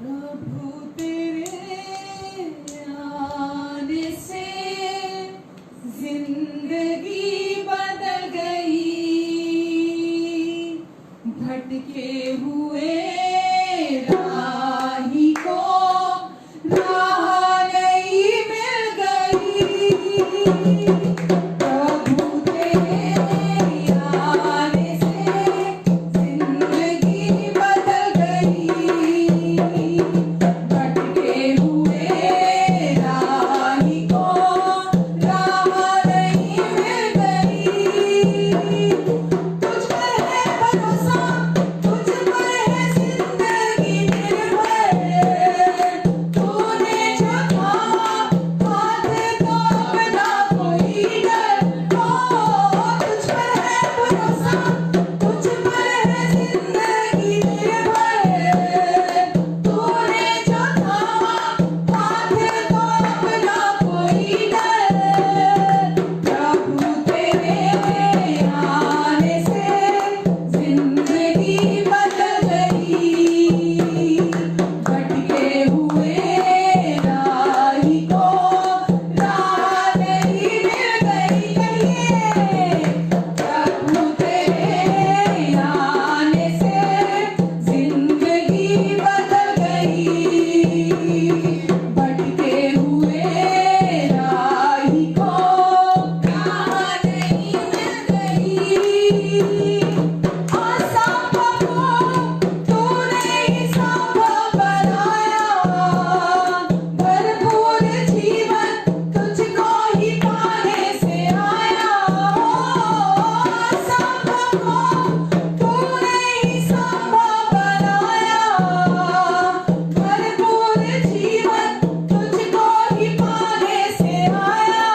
प्रभु तेरे आने से जिंदगी बदल गई, भटके हुए राही को राह नई मिल गई। प्रभु तेरे आने से जिंदगी बदल गई, भटके हुए राही को राह नई मिल गई। तुझ पर है भरोसा, तुझ पर है जिंदगी निर्भर, तूने जो थामा हाथ तो अपना कोई डर। तुझ पर है भरोसा, तुझ पर है जिंदगी निर्भर, तूने जो थामा हाथ तो अपना कोई डर। प्रभु तेरे आने से जिंदगी बदल गई, भटके हुए राही को राह नई मिल गई। प्रभु तेरे आने से जिंदगी बदल गई, भटके हुए राही को राह नई मिल गई। आसाफों को तूने ही संभव बनाया, भरपूर जीवन तुझको ही पाने से आया। आसाफों को तूने ही संभव बनाया, भरपूर जीवन तुझको ही पाने से आया।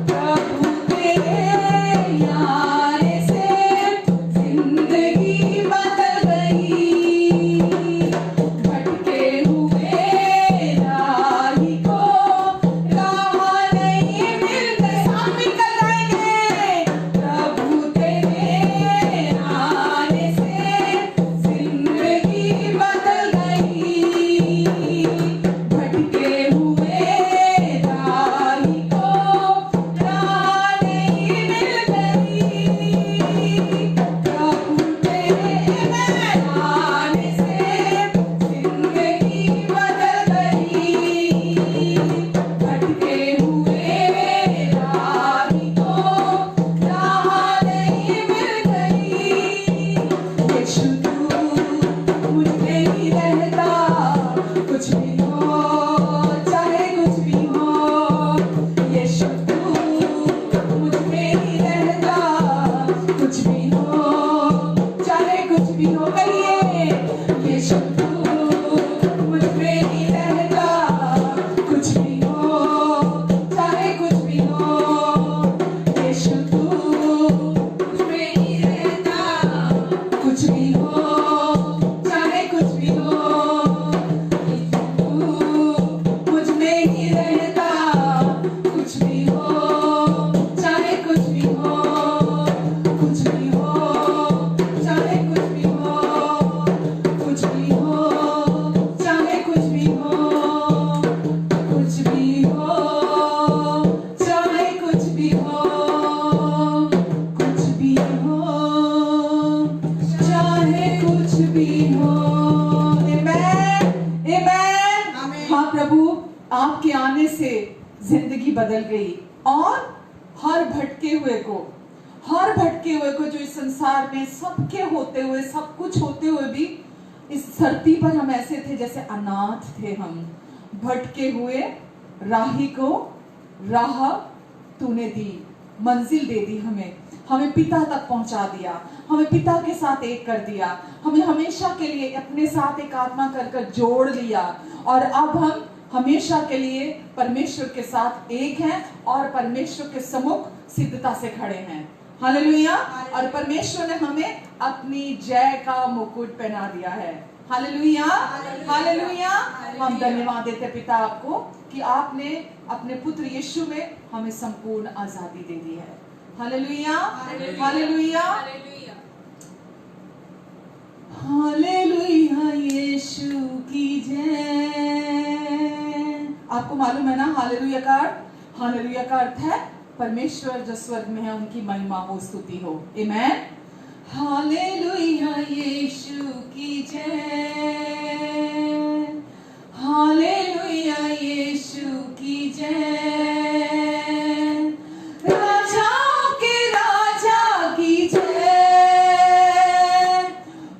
प्रभु तेरे आने से जिंदगी बदल गई, भटके हुए राही को राह नई मिल गई। हम निकल जाएंगे। प्रभु तेरे आने से जिंदगी बदल गई, भटके हुए राही को राह नई मिल गई। प्रभु तेरे आने से जिंदगी बदल गई, भटके हुए राही को राह नई मिल गई। यीशु तू मुझ में ही रहता, कुछ भी हो चाहे कुछ भी हो। यीशु तू मुझ में ही रहता, कुछ भी हो चाहे कुछ भी हो। कहिए यीशु तू मुझ में ही रहता, कुछ भी हो चाहे कुछ भी हो। यीशु तू मुझ में ही रहता, कुछ भी हो चाहे कुछ भी हो। तू मुझ में ही रहता, कुछ भी हो चाहे कुछ भी हो। कुछ भी हो चाहे कुछ भी हो, कुछ भी हो चाहे कुछ भी हो। कुछ भी हो चाहे कुछ भी हो, कुछ भी हो चाहे कुछ भी हो। आमेन, आमेन। हाँ प्रभु, आपके आने से जिंदगी बदल गई, और हर भटके हुए को जो इस संसार में सबके होते हुए, सब कुछ होते हुए भी इस धरती पर हम ऐसे थे जैसे अनाथ थे। हम भटके हुए राही को राह तूने दी, मंजिल दे दी। हमें पिता तक पहुंचा दिया, हमें पिता के साथ एक कर दिया, हमें हमेशा के लिए अपने साथ एक आत्मा कर जोड़ लिया, और अब हम हमेशा के लिए परमेश्वर के साथ एक हैं और परमेश्वर के सम्मुख सिद्धता से खड़े हैं। हालेलुया। और परमेश्वर ने हमें अपनी जय का मुकुट पहना दिया है। Hallelujah, hallelujah. हम धन्यवाद देते पिता आपको कि आपने अपने पुत्र यीशु में हमें संपूर्ण आजादी दे दी है। हालेलुया, हालेलुया, हालेलुया, यीशु। यीशु की जय। आपको मालूम है ना हालेलुया का अर्थ? हालेलुया का अर्थ है परमेश्वर जो स्वर्ग में है उनकी महिमा हो, स्तुति हो। आमेन। हालेलुया यीशु की जय, हालेलुया यीशु की जय। राजाओं के राजा की जय,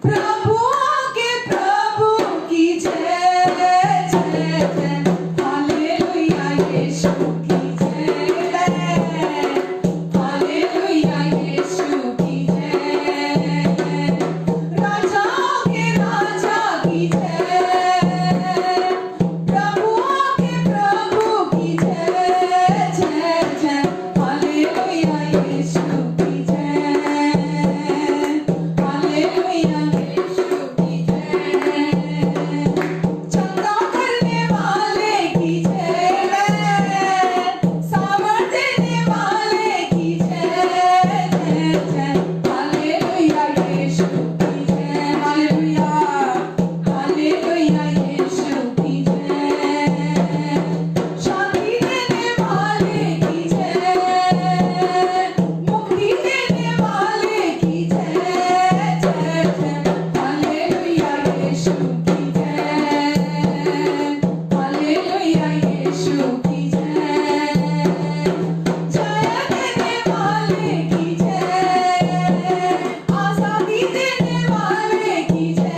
प्रभुओं के प्रभु की जय, जय जय। हालेलुया यीशु की जय, हालेलुया यीशु की जय। राजाओं के राजा की जय, प्रभुओं के प्रभु की जय, जय जय। हालेलुया यीशु की जय, हालेलुया यीशु की जय। चंगा करने वाले की जय, सामर्थ देने वाले की जय, जय जय। हालेलुया यीशु की जय, हालेलुया, हालेलुया यीशु की जय। शांति देने वाले की जय, मुक्ति देने वाले की जय, जय जय। हालेलुया यीशु की जय, हालेलुया यीशु की जय। जय देने वाले की जय, आजादी देने वाले की जय,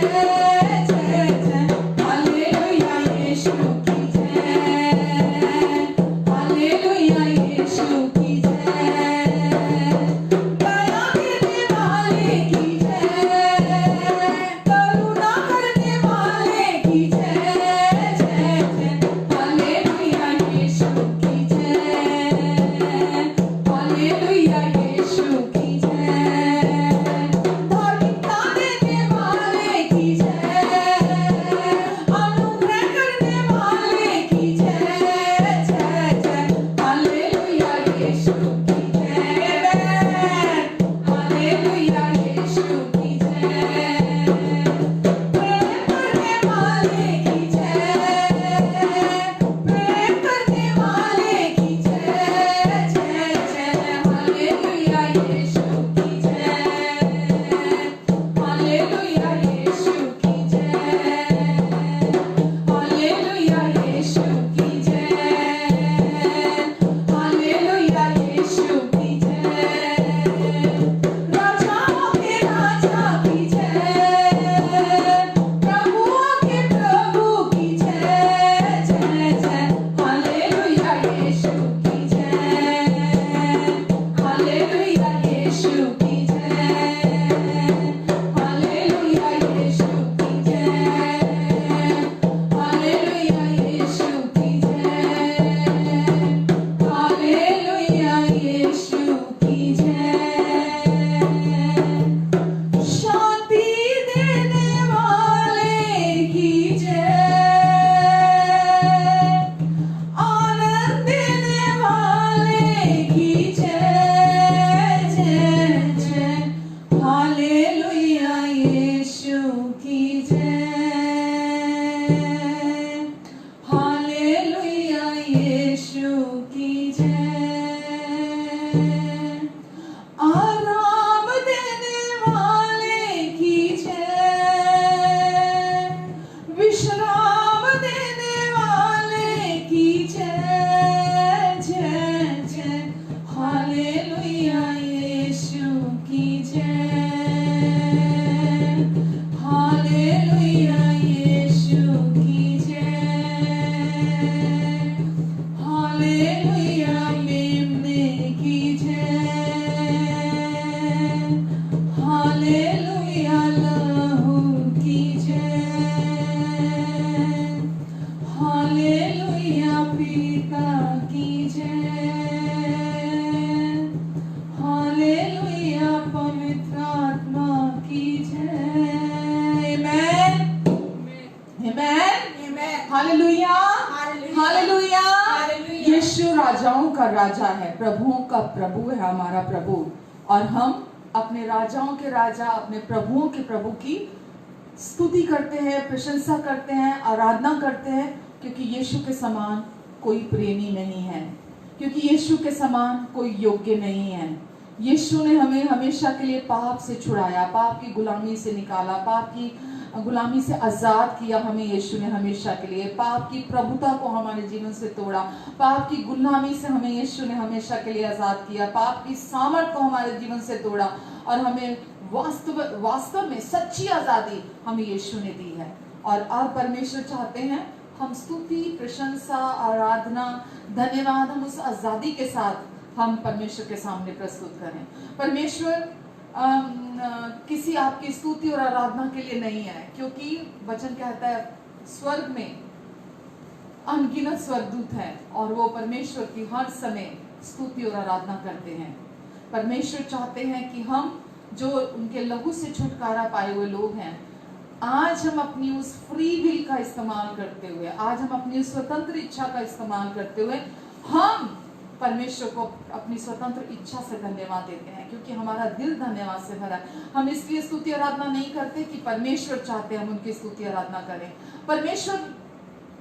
जय जय। हालेलुया यीशु की जय, हालेलुया यीशु की जय। दया देने वाले की जय, करुणा करने वाले की जय, जय जय। हालेलुया यीशु की जय, हालेलुया यीशु की जय। धार्मिकता देने वाले की जय, अनुग्रह करने वाले की जय, जय जय। हालेलुया यीशु की जय, हालेलुया यीशु की जय। प्रेम करने वाले की जय, प्रेम करने वाले की जय, जय जय। हालेलुया यीशु की जय, हालेलुया यीशु की जय, हालेलुया यीशु की जय, हालेलुया यीशु की जय। राजाओं के राजा की जय, प्रभुओं के प्रभु की जय, जय जय। हालेलुया यीशु की जय, हालेलुया यीशु की जय, हालेलुया यीशु की जय, हालेलुया यीशु की जय, हालेलुया यीशु की जय। शांति देने वाले की जय, आनंद देने वाले की जय, जय जय। हालेलुया यीशु की जय, हालेलुया यीशु की जय। आराम देने वाले की जय, विश्राम देने वाले की जय, जय जय। हालेलुया यीशु की जय, हालेलुया यीशु की जय, हालेलुया मेमने की जय, हालेलुया लहू की जय, हालेलुया पिता की जय, हालेलुया पवित्र आत्मा की जय। आमेन, आमेन, हालेलुया, हालेलुया। यीशु राजाओं का राजा है, प्रभुओं का प्रभु है हमारा प्रभु, और हम अपने राजाओं के राजा, अपने प्रभुओं के प्रभु की स्तुति करते हैं, प्रशंसा करते हैं, आराधना करते हैं, क्योंकि यीशु के समान कोई प्रेमी नहीं है, क्योंकि यीशु के समान कोई योग्य नहीं है। यीशु ने हमें हमेशा के लिए पाप से छुड़ाया, पाप की गुलामी से निकाला, पाप की गुलामी से आजाद किया हमें यीशु ने हमेशा के लिए। पाप की प्रभुता को हमारे जीवन से तोड़ा, पाप की गुलामी से हमें यीशु ने हमेशा के लिए आजाद किया, पाप की सामर्थ को हमारे जीवन से तोड़ा और हमें वास्तव में सच्ची आजादी हमें यीशु ने दी है। और अब परमेश्वर चाहते हैं हम स्तुति, प्रशंसा, आराधना, धन्यवाद हम उस आजादी के साथ हम परमेश्वर के सामने प्रस्तुत करें। परमेश्वर किसी आपकी स्तुति और आराधना के लिए नहीं है, क्योंकि वचन कहता है स्वर्ग में अनगिनत स्वर्गदूत हैं और वो परमेश्वर की हर समय स्तुति और आराधना करते हैं। परमेश्वर चाहते हैं कि हम जो उनके लहू से छुटकारा पाए हुए लोग हैं, आज हम अपनी उस फ्री विल का इस्तेमाल करते हुए, आज हम अपनी स्वतंत्र इच्छा का इस्तेमाल करते हुए हम परमेश्वर को अपनी स्वतंत्र इच्छा से धन्यवाद देते हैं, क्योंकि हमारा दिल धन्यवाद से भरा है। हम इसलिए स्तुति आराधना नहीं करते कि परमेश्वर चाहते हैं हम उनकी स्तुति आराधना करें। परमेश्वर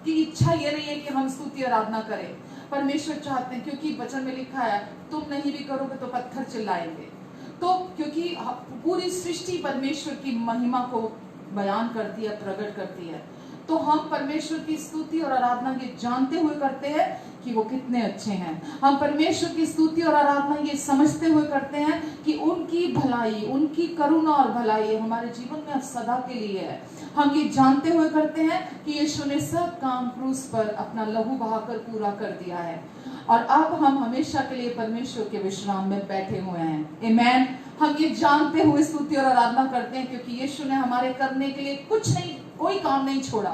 की इच्छा ये नहीं है कि हम स्तुति आराधना करें। परमेश्वर चाहते हैं, क्योंकि वचन में लिखा है तुम नहीं भी करोगे तो पत्थर चिल्लाएंगे। तो क्योंकि पूरी सृष्टि परमेश्वर की महिमा को बयान करती है, प्रकट करती है, तो हम परमेश्वर की स्तुति और आराधना ये जानते हुए करते हैं कि वो कितने अच्छे हैं। हम परमेश्वर की स्तुति और आराधना ये समझते हुए करते हैं कि उनकी भलाई, उनकी करुणा और भलाई हमारे जीवन में सदा के लिए है। हम ये जानते हुए करते हैं कि यीशु ने सब काम क्रूस पर अपना लहू बहाकर पूरा कर दिया है और अब हम हमेशा के लिए परमेश्वर के विश्राम में बैठे हुए हैं। आमीन। हम ये जानते हुए स्तुति और आराधना करते हैं क्योंकि यीशु ने हमारे करने के लिए कुछ नहीं, कोई काम नहीं छोड़ा,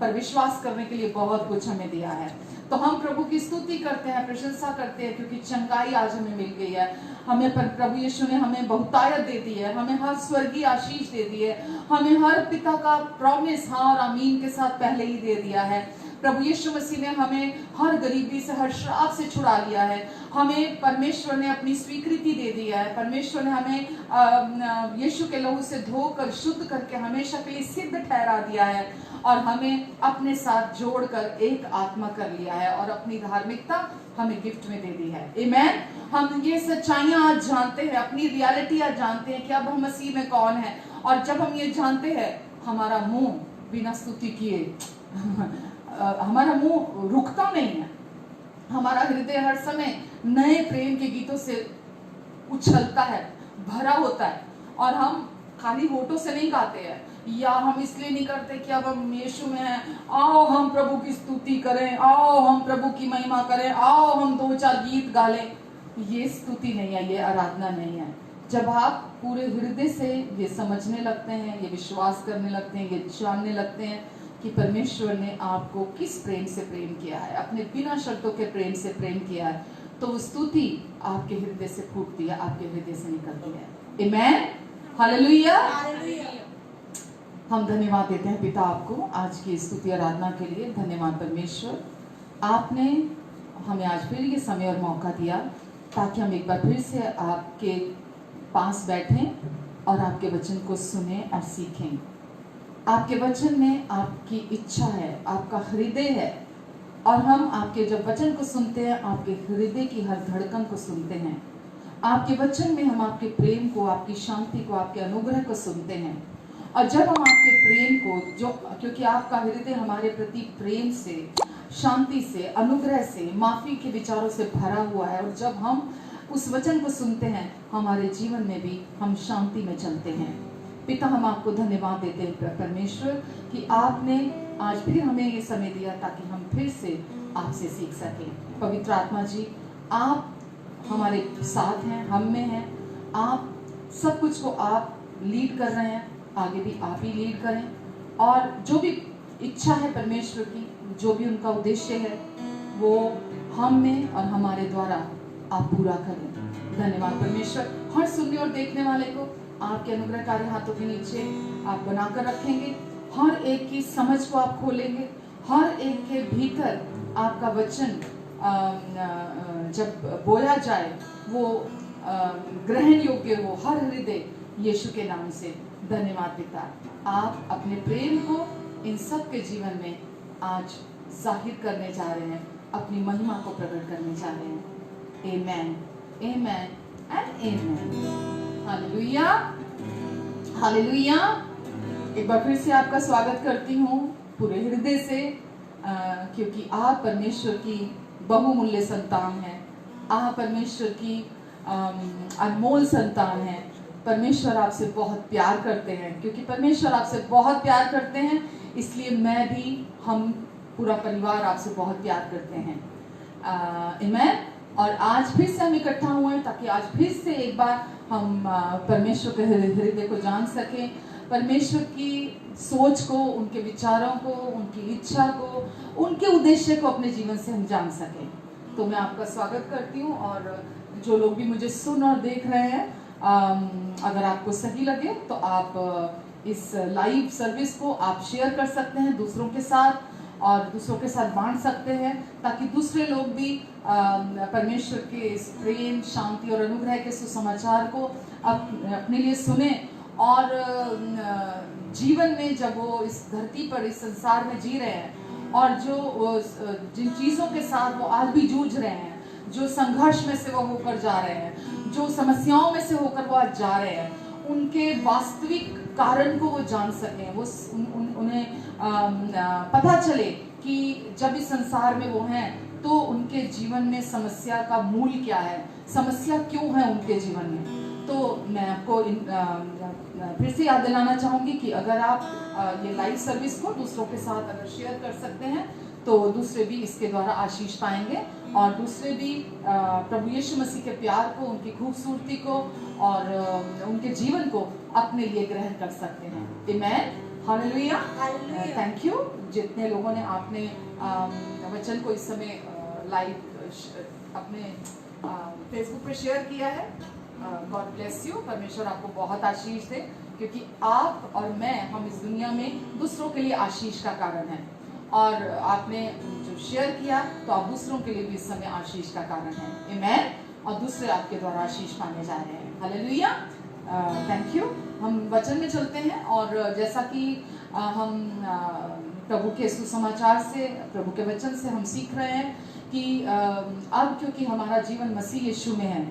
पर विश्वास करने के लिए बहुत कुछ हमें दिया है। तो हम प्रभु की स्तुति करते हैं, प्रशंसा करते हैं, क्योंकि चंगाई आज हमें मिल गई है। हमें प्रभु यीशु ने हमें बहुतायत दे दी है, हमें हर स्वर्गीय आशीष दे दी है, हमें हर पिता का प्रॉमिस हाँ और आमीन के साथ पहले ही दे दिया है। प्रभु यीशु मसीह ने हमें हर गरीबी से, हर श्राप से छुड़ा लिया है। हमें परमेश्वर ने अपनी स्वीकृति दे दी है। परमेश्वर ने हमें यीशु के लहू से धोकर शुद्ध करके हमेशा के लिए सिद्ध ठहरा दिया है और हमें अपने साथ जोड़कर एक आत्मा कर लिया है और अपनी धार्मिकता हमें गिफ्ट में दे दी है। आमीन। हम ये सच्चाइयां आज जानते हैं, अपनी रियलिटी आज जानते हैं कि अब हम मसीह में कौन है। और जब हम ये जानते हैं, हमारा मुंह बिना स्तुति किए हमारा मुंह रुकता नहीं है। हमारा हृदय हर समय नए प्रेम के गीतों से उछलता है, भरा होता है। और हम खाली होठों से नहीं गाते हैं, या हम इसलिए नहीं करते कि अब हम यीशु में हैं, आओ हम प्रभु की स्तुति करें, आओ हम प्रभु की महिमा करें, आओ हम 2-4 गीत गा लें। ये स्तुति नहीं है, ये आराधना नहीं है। जब आप पूरे हृदय से ये समझने लगते हैं, ये विश्वास करने लगते हैं, ये जानने लगते हैं कि परमेश्वर ने आपको किस प्रेम से प्रेम किया है, अपने बिना शर्तों के प्रेम से प्रेम किया है, तो वो स्तुति आपके हृदय से फूटती है, आपके हृदय से निकलती है। आमीन। हालेलुया। हम धन्यवाद देते हैं पिता आपको आज की स्तुति आराधना के लिए। धन्यवाद परमेश्वर, आपने हमें आज फिर ये समय और मौका दिया ताकि हम एक बार फिर से आपके पास बैठें और आपके वचन को सुने और सीखें। आपके वचन में आपकी इच्छा है, आपका हृदय है, और हम आपके जब वचन को सुनते हैं, आपके हृदय की हर धड़कन को सुनते हैं। आपके वचन में हम आपके प्रेम को, आपकी शांति को, आपके अनुग्रह को सुनते हैं। और जब हम आपके प्रेम को, जो क्योंकि आपका हृदय हमारे प्रति प्रेम से, शांति से, अनुग्रह से, माफी के विचारों से भरा हुआ है, और जब हम उस वचन को सुनते हैं, हमारे जीवन में भी हम शांति में चलते हैं। पिता, हम आपको धन्यवाद देते हैं परमेश्वर कि आपने आज फिर हमें ये समय दिया ताकि हम फिर से आपसे सीख सकें। पवित्र आत्मा जी, आप हमारे साथ हैं, हम में हैं, आप सब कुछ को आप लीड कर रहे हैं, आगे भी आप ही लीड करें, और जो भी इच्छा है परमेश्वर की, जो भी उनका उद्देश्य है, वो हम में और हमारे द्वारा आप पूरा करें। धन्यवाद परमेश्वर। हर सुनने और देखने वाले को आपके अनुग्रहकारी हाथों के नीचे आप बनाकर रखेंगे, हर एक की समझ को आप खोलेंगे, हर एक के भीतर आपका वचन जब बोया जाए वो ग्रहण योग्य हो, हर हृदय यीशु के नाम से धन्यवाद पिता, आप अपने प्रेम को इन सब के जीवन में आज जाहिर करने जा रहे हैं, अपनी महिमा को प्रकट करने जा रहे हैं। आमेन, आमेन एंड आमेन। Hallelujah, hallelujah. एक बार फिर से आपका स्वागत करती हूँ पूरे हृदय से, क्योंकि आप परमेश्वर की बहुमूल्य संतान हैं, आप परमेश्वर की अनमोल संतान हैं। परमेश्वर आपसे बहुत प्यार करते हैं, क्योंकि परमेश्वर आपसे बहुत प्यार करते हैं, इसलिए मैं भी, हम पूरा परिवार आपसे बहुत प्यार करते हैं। आमेन। और आज फिर से हम इकट्ठा हुए हैं ताकि आज फिर से एक बार हम परमेश्वर के हृदय को जान सकें, परमेश्वर की सोच को, उनके विचारों को, उनकी इच्छा को, उनके उद्देश्य को अपने जीवन से हम जान सकें। तो मैं आपका स्वागत करती हूँ, और जो लोग भी मुझे सुन और देख रहे हैं, अगर आपको सही लगे तो आप इस लाइव सर्विस को आप शेयर कर सकते हैं दूसरों के साथ, और दूसरों के साथ बांट सकते हैं, ताकि दूसरे लोग भी परमेश्वर के इस प्रेम, शांति और अनुग्रह के सुसमाचार को अपने लिए सुने, और जीवन में जब वो इस धरती पर, इस संसार में जी रहे हैं, और जो जिन चीज़ों के साथ वो आज भी जूझ रहे हैं, जो संघर्ष में से वो होकर जा रहे हैं, जो समस्याओं में से होकर वो आज जा रहे हैं, उनके वास्तविक कारण को वो जान सकें, वो उन्हें पता चले कि जब इस संसार में वो हैं तो उनके जीवन में समस्या का मूल क्या है, समस्या क्यों है उनके जीवन में। तो मैं आपको फिर से याद दिलाना चाहूँगी कि अगर आप ये लाइव सर्विस को दूसरों के साथ अगर शेयर कर सकते हैं तो दूसरे भी इसके द्वारा आशीष पाएंगे, और दूसरे भी प्रभु यीशु मसीह के प्यार को, उनकी खूबसूरती को और उनके जीवन को अपने लिए ग्रहण कर सकते हैं। आमेन, हालेलुया, थैंक यू जितने लोगों ने आपने वचन को इस समय लाइव अपने फेसबुक पे शेयर किया है। गॉड ब्लेस यू, परमेश्वर आपको बहुत आशीष दे, क्योंकि आप और मैं, हम इस दुनिया में दूसरों के लिए आशीष का कारण है, और आपने जो शेयर किया तो आप दूसरों के लिए भी इस समय आशीष का कारण है। आमेन, और दूसरे आपके द्वारा आशीष पाने जा रहे हैं। Hallelujah, thank you. हम वचन में चलते हैं, और जैसा कि हम प्रभु के सुसमाचार से, प्रभु के वचन से हम सीख रहे हैं कि अब क्योंकि हमारा जीवन मसीह यीशु में है,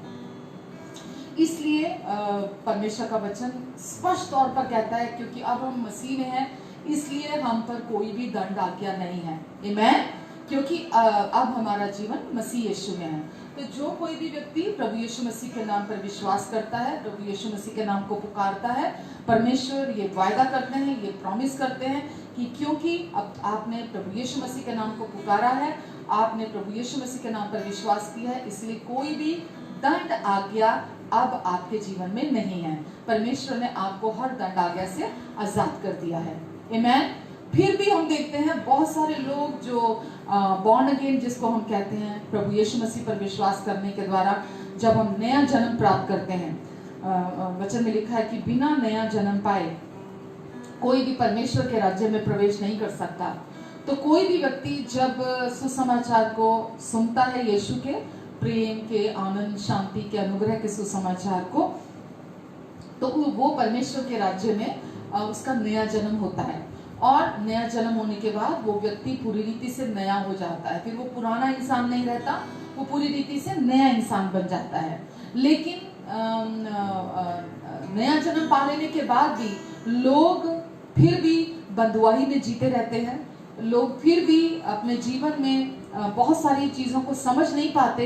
इसलिए परमेश्वर का वचन स्पष्ट तौर पर कहता है, क्योंकि अब हम मसीह में हैं, इसलिए हम पर कोई भी दंड आज्ञा नहीं है। आमेन, क्योंकि अब हमारा जीवन मसीह यीशु में है। तो जो कोई भी व्यक्ति प्रभु यीशु मसीह के नाम पर विश्वास करता है, प्रभु यीशु मसीह के नाम को पुकारता है, परमेश्वर ये वायदा करते हैं, ये प्रॉमिस करते हैं कि क्योंकि अब आपने प्रभु यीशु मसीह के नाम को पुकारा है, आपने प्रभु यीशु मसीह के नाम पर विश्वास किया है, इसलिए कोई भी दंड आज्ञा अब आपके जीवन में नहीं है। परमेश्वर ने आपको हर दंड आज्ञा से आजाद कर दिया है। आमेन। फिर भी हम देखते हैं बहुत सारे लोग जो बॉर्न अगेन जिसको हम कहते हैं, प्रभु यीशु मसीह पर विश्वास करने के द्वारा जब हम नया जन्म प्राप्त करते हैं, वचन में लिखा है कि बिना नया जन्म पाए कोई भी परमेश्वर के राज्य में प्रवेश नहीं कर सकता। तो कोई भी व्यक्ति जब सुसमाचार को सुनता है, यीशु के प्रेम के, आनंद, शांति के, अनुग्रह के सुसमाचार को, तो वो परमेश्वर के राज्य में उसका नया जन्म होता है, और नया जन्म होने के बाद वो व्यक्ति पूरी रीति से नया हो जाता है। फिर वो पुराना इंसान नहीं रहता, वो पूरी रीति से नया इंसान बन जाता है। लेकिन नया जन्म पा लेने के बाद भी लोग फिर भी बंधुआई में जीते रहते हैं। लोग फिर भी अपने जीवन में बहुत सारी चीज़ों को समझ नहीं पाते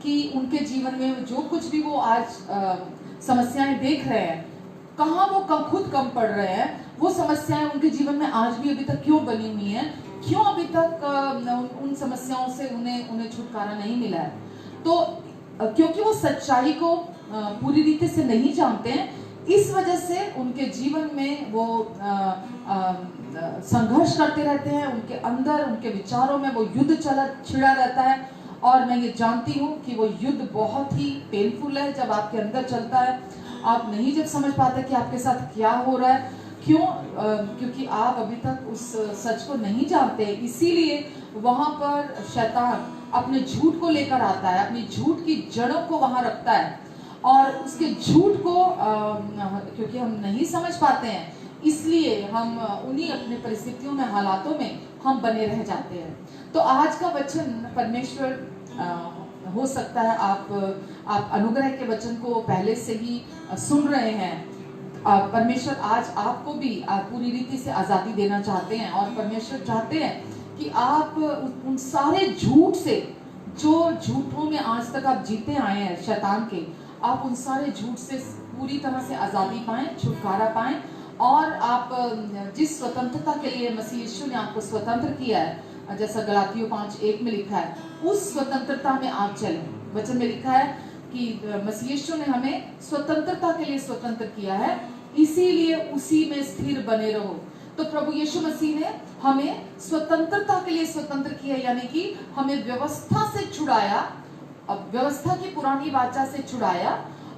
कि उनके जीवन में जो कुछ भी वो आज समस्याएं देख रहे हैं, कहाँ वो खुद कम पड़ रहे हैं, वो समस्याएं उनके जीवन में आज भी अभी तक क्यों बनी हुई हैं, क्यों अभी तक उन समस्याओं से उन्हें छुटकारा नहीं मिला है। तो क्योंकि वो सच्चाई को पूरी रीति से नहीं जानते हैं, इस वजह से उनके जीवन में वो संघर्ष करते रहते हैं, उनके अंदर, उनके विचारों में वो युद्ध छिड़ा रहता है। और मैं ये जानती हूँ कि वो युद्ध बहुत ही पेनफुल है जब आपके अंदर चलता है। आप नहीं जब समझ पाते कि आपके साथ क्या हो रहा है, क्यों, क्योंकि आप अभी तक उस सच को नहीं जानते। इसीलिए वहां पर शैतान अपने झूठ को लेकर आता है, अपनी झूठ की जड़ों को वहां रखता है, और उसके झूठ को क्योंकि हम नहीं समझ पाते हैं, इसलिए हम उन्हीं अपने परिस्थितियों में, हालातों में हम बने रह जाते हैं। तो आज का वचन परमेश्वर हो सकता है आप अनुग्रह के वचन को पहले से ही सुन रहे हैं। परमेश्वर आज आपको भी पूरी रीति से आजादी देना चाहते हैं, और परमेश्वर चाहते हैं कि आप उन सारे झूठ से, जो झूठों में आज तक आप जीते आए हैं शैतान के, आप उन सारे झूठ से पूरी तरह से आजादी पाएं, छुटकारा पाएं, और आप जिस स्वतंत्रता के लिए मसीह यीशु ने आपको स्वतंत्र किया है, जैसा गलातियों 5:1 में लिखा है, उस स्वतंत्रता में आप चलें। वचन में लिखा है कि मसीह यीशु ने हमें स्वतंत्रता के लिए स्वतंत्र किया है, इसीलिए उसी में स्थिर बने रहो। तो प्रभु यीशु मसीह ने हमें स्वतंत्रता के लिए स्वतंत्र किया, यानी कि हमें व्यवस्था से छुड़ाया, अब व्यवस्था की पुरानी वाचा से छुड़ाया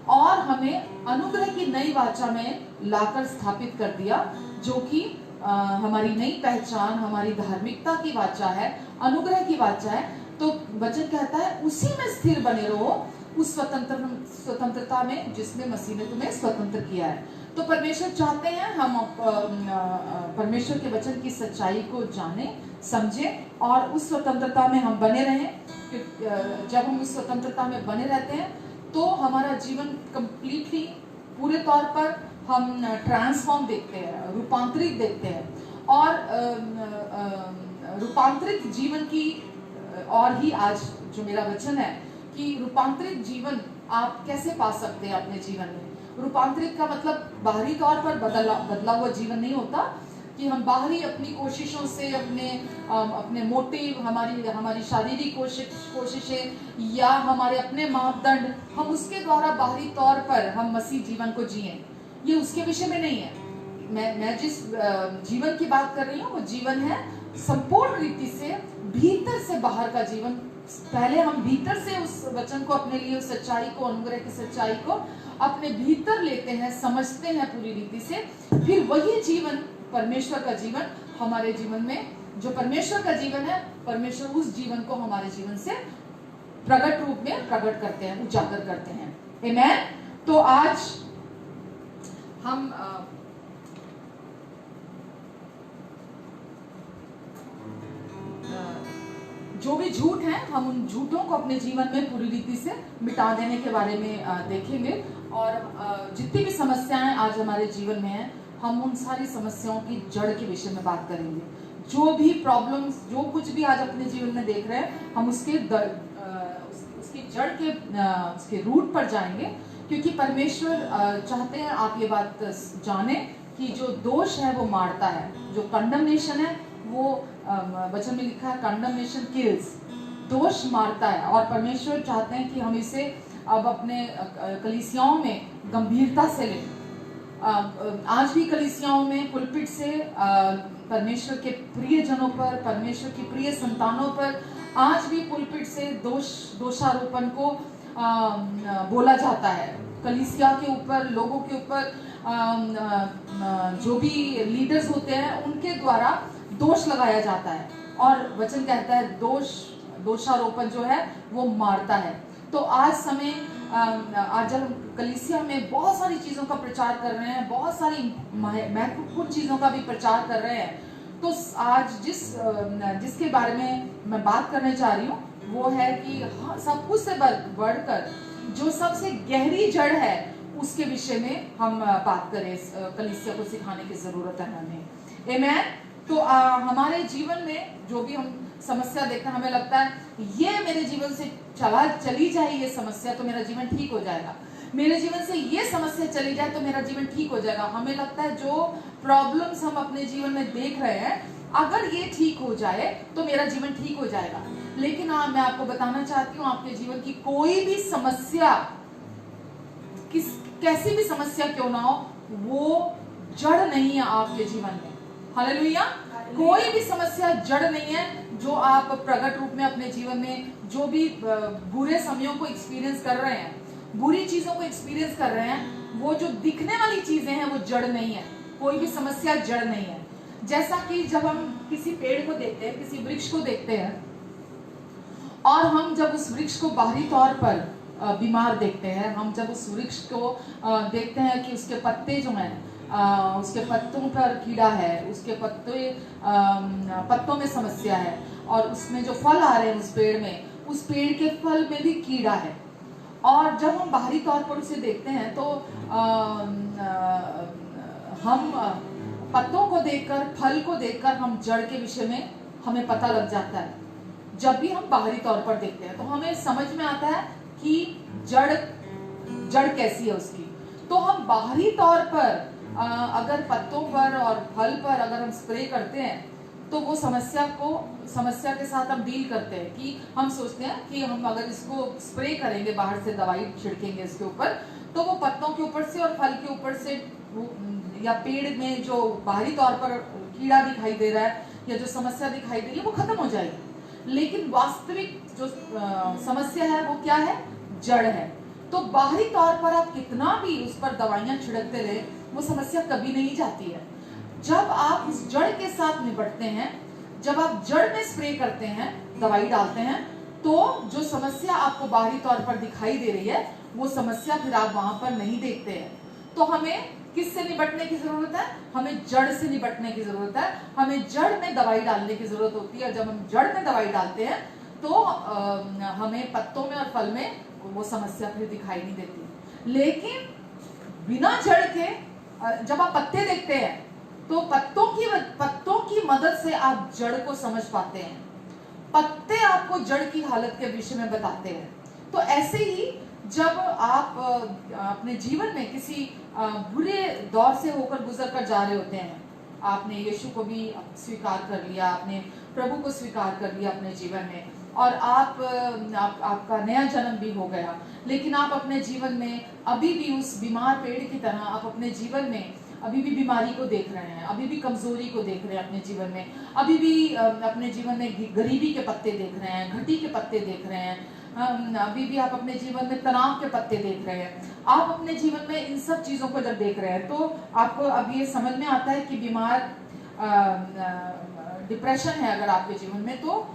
और हमें अनुग्रह की नई वाचा में लाकर स्थापित कर दिया, जो कि हमारी नई पहचान, हमारी धार्मिकता की वाचा है, अनुग्रह की वाचा है। तो वचन कहता है उसी में स्थिर बने रहो, उस स्वतंत्रता में जिसमें मसीह ने तुम्हें स्वतंत्र किया है। तो परमेश्वर चाहते हैं हम परमेश्वर के वचन की सच्चाई को जाने, समझें और उस स्वतंत्रता में हम बने रहें। जब हम उस स्वतंत्रता में बने रहते हैं तो हमारा जीवन कंप्लीटली, पूरे तौर पर हम ट्रांसफॉर्म देखते हैं, रूपांतरित देखते हैं। और रूपांतरित जीवन की और ही आज जो मेरा वचन है कि रूपांतरित जीवन आप कैसे पा सकते हैं अपने जीवन में। रूपांतरित का मतलब बाहरी तौर पर बदला हुआ जीवन नहीं होता कि हम बाहरी अपनी कोशिशों से, अपने मोटिव, हमारी शारीरिक कोशिशें या हमारे अपने मापदंड, हम उसके द्वारा बाहरी तौर पर हम मसीह जीवन को जिए, ये उसके विषय में नहीं है। मैं जिस जीवन की बात कर रही हूँ वो जीवन है संपूर्ण रीति से भीतर से बाहर का जीवन। पहले हम भीतर से उस वचन को अपने लिए, उस सच्चाई को, अनुग्रह की सच्चाई को अपने भीतर लेते हैं, समझते हैं पूरी रीति से, फिर वही जीवन, परमेश्वर का जीवन हमारे जीवन में, जो परमेश्वर का जीवन है, परमेश्वर उस जीवन को हमारे जीवन से प्रकट रूप में प्रकट करते हैं, उजागर करते हैं। आमीन। तो आज हम जो भी झूठ हैं, हम उन झूठों को अपने जीवन में पूरी रीति से मिटा देने के बारे में देखेंगे। और जितनी भी समस्याएं आज हमारे जीवन में हैं, हम उन सारी समस्याओं की जड़ के विषय में बात करेंगे। जो भी प्रॉब्लम्स, जो कुछ भी आज अपने जीवन में देख रहे हैं, हम उसकी जड़ के, उसके रूट पर जाएंगे, क्योंकि परमेश्वर चाहते हैं आप ये बात जाने कि जो दोष है वो मारता है, जो कंडमनेशन है वो वचन में लिखा है कंडमनेशन किल्स, दोष मारता है। और परमेश्वर चाहते हैं कि हम इसे अब अपने कलीसियाओं में गंभीरता से लें। आज भी कलीसियाओं में पुलपिट से परमेश्वर के प्रिय जनों पर, परमेश्वर की प्रिय संतानों पर आज भी पुलपिट से दोषारोपण को बोला जाता है। कलीसिया के ऊपर, लोगों के ऊपर, जो भी लीडर्स होते हैं उनके द्वारा दोष लगाया जाता है। और वचन कहता है दोषारोपण जो है वो मारता है। तो आज जब हम कलीसिया में बहुत सारी चीज़ों का प्रचार कर रहे हैं, बहुत सारी महत्वपूर्ण चीज़ों का भी प्रचार कर रहे हैं, तो आज जिसके बारे में मैं बात करने चाह रही हूँ वो है कि सब कुछ से बढ़कर जो सबसे गहरी जड़ है उसके विषय में हम बात करें। कलीसिया को सिखाने की जरूरत है हमें। आमीन। तो हमारे जीवन में जो भी हम समस्या देखते हैं, हमें लगता है ये मेरे जीवन से चली जाए ये समस्या तो मेरा जीवन ठीक हो जाएगा, मेरे जीवन से ये समस्या चली जाए तो मेरा जीवन ठीक हो जाएगा। हमें लगता है जो प्रॉब्लम्स हम अपने जीवन में देख रहे हैं, अगर ये ठीक हो जाए तो मेरा जीवन ठीक हो जाएगा। लेकिन मैं आपको बताना चाहती हूँ, आपके जीवन की कोई भी समस्या, कैसी भी समस्या क्यों ना हो, वो जड़ नहीं है आपके जीवन में। हालेलुया। कोई भी समस्या जड़ नहीं है जो आप प्रकट रूप में अपने जीवन में, जो भी बुरे समयों को एक्सपीरियंस कर रहे हैं, बुरी चीजों को एक्सपीरियंस कर रहे हैं, वो जो दिखने वाली चीजें हैं वो जड़ नहीं है। कोई भी समस्या जड़ नहीं है। जैसा कि जब हम किसी पेड़ को देखते हैं, किसी वृक्ष को देखते हैं, और हम जब उस वृक्ष को बाहरी तौर पर बीमार देखते हैं, हम जब उस वृक्ष को देखते हैं कि उसके पत्ते जो हैं, उसके पत्तों पर कीड़ा है, उसके पत्तों में समस्या है, और उसमें जो फल आ रहे हैं उस पेड़ में, उस पेड़ के फल में भी कीड़ा है। और जब हम बाहरी तौर पर उसे देखते हैं तो हम पत्तों को देखकर, फल को देखकर हम जड़ के विषय में हमें पता लग जाता है। जब भी हम बाहरी तौर पर देखते हैं तो हमें समझ में आता है कि जड़ कैसी है उसकी। तो हम बाहरी तौर पर अगर पत्तों पर और फल पर अगर हम स्प्रे करते हैं तो वो समस्या के साथ हम डील करते हैं कि हम सोचते हैं कि हम अगर इसको स्प्रे करेंगे, बाहर से दवाई छिड़केंगे इसके ऊपर, तो वो पत्तों के ऊपर से और फल के ऊपर से या पेड़ में जो बाहरी तौर पर कीड़ा दिखाई दे रहा है या जो समस्या दिखाई दे रही है वो खत्म हो जाएगी। लेकिन वास्तविक जो समस्या है वो क्या है? जड़ है। तो बाहरी तौर पर आप कितना भी उस पर दवाइयां छिड़कते रहे, वो समस्या कभी नहीं जाती है। जब आप उस जड़ के साथ निपटते हैं, जब आप जड़ में स्प्रे करते हैं, दवाई डालते हैं, तो जो समस्या आपको बाहरी तौर पर दिखाई दे रही है वो समस्या फिर आप वहां पर नहीं देखते हैं। तो हमें किससे निपटने की जरूरत है? हमें जड़ से निपटने की जरूरत है। हमें जड़ में दवाई डालने की जरूरत होती है। जब हम जड़ में दवाई डालते हैं तो हमें पत्तों में और फल में वो समस्या फिर दिखाई नहीं देती। लेकिन बिना जड़ के जब आप पत्ते देखते हैं तो पत्तों की मदद से आप जड़ को समझ पाते हैं। पत्ते आपको जड़ की हालत के विषय में बताते हैं। तो ऐसे ही जब आप अपने जीवन में किसी बुरे दौर से होकर गुजर कर जा रहे होते हैं, आपने यीशु को भी स्वीकार कर लिया, आपने प्रभु को स्वीकार कर लिया अपने जीवन में, और आपका नया जन्म भी हो गया, लेकिन आप अपने जीवन में अभी भी उस बीमार पेड़ की तरह आप अपने जीवन में अभी भी बीमारी को देख रहे हैं, अभी भी कमजोरी को देख रहे हैं अपने जीवन में, अभी भी अपने जीवन में गरीबी के पत्ते देख रहे हैं, घटी के पत्ते देख रहे हैं, अभी भी आप अपने जीवन में तनाव के पत्ते देख रहे हैं। आप अपने जीवन में इन सब चीजों को जब देख रहे हैं तो आपको अब ये समझ में आता है कि बीमार डिप्रेशन है अगर आपके जीवन में, तो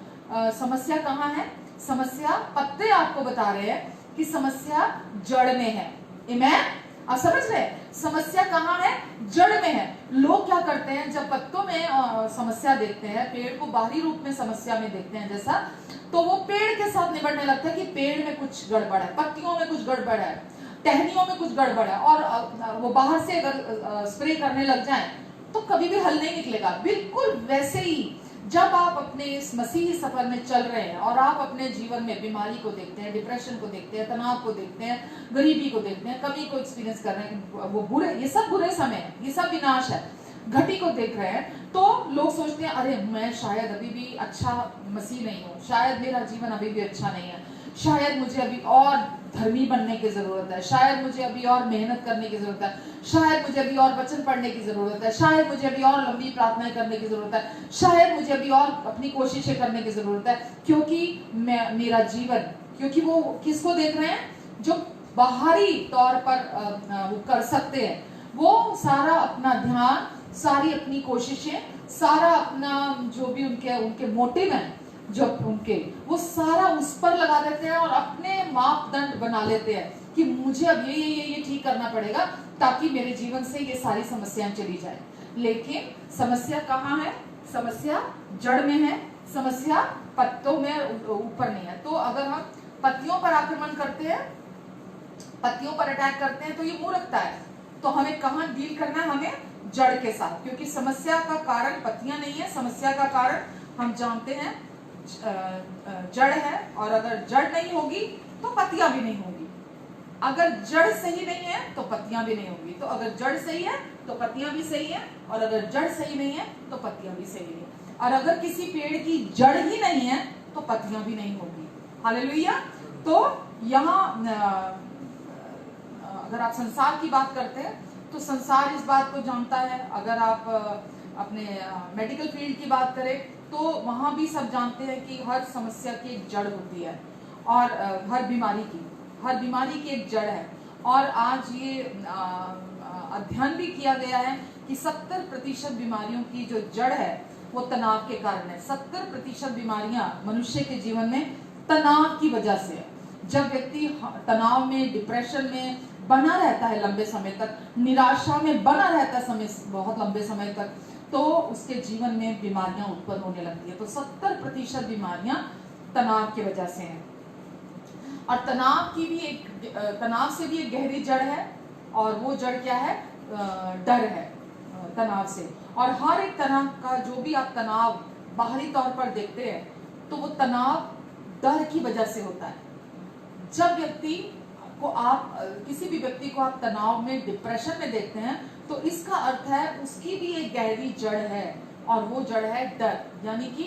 समस्या कहाँ है? समस्या, पत्ते आपको बता रहे हैं कि समस्या जड़ में है। आमीन? आप समझ रहे हैं? समस्या कहाँ है? जड़ में है। लोग क्या करते हैं, जब पत्तों में समस्या देखते हैं, पेड़ को बाहरी रूप में समस्या में देखते हैं जैसा, तो वो पेड़ के साथ निपटने लगता है कि पेड़ में कुछ गड़बड़ है, पत्तियों में कुछ गड़बड़ है, टहनियों में कुछ गड़बड़ है, और वो बाहर से अगर स्प्रे करने लग जाए तो कभी भी हल नहीं निकलेगा। बिल्कुल वैसे ही जब आप अपने इस मसीही सफर में चल रहे हैं और आप अपने जीवन में बीमारी को देखते हैं, डिप्रेशन को देखते हैं, तनाव को देखते हैं, गरीबी को देखते हैं, कमी को एक्सपीरियंस कर रहे हैं, वो बुरे, ये सब बुरे समय है, ये सब विनाश है, घटी को देख रहे हैं, तो लोग सोचते हैं अरे मैं शायद अभी भी अच्छा मसीह नहीं हूँ, शायद मेरा जीवन अभी भी अच्छा नहीं है, शायद मुझे अभी और धर्मी बनने की जरूरत है, शायद मुझे अभी और मेहनत करने की जरूरत है, शायद मुझे अभी और वचन पढ़ने की जरूरत है, शायद मुझे अभी और लंबी प्रार्थनाएं करने की जरूरत है, शायद मुझे अभी और अपनी कोशिशें करने की जरूरत है, क्योंकि मेरा जीवन, क्योंकि वो किसको देख रहे हैं? जो बाहरी तौर पर वो कर सकते हैं, वो सारा अपना ध्यान, सारी अपनी कोशिशें, सारा अपना जो भी उनके मोटिव हैं, जो उनके, वो सारा उस पर लगा देते हैं और अपने मापदंड बना लेते हैं कि मुझे अब ये ठीक करना पड़ेगा ताकि मेरे जीवन से ये सारी समस्याएं चली जाए। लेकिन समस्या कहाँ है? समस्या जड़ में है, समस्या पत्तों में ऊपर नहीं है। तो अगर हम पत्तियों पर आक्रमण करते हैं, पत्तियों पर अटैक करते हैं, तो ये मूर्खता है। तो हमें कहाँ डील करना है? हमें जड़ के साथ, क्योंकि समस्या का कारण पत्तियां नहीं है, समस्या का कारण हम जानते हैं जड़ है, और अगर जड़ नहीं होगी तो पत्तियां भी नहीं होगी। अगर जड़ सही नहीं है तो पत्तियां भी नहीं होगी। तो अगर जड़ सही है तो पत्तियां भी सही है, और अगर जड़ सही नहीं है तो पत्तियां भी सही है। और अगर किसी पेड़ की जड़ ही नहीं है तो पत्तियां भी नहीं होगी। हालेलुया। तो यहाँ अगर आप संसार की बात करते हैं तो संसार इस बात को जानता है। अगर आप अपने मेडिकल फील्ड की बात करें तो वहां भी सब जानते हैं कि हर समस्या की एक जड़ होती है, और हर बीमारी की एक जड़ है। और आज ये अध्ययन भी किया गया है कि 70% बीमारियों की जो जड़ है वो तनाव के कारण है। 70% बीमारियां मनुष्य के जीवन में तनाव की वजह से है। जब व्यक्ति तनाव में, डिप्रेशन में बना रहता है लंबे समय तक, निराशा में बना रहता है बहुत लंबे समय तक, तो उसके जीवन में बीमारियां उत्पन्न होने लगती है। तो 70% बीमारियां तनाव की वजह से हैं। और तनाव से भी एक गहरी जड़ है, और वो जड़ क्या है? डर है तनाव से। और हर एक तरह का जो भी आप तनाव बाहरी तौर पर देखते हैं, तो वो तनाव डर की वजह से होता है। जब किसी भी व्यक्ति को आप तनाव में, डिप्रेशन में देखते हैं, तो इसका अर्थ है उसकी भी एक गहरी जड़ है, और वो जड़ है डर। यानी कि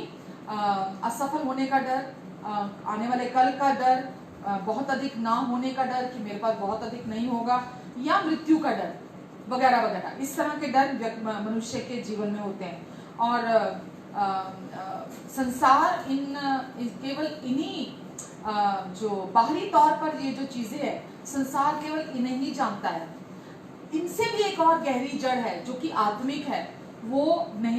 असफल होने का डर, आने वाले कल का डर, बहुत अधिक ना होने का डर कि मेरे पास बहुत अधिक नहीं होगा, या मृत्यु का डर वगैरह वगैरह। इस तरह के डर मनुष्य के जीवन में होते हैं। और संसार केवल इन्हीं जो बाहरी तौर पर ये जो चीजें हैं, संसार केवल इन्हें ही जानता है। इनसे भी एक और गहरी जड़ है जो कि आत्मिक है, वो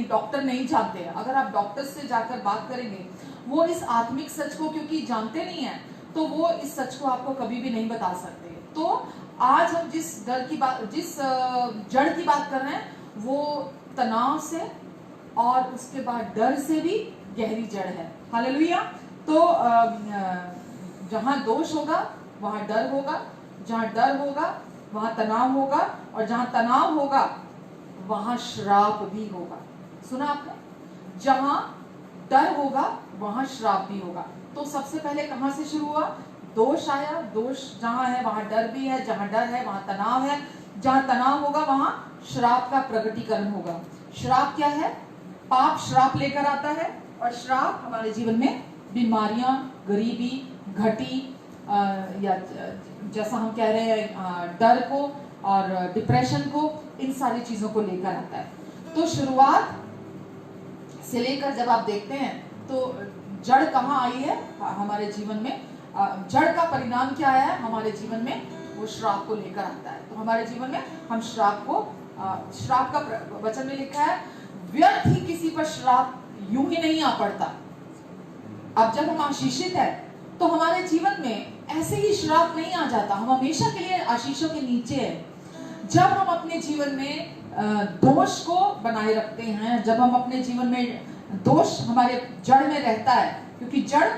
डॉक्टर नहीं जानते हैं। अगर आप डॉक्टर से जाकर बात करेंगे, वो इस आत्मिक सच को क्योंकि जानते नहीं है, तो वो इस सच को आपको कभी भी नहीं बता सकते। तो आज हम जिस जड़ की बात कर रहे हैं, वो तनाव से और उसके बाद डर से भी गहरी जड़ है। हालेलुया। तो जहां दोष होगा वहां डर होगा, जहां डर होगा वहां तनाव होगा, और जहां तनाव होगा वहां श्राप भी होगा। सुना आपने? जहां डर होगा वहां श्राप भी होगा। तो सबसे पहले कहां से शुरू हुआ? दोष आया। दोष जहां है वहां डर भी है, जहां डर है वहां तनाव है, जहां तनाव होगा वहां श्राप का प्रकटीकरण होगा। श्राप क्या है? पाप श्राप लेकर आता है, और श्राप हमारे जीवन में बीमारियां, गरीबी, घटी, या जैसा हम कह रहे हैं डर को और डिप्रेशन को, इन सारी चीजों को लेकर आता है। तो शुरुआत से लेकर जब आप देखते हैं, तो जड़ कहाँ आई है हमारे जीवन में? जड़ का परिणाम क्या आया है हमारे जीवन में? वो श्राप को लेकर आता है। तो हमारे जीवन में हम श्राप का वचन में लिखा है, व्यर्थ ही किसी पर श्राप यूं ही नहीं आ पड़ता। अब जब हम आशीषित है, तो हमारे जीवन में ऐसे ही श्राप नहीं आ जाता। हम हमेशा के लिए आशीषों के नीचे है। जब हम अपने जीवन में दोष को बनाए रखते हैं, जब हम अपने जीवन में दोष हमारे जड़ में रहता है, क्योंकि जड़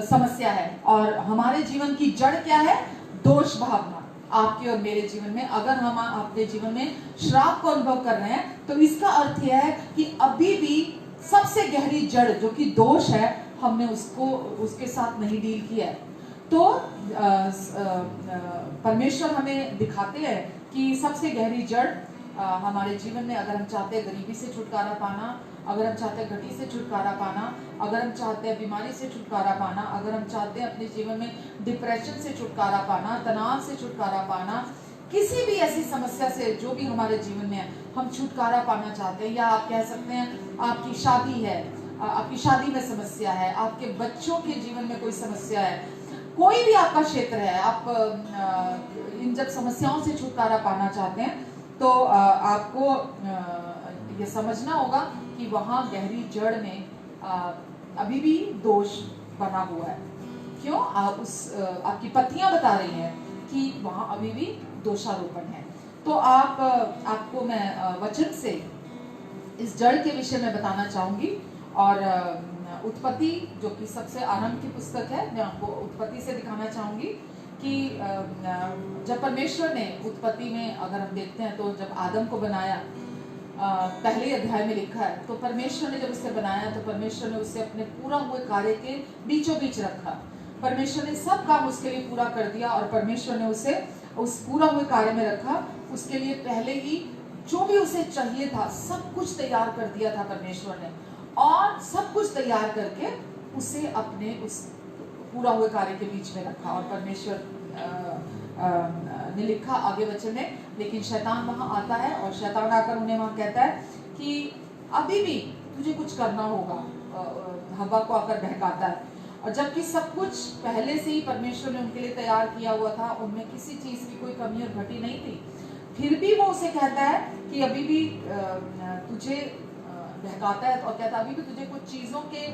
समस्या है, और हमारे जीवन की जड़ क्या है? दोष भावना। आपके और मेरे जीवन में अगर हम अपने जीवन में श्राप को अनुभव कर रहे हैं, तो इसका अर्थ यह है कि अभी भी सबसे गहरी जड़ जो कि दोष है, हमने उसके साथ नहीं डील किया है। तो परमेश्वर हमें दिखाते हैं कि सबसे गहरी जड़ हमारे जीवन में, अगर हम चाहते हैं गरीबी से छुटकारा पाना, अगर हम चाहते हैं घटी से छुटकारा पाना, अगर हम चाहते हैं बीमारी से छुटकारा पाना, अगर हम चाहते हैं अपने जीवन में डिप्रेशन से छुटकारा पाना, तनाव से छुटकारा पाना, किसी भी ऐसी समस्या से जो भी हमारे जीवन में है, हम छुटकारा पाना चाहते हैं, या आप कह सकते हैं आपकी शादी है, आपकी शादी में समस्या है, आपके बच्चों के जीवन में कोई समस्या है, कोई भी आपका क्षेत्र है, आप इन जब समस्याओं से छुटकारा पाना चाहते हैं, तो आपको ये समझना होगा कि वहां गहरी जड़ में अभी भी दोष बना हुआ है। क्यों? आपकी पत्नियां बता रही हैं कि वहां अभी भी दोषारोपण है। तो आपको मैं वचन से इस जड़ के विषय में बताना चाहूंगी, और उत्पत्ति जो कि सबसे आरंभ की पुस्तक है, मैं आपको उत्पत्ति से दिखाना चाहूंगी कि जब परमेश्वर ने उत्पत्ति में, अगर हम देखते हैं तो जब आदम को बनाया, पहले अध्याय में लिखा है, तो परमेश्वर ने जब उसे बनाया, तो परमेश्वर ने उसे अपने पूरा हुए कार्य के बीचों बीच रखा। परमेश्वर ने सब काम उसके लिए पूरा कर दिया, और परमेश्वर ने उसे उस पूरा हुए कार्य में रखा। उसके लिए पहले ही जो भी उसे चाहिए था सब कुछ तैयार कर दिया था परमेश्वर ने, और सब कुछ तैयार करके उसे अपने उस पूरा हुए कार्य के बीच में रखा। और परमेश्वर ने लिखा आगे वचन में, लेकिन शैतान वहां आता है, और शैतान आकर उन्हें वहां कहता है कि अभी भी तुझे कुछ करना होगा। हव्वा को आकर बहकाता है, और जबकि सब कुछ पहले से ही परमेश्वर ने उनके लिए तैयार किया हुआ था, उनमें किसी चीज की कोई कमी और घटी नहीं थी, फिर भी वो उसे कहता है कि अभी भी तुझे बहकाता है, और कहता है अभी भी तुझे कुछ चीजों के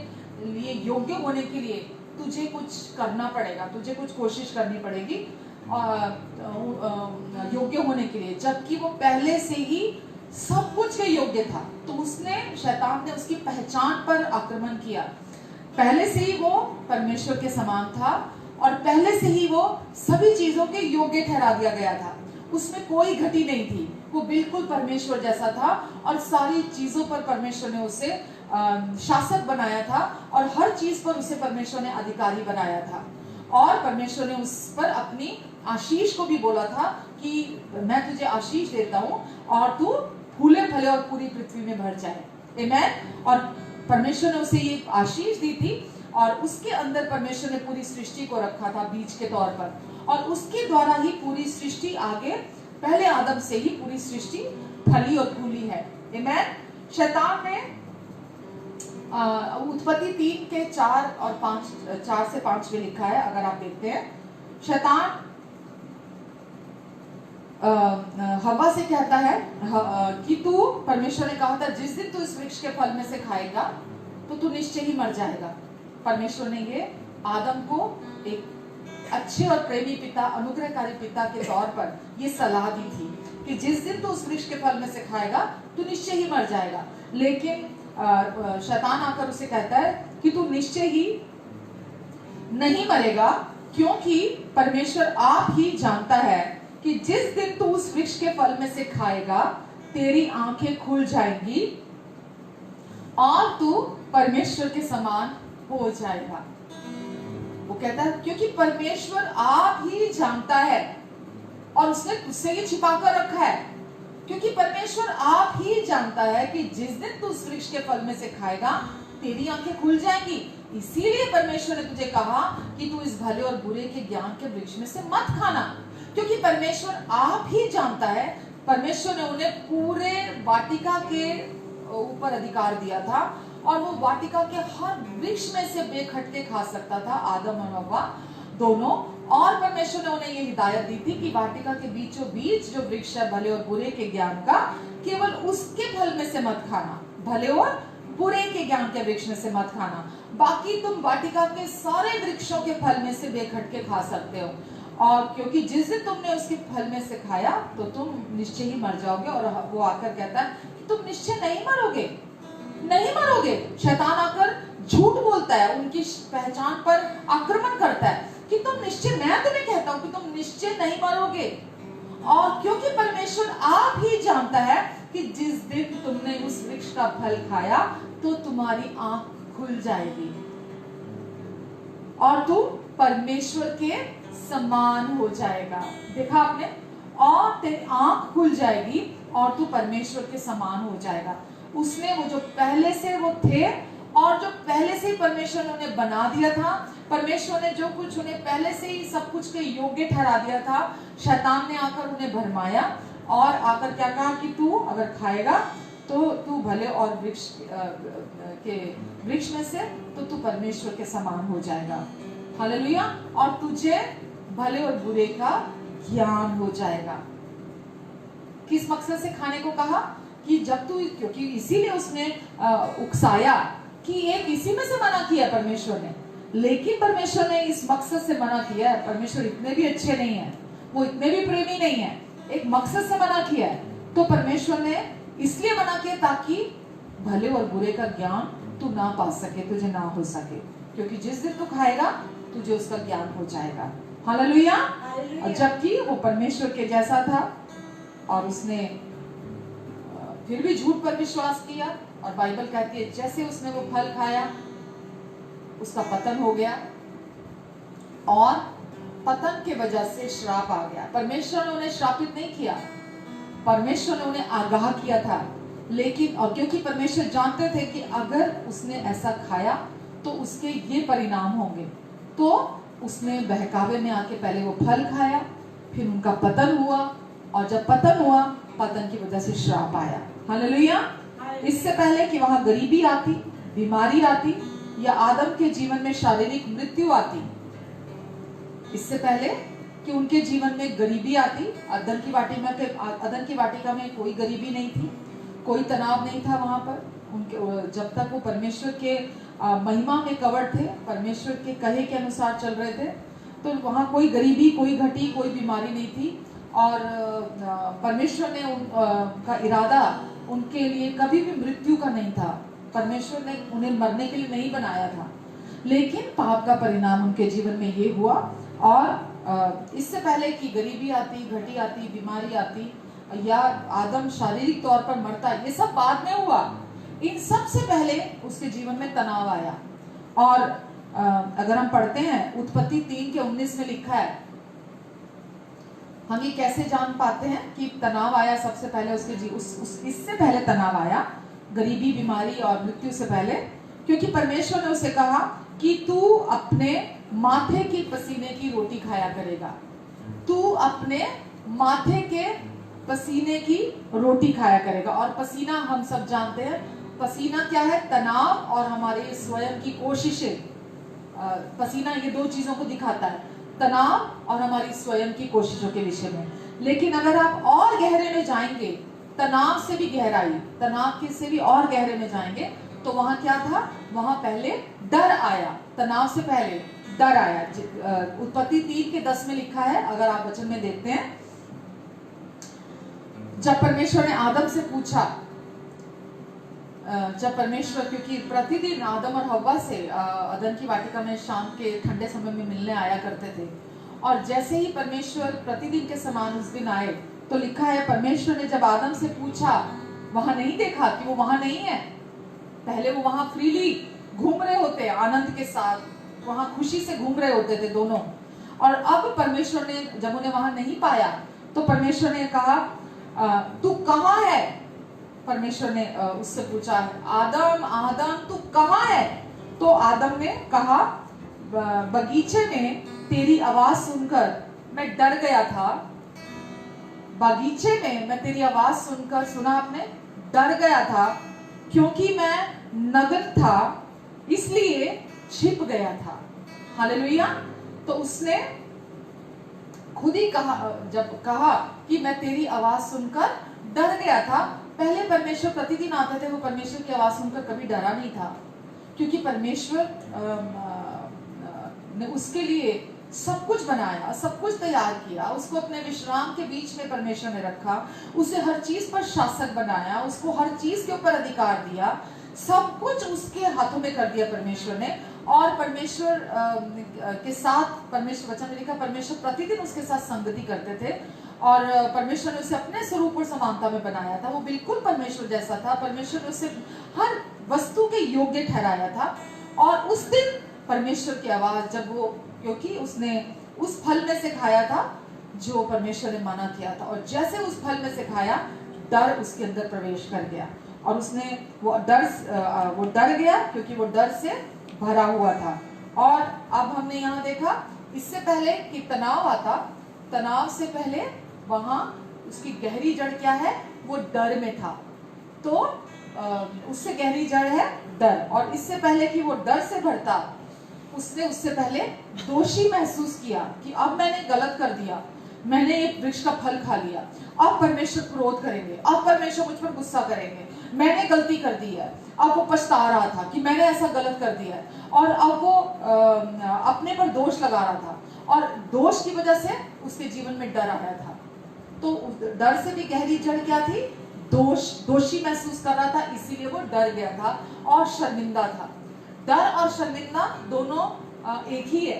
लिए योग्य होने के लिए तुझे कुछ करना पड़ेगा, तुझे कुछ कोशिश करनी पड़ेगी योग्य होने के लिए, जबकि वो पहले से ही सब कुछ के योग्य था। तो उसने, शैतान ने उसकी पहचान पर आक्रमण किया। पहले से ही वो परमेश्वर के समान था और पहले से ही वो सभी चीजों के योग्य ठहरा दिया गया था। उसमें कोई घटी नहीं थी, वो बिल्कुल परमेश्वर जैसा था और सारी चीजों पर परमेश्वर ने उसे शासक बनाया था और हर चीज पर उसे परमेश्वर ने अधिकारी बनाया था। और परमेश्वर ने उस पर अपनी आशीष को भी बोला था कि मैं तुझे आशीष देता हूं और तू फूले फले और पूरी पृथ्वी में भर जाए। आमीन। और परमेश्वर ने उसे ये आशीष दी थी और उसके अंदर परमेश्वर ने पूरी सृष्टि को रखा था बीज के तौर पर, और उसके द्वारा ही पूरी सृष्टि आगे, पहले आदम से ही पूरी सृष्टि फली और फूली है। आमीन। शैतान ने उत्पत्ति 3 के 4 और 4 से 5 में लिखा है, अगर आप देखते हैं, शैतान हवा से कहता है कि तू, परमेश्वर ने कहा था जिस दिन तू इस वृक्ष के फल में से खाएगा तो तू निश्चय ही मर जाएगा। परमेश्वर ने ये आदम को एक अच्छे और प्रेमी पिता, अनुग्रहकारी पिता के तौर पर ये सलाह दी थी कि जिस दिन तू उस वृक्ष के फल में से खाएगा तू निश्चय ही मर जाएगा। लेकिन शैतान आकर उसे कहता है कि तू निश्चय ही नहीं मरेगा, क्योंकि परमेश्वर आप ही जानता है कि जिस दिन तू उस वृक्ष के फल में से खाएगा तेरी आंखें खुल जाएंगी और तू परमेश्वर के समान हो जाएगा। वो कहता है क्योंकि परमेश्वर आप ही जानता है और उसने तुझसे ये छिपा कर रखा है, क्योंकि परमेश्वर आप ही जानता है कि जिस दिन तू उस वृक्ष के फल में से खाएगा तेरी आंखें खुल जाएंगी। इसीलिए परमेश्वर ने तुझे कहा कि तू इस भले और बुरे के ज्ञान के वृक्ष में से मत खाना, क्योंकि परमेश्वर आप ही जानता है। परमेश्वर ने उन्हें पूरे वाटिका के ऊपर अधिकार दिया था और वो वाटिका के हर वृक्ष में से बेखटके खा सकता था, आदम और हव्वा दोनों। और परमेश्वर ने उन्हें ये हिदायत दी थी कि वाटिका के बीचों बीच जो वृक्ष है भले और बुरे के ज्ञान का, केवल उसके फल में से मत खाना, भले और बुरे के ज्ञान के वृक्ष में से मत खाना। बाकी तुम वाटिका के सारे वृक्षों के फल में से बेखटके खा सकते हो, और क्योंकि जिस दिन तुमने उसके फल में से खाया तो तुम निश्चय ही मर जाओगे। और वो आकर कहता है कि तुम निश्चय नहीं मरोगे, नहीं मरोगे। शैतान आकर झूठ बोलता है, उनकी पहचान पर आक्रमण करता है कि तुम निश्चय, मैं तुम्हें कहता हूं कि तुम निश्चय नहीं मरोगे। और क्योंकि परमेश्वर आप ही जानता है कि जिस दिन तुमने उस वृक्ष का फल खाया तो तुम्हारी आंख खुल जाएगी और तू परमेश्वर के समान हो जाएगा। देखा आपने, और तेरी आंख खुल जाएगी और तू परमेश्वर के समान हो जाएगा। उसने वो जो पहले से वो थे और जो पहले से ही परमेश्वर ने उन्हें बना दिया था, परमेश्वर ने जो कुछ उन्हें पहले से ही सब कुछ के योग्य ठहरा दिया था, शैतान ने आकर उन्हें भरमाया और आकर क्या कहा कि तू अगर खाएगा तो तू भले और वृक्ष में से तो तू परमेश्वर के समान हो जाएगा। हालेलुया। और तुझे भले और बुरे का ज्ञान हो जाएगा। किस मकसद से खाने को कहा कि जब तू, क्योंकि इसीलिए उसने उकसाया कि एक इसी में से मना किया परमेश्वर ने, लेकिन परमेश्वर ने इस मकसद से मना किया है। परमेश्वर इतने भी अच्छे नहीं है, वो इतने भी प्रेमी नहीं है, एक मकसद से मना किया है। तो परमेश्वर ने इसलिए मना किया ताकि भले और बुरे का ज्ञान तू ना पा सके, तुझे ना हो सके, क्योंकि जिस दिन तू खाएगा तुझे उसका ज्ञान हो जाएगा। हालेलुया। जबकि वो परमेश्वर के जैसा था और उसने फिर भी झूठ पर विश्वास किया, और बाइबल कहती है जैसे उसने वो फल खाया उसका पतन हो गया और पतन के वजह से श्राप आ गया। परमेश्वर ने उन्हें श्रापित नहीं किया, परमेश्वर ने उन्हें आगाह किया था, लेकिन और क्योंकि परमेश्वर जानते थे कि अगर उसने ऐसा खाया तो उसके ये परिणाम होंगे, तो उसने बहकावे में आके पहले वो फल खाया, फिर उनका पतन हुआ, और जब पतन हुआ पतन की वजह से श्राप आया। हालेलुया। इससे पहले कि वहां गरीबी आती, बीमारी आती या आदम के जीवन में शारीरिक मृत्यु आती, इससे पहले कि उनके जीवन में गरीबी आती, अदन की वाटिका में कोई गरीबी नहीं थी, कोई तनाव नहीं था वहां पर। उनके जब तक वो परमेश्वर के महिमा में कवर थे, परमेश्वर के कहे के अनुसार चल रहे थे, तो वहाँ कोई गरीबी, कोई घटी, कोई बीमारी नहीं थी। और परमेश्वर ने का इरादा उनके लिए कभी भी मृत्यु का नहीं था। परमेश्वर ने उन्हें मरने के लिए नहीं बनाया था, लेकिन पाप का परिणाम उनके जीवन में ये हुआ। और इससे पहले कि गरीबी आती, घटी आती, बीमारी आती या आदम शारीरिक तौर पर मरता, ये सब बाद में हुआ। इन सब से पहले उसके जीवन में तनाव आया। और अगर हम पढ़ते हैं उत्पत्ति 3:19 में लिखा है, हम ये कैसे जान पाते हैं कि तनाव आया सबसे पहले उसके इससे पहले तनाव आया, गरीबी, बीमारी और मृत्यु से पहले, क्योंकि परमेश्वर ने उसे कहा कि तू अपने माथे की पसीने की रोटी खाया करेगा। तू अपने माथे के पसीने की रोटी खाया करेगा। और पसीना हम सब जानते हैं, पसीना क्या है? तनाव और हमारी स्वयं की कोशिशें। पसीना ये दो चीजों को दिखाता है, तनाव और हमारी स्वयं की कोशिशों के विषय में। लेकिन अगर आप और गहरे में जाएंगे, तनाव से भी गहराई, तनाव से भी और गहरे में जाएंगे, तो वहां क्या था? वहां पहले डर आया। तनाव से पहले डर आया। उत्पत्ति 3:10 में लिखा है, अगर आप वचन में देखते हैं, जब परमेश्वर ने आदम से पूछा, जब परमेश्वर, क्योंकि प्रतिदिन आदम और हव्वा से अदन की वाटिका में शाम के ठंडे समय में मिलने आया करते थे, और जैसे ही परमेश्वर प्रतिदिन के समान उस दिन आए, तो लिखा है परमेश्वर ने जब आदम से पूछा, वहां नहीं देखा कि वो वहां नहीं है। पहले वो वहां फ्रीली घूम रहे होते, आनंद के साथ वहां खुशी से घूम रहे होते थे दोनों। और अब परमेश्वर ने जब उन्हें वहां नहीं पाया, तो परमेश्वर ने कहा, तू कहाँ है? परमेश्वर ने उससे पूछा, आदम, आदम तू कहाँ है? तो आदम ने कहा, बगीचे में तेरी आवाज सुनकर मैं डर गया था। बगीचे में मैं तेरी आवाज सुनकर, सुना आपने, डर गया था, क्योंकि मैं नग्न था, इसलिए छिप गया था। हालेलुया। तो उसने खुद ही कहा, जब कहा कि मैं तेरी आवाज सुनकर डर गया था। पहले परमेश्वर प्रतिदिन आते थे, वो परमेश्वर की आवाज सुनकर कभी डरा नहीं था, क्योंकि परमेश्वर ने उसके लिए सब कुछ बनाया, सब कुछ तैयार किया। उसको अपने विश्राम के बीच में परमेश्वर ने रखा, उसे हर चीज पर शासक बनाया, उसको हर चीज के ऊपर अधिकार दिया, सब कुछ उसके हाथों में कर दिया परमेश्वर ने। और परमेश्वर के साथ, परमेश्वर वचन में लिखा, परमेश्वर प्रतिदिन उसके साथ संगति करते थे। और परमेश्वर ने उसे अपने स्वरूप और समानता में बनाया था। वो बिल्कुल परमेश्वर जैसा था। परमेश्वर ने उसे हर वस्तु के योग्य ठहराया था। और उस दिन परमेश्वर की आवाज, जब वो, क्योंकि उसने उस फल में से खाया था जो परमेश्वर ने मना किया था, और जैसे उस फल में से खाया, डर उसके अंदर प्रवेश कर गया, और उसने वो डर गया, क्योंकि वो डर से भरा हुआ था। और अब हमने यहाँ देखा, इससे पहले कि तनाव आता, तनाव से पहले वहां उसकी गहरी जड़ क्या है? वो डर में था। तो उससे गहरी जड़ है डर। और इससे पहले कि वो डर से भरता, उसने उससे पहले दोषी महसूस किया कि अब मैंने गलत कर दिया, मैंने एक वृक्ष का फल खा लिया, अब परमेश्वर क्रोध करेंगे, अब परमेश्वर मुझ पर गुस्सा करेंगे, मैंने गलती कर दी है। अब वो पछता रहा था कि मैंने ऐसा गलत कर दिया है, और अब वो अपने पर दोष लगा रहा था, और दोष की वजह से उसके जीवन में डर आया था। तो डर से भी गहरी जड़ क्या थी? दोषी महसूस कर रहा था, इसीलिए वो डर गया था और शर्मिंदा था। डर और शर्मिंदा दोनों एक ही है।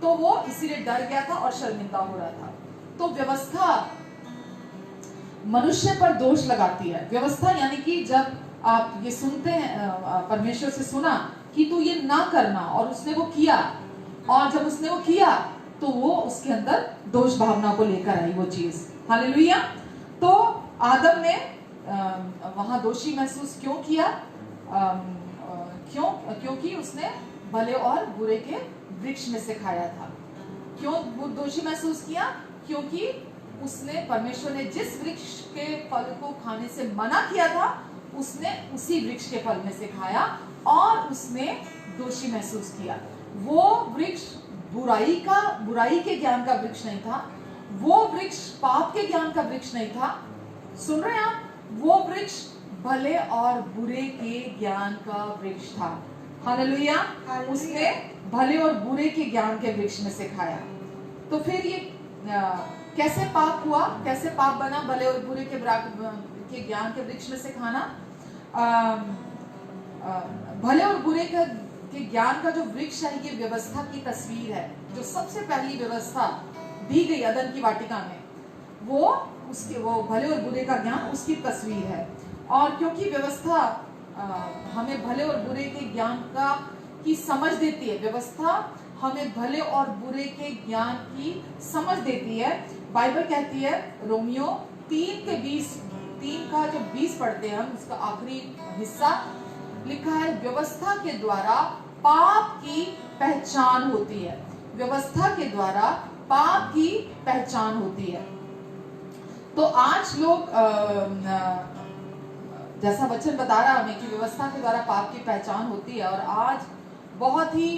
तो वो इसीलिए डर गया था और शर्मिंदा हो रहा था। तो व्यवस्था मनुष्य पर दोष लगाती है। व्यवस्था यानी कि जब आप ये सुनते हैं, परमेश्वर से सुना कि तू ये ना करना, और उसने वो किया, और जब उसने वो किया तो वो उसके अंदर दोष भावना को लेकर आई वो चीज। हालेलुया। तो आदम ने वहां दोषी महसूस क्यों किया? क्योंकि उसने भले और बुरे के वृक्ष में से खाया था। क्यों वो दोषी महसूस किया? क्योंकि उसने, परमेश्वर ने जिस वृक्ष के फल को खाने से मना किया था, उसने उसी वृक्ष के फल में से खाया, और उसने दोषी महसूस किया। वो वृक्ष बुराई के ज्ञान का वृक्ष नहीं था, वो वृक्ष पाप के ज्ञान का वृक्ष नहीं था। सुन रहे हैं आप? वो वृक्ष भले और बुरे के ज्ञान का वृक्ष था। हालेलुया। उसने भले और बुरे के ज्ञान के वृक्ष में से खाया। तो फिर ये कैसे पाप हुआ, कैसे पाप बना? भले और बुरे के ज्ञान के वृक्ष में से खाना। भले और बुरे के ज्ञान का जो वृक्ष है, ये व्यवस्था की तस्वीर है। जो सबसे पहली व्यवस्था दी गई अदन की वाटिका में, वो भले और बुरे का ज्ञान उसकी तस्वीर है। और क्योंकि व्यवस्था हमें भले और बुरे के ज्ञान की समझ देती है, व्यवस्था हमें भले और बुरे के ज्ञान की समझ देती है। बाइबल कहती है, रोमियो 3 का जो 20 पढ़ते हैं हम, उसका आखिरी हिस्सा लिखा है, व्यवस्था के द्वारा पाप की पहचान होती है। व्यवस्था के द्वारा पाप की पहचान होती है। तो आज लोग जैसा वचन बता रहा हमें कि व्यवस्था के द्वारा पाप की पहचान होती है, और आज बहुत ही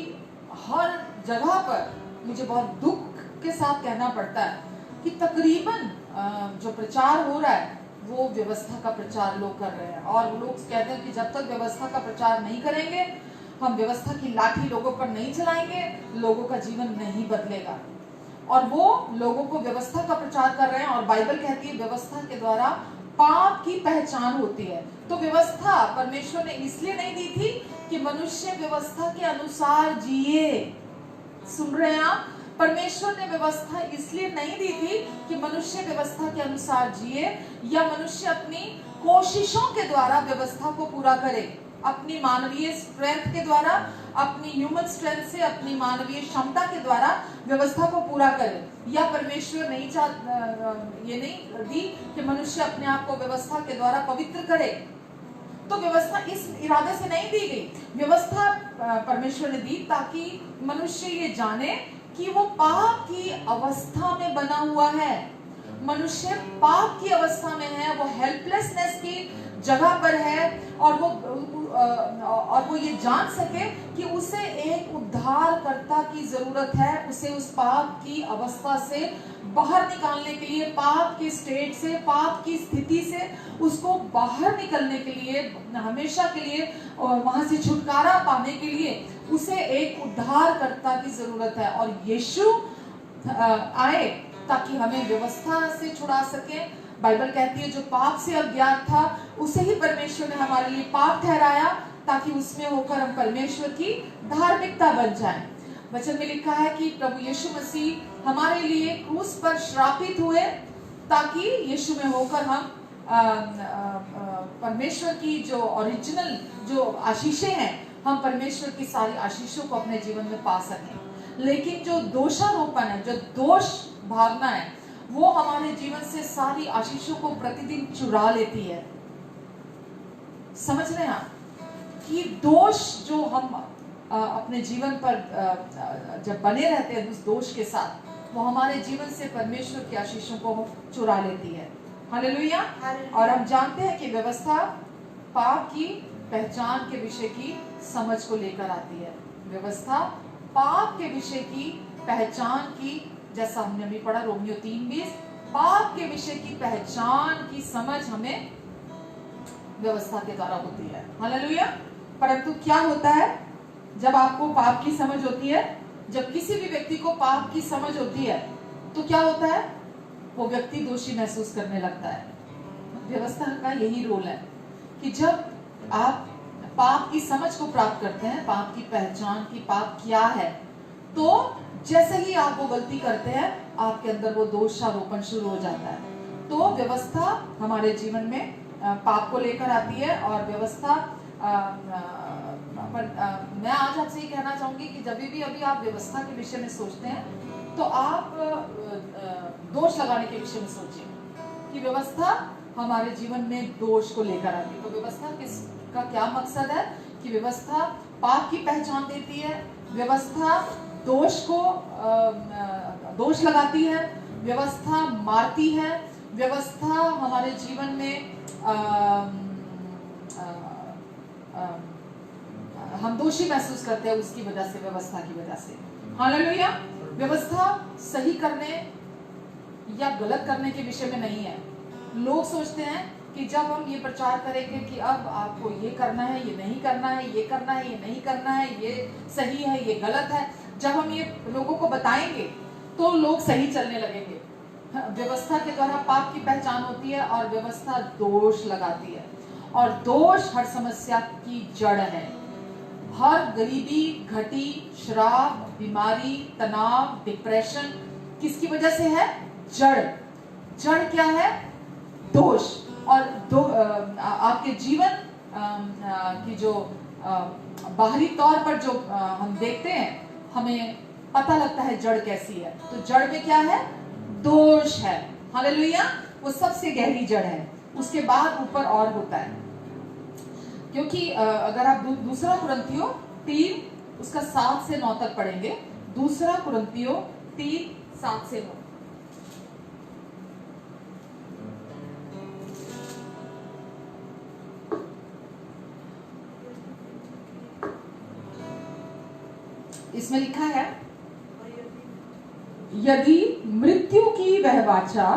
हर जगह पर मुझे बहुत दुख के साथ कहना पड़ता है कि तकरीबन जो प्रचार हो रहा है वो व्यवस्था का प्रचार लोग कर रहे हैं। और लोग कहते हैं कि जब तक व्यवस्था का प्रचार नहीं करेंगे, हम व्यवस्था की लाठी लोगों पर नहीं चलाएंगे, लोगों का जीवन नहीं बदलेगा। और वो लोगों को व्यवस्था का प्रचार कर रहे हैं। और बाइबल कहती है व्यवस्था के द्वारा पाप की पहचान होती है। तो व्यवस्था परमेश्वर ने इसलिए नहीं दी थी कि मनुष्य व्यवस्था के अनुसार जिए। सुन रहे हैं आप? परमेश्वर ने व्यवस्था इसलिए नहीं दी थी कि मनुष्य व्यवस्था के अनुसार जिए, या मनुष्य अपनी कोशिशों के द्वारा व्यवस्था को पूरा करे, अपनी मानवीय स्ट्रेंथ के द्वारा, अपनी ह्यूमन स्ट्रेंथ से, अपनी मानवीय क्षमता के द्वारा व्यवस्था को पूरा करे। या परमेश्वर नहीं ये नहीं दी कि मनुष्य अपने आप को व्यवस्था के द्वारा पवित्र करे। तो व्यवस्था इस इरादे से नहीं दी गई। व्यवस्था परमेश्वर ने दी ताकि मनुष्य ये जाने कि वो पाप की अवस्था में बना हुआ है। मनुष्य पाप की अवस्था में है, वो हेल्पलेसनेस की जगह पर है, और वो ये जान सके कि उसे एक उद्धारकर्ता की जरूरत है। उसे उस पाप की अवस्था से बाहर निकालने के लिए, पाप के स्टेट से, पाप की स्थिति से उसको बाहर निकलने के लिए, हमेशा के लिए, और वहां से छुटकारा पाने के लिए उसे एक उद्धारकर्ता की जरूरत है। और यीशु आए ताकि हमें व्यवस्था से छुड़ा सके। बाइबल कहती है जो पाप से अज्ञात था उसे ही परमेश्वर ने हमारे लिए पाप ठहराया, ताकि उसमें होकर हम परमेश्वर की धार्मिकता बन जाएं। वचन में लिखा है कि प्रभु यीशु मसीह हमारे लिए क्रूस पर श्रापित हुए, ताकि यीशु में होकर हम परमेश्वर की जो ओरिजिनल जो आशीषें हैं, हम परमेश्वर की सारी आशीषों को अपने जीवन में पा सकें। लेकिन जो दोषारोपण है, जो दोष भावना है, वो हमारे जीवन से सारी आशीषों को प्रतिदिन चुरा लेती है। समझ रहे हैं आप कि दोष जो हम अपने जीवन पर जब बने रहते हैं उस दोष के साथ, वो हमारे जीवन से परमेश्वर की आशीषों को चुरा लेती है। हालेलुया। और हम जानते हैं कि व्यवस्था पाप की पहचान के विषय की समझ को लेकर आती है। व्यवस्था पाप के विषय की पहचान की, जैसा हमने अभी पढ़ा रोमियो 3:20, पाप के विषय की पहचान की समझ हमें व्यवस्था के द्वारा होती है। हालेलुया। परंतु क्या होता है जब आपको पाप की समझ होती है? जब किसी भी व्यक्ति को पाप की समझ होती है तो क्या होता है? वो व्यक्ति दोषी महसूस करने लगता है। व्यवस्था का यही रोल है कि जब आप पाप की समझ को प्राप्त करते हैं, पाप की पहचान की, पाप क्या है, तो जैसे ही आप वो गलती करते हैं, आपके अंदर वो दोषारोपण शुरू हो जाता है। तो व्यवस्था हमारे जीवन में पाप को लेकर आती है। और व्यवस्था मैं आज आपसे ये कहना चाहूंगी कि जब भी अभी आप व्यवस्था के विषय में सोचते हैं तो आप दोष लगाने के विषय में सोचिए कि व्यवस्था हमारे जीवन में दोष को लेकर आती है। तो व्यवस्था किसका क्या मकसद है? कि व्यवस्था पाप की पहचान देती है, व्यवस्था दोष को दोष लगाती है, व्यवस्था मारती है, व्यवस्था हमारे जीवन में हम दोषी महसूस करते हैं उसकी वजह से, व्यवस्था की वजह से। हालेलुया। व्यवस्था सही करने या गलत करने के विषय में नहीं है। लोग सोचते हैं कि जब हम ये प्रचार करेंगे कि अब आपको ये करना है, ये नहीं करना है, ये करना है, ये नहीं करना है, ये सही है, ये गलत है, जब हम ये लोगों को बताएंगे तो लोग सही चलने लगेंगे। व्यवस्था के द्वारा पाप की पहचान होती है और व्यवस्था दोष लगाती है, और दोष हर समस्या की जड़ है। हर गरीबी, घटी, श्राप, बीमारी, तनाव, डिप्रेशन किसकी वजह से है? जड़ क्या है? दोष। और आपके जीवन की जो बाहरी तौर पर जो हम देखते हैं, हमें पता लगता है जड़ कैसी है। तो जड़ में क्या है? दोष है। हालेलुया। वो सबसे गहरी जड़ है, उसके बाद ऊपर और होता है। क्योंकि अगर आप दूसरा कुरिन्थियों 3 उसका 7 से 9 तक पढ़ेंगे, दूसरा कुरिन्थियों 3 7 से 9। इसमें लिखा है, यदि मृत्यु की वह वाचा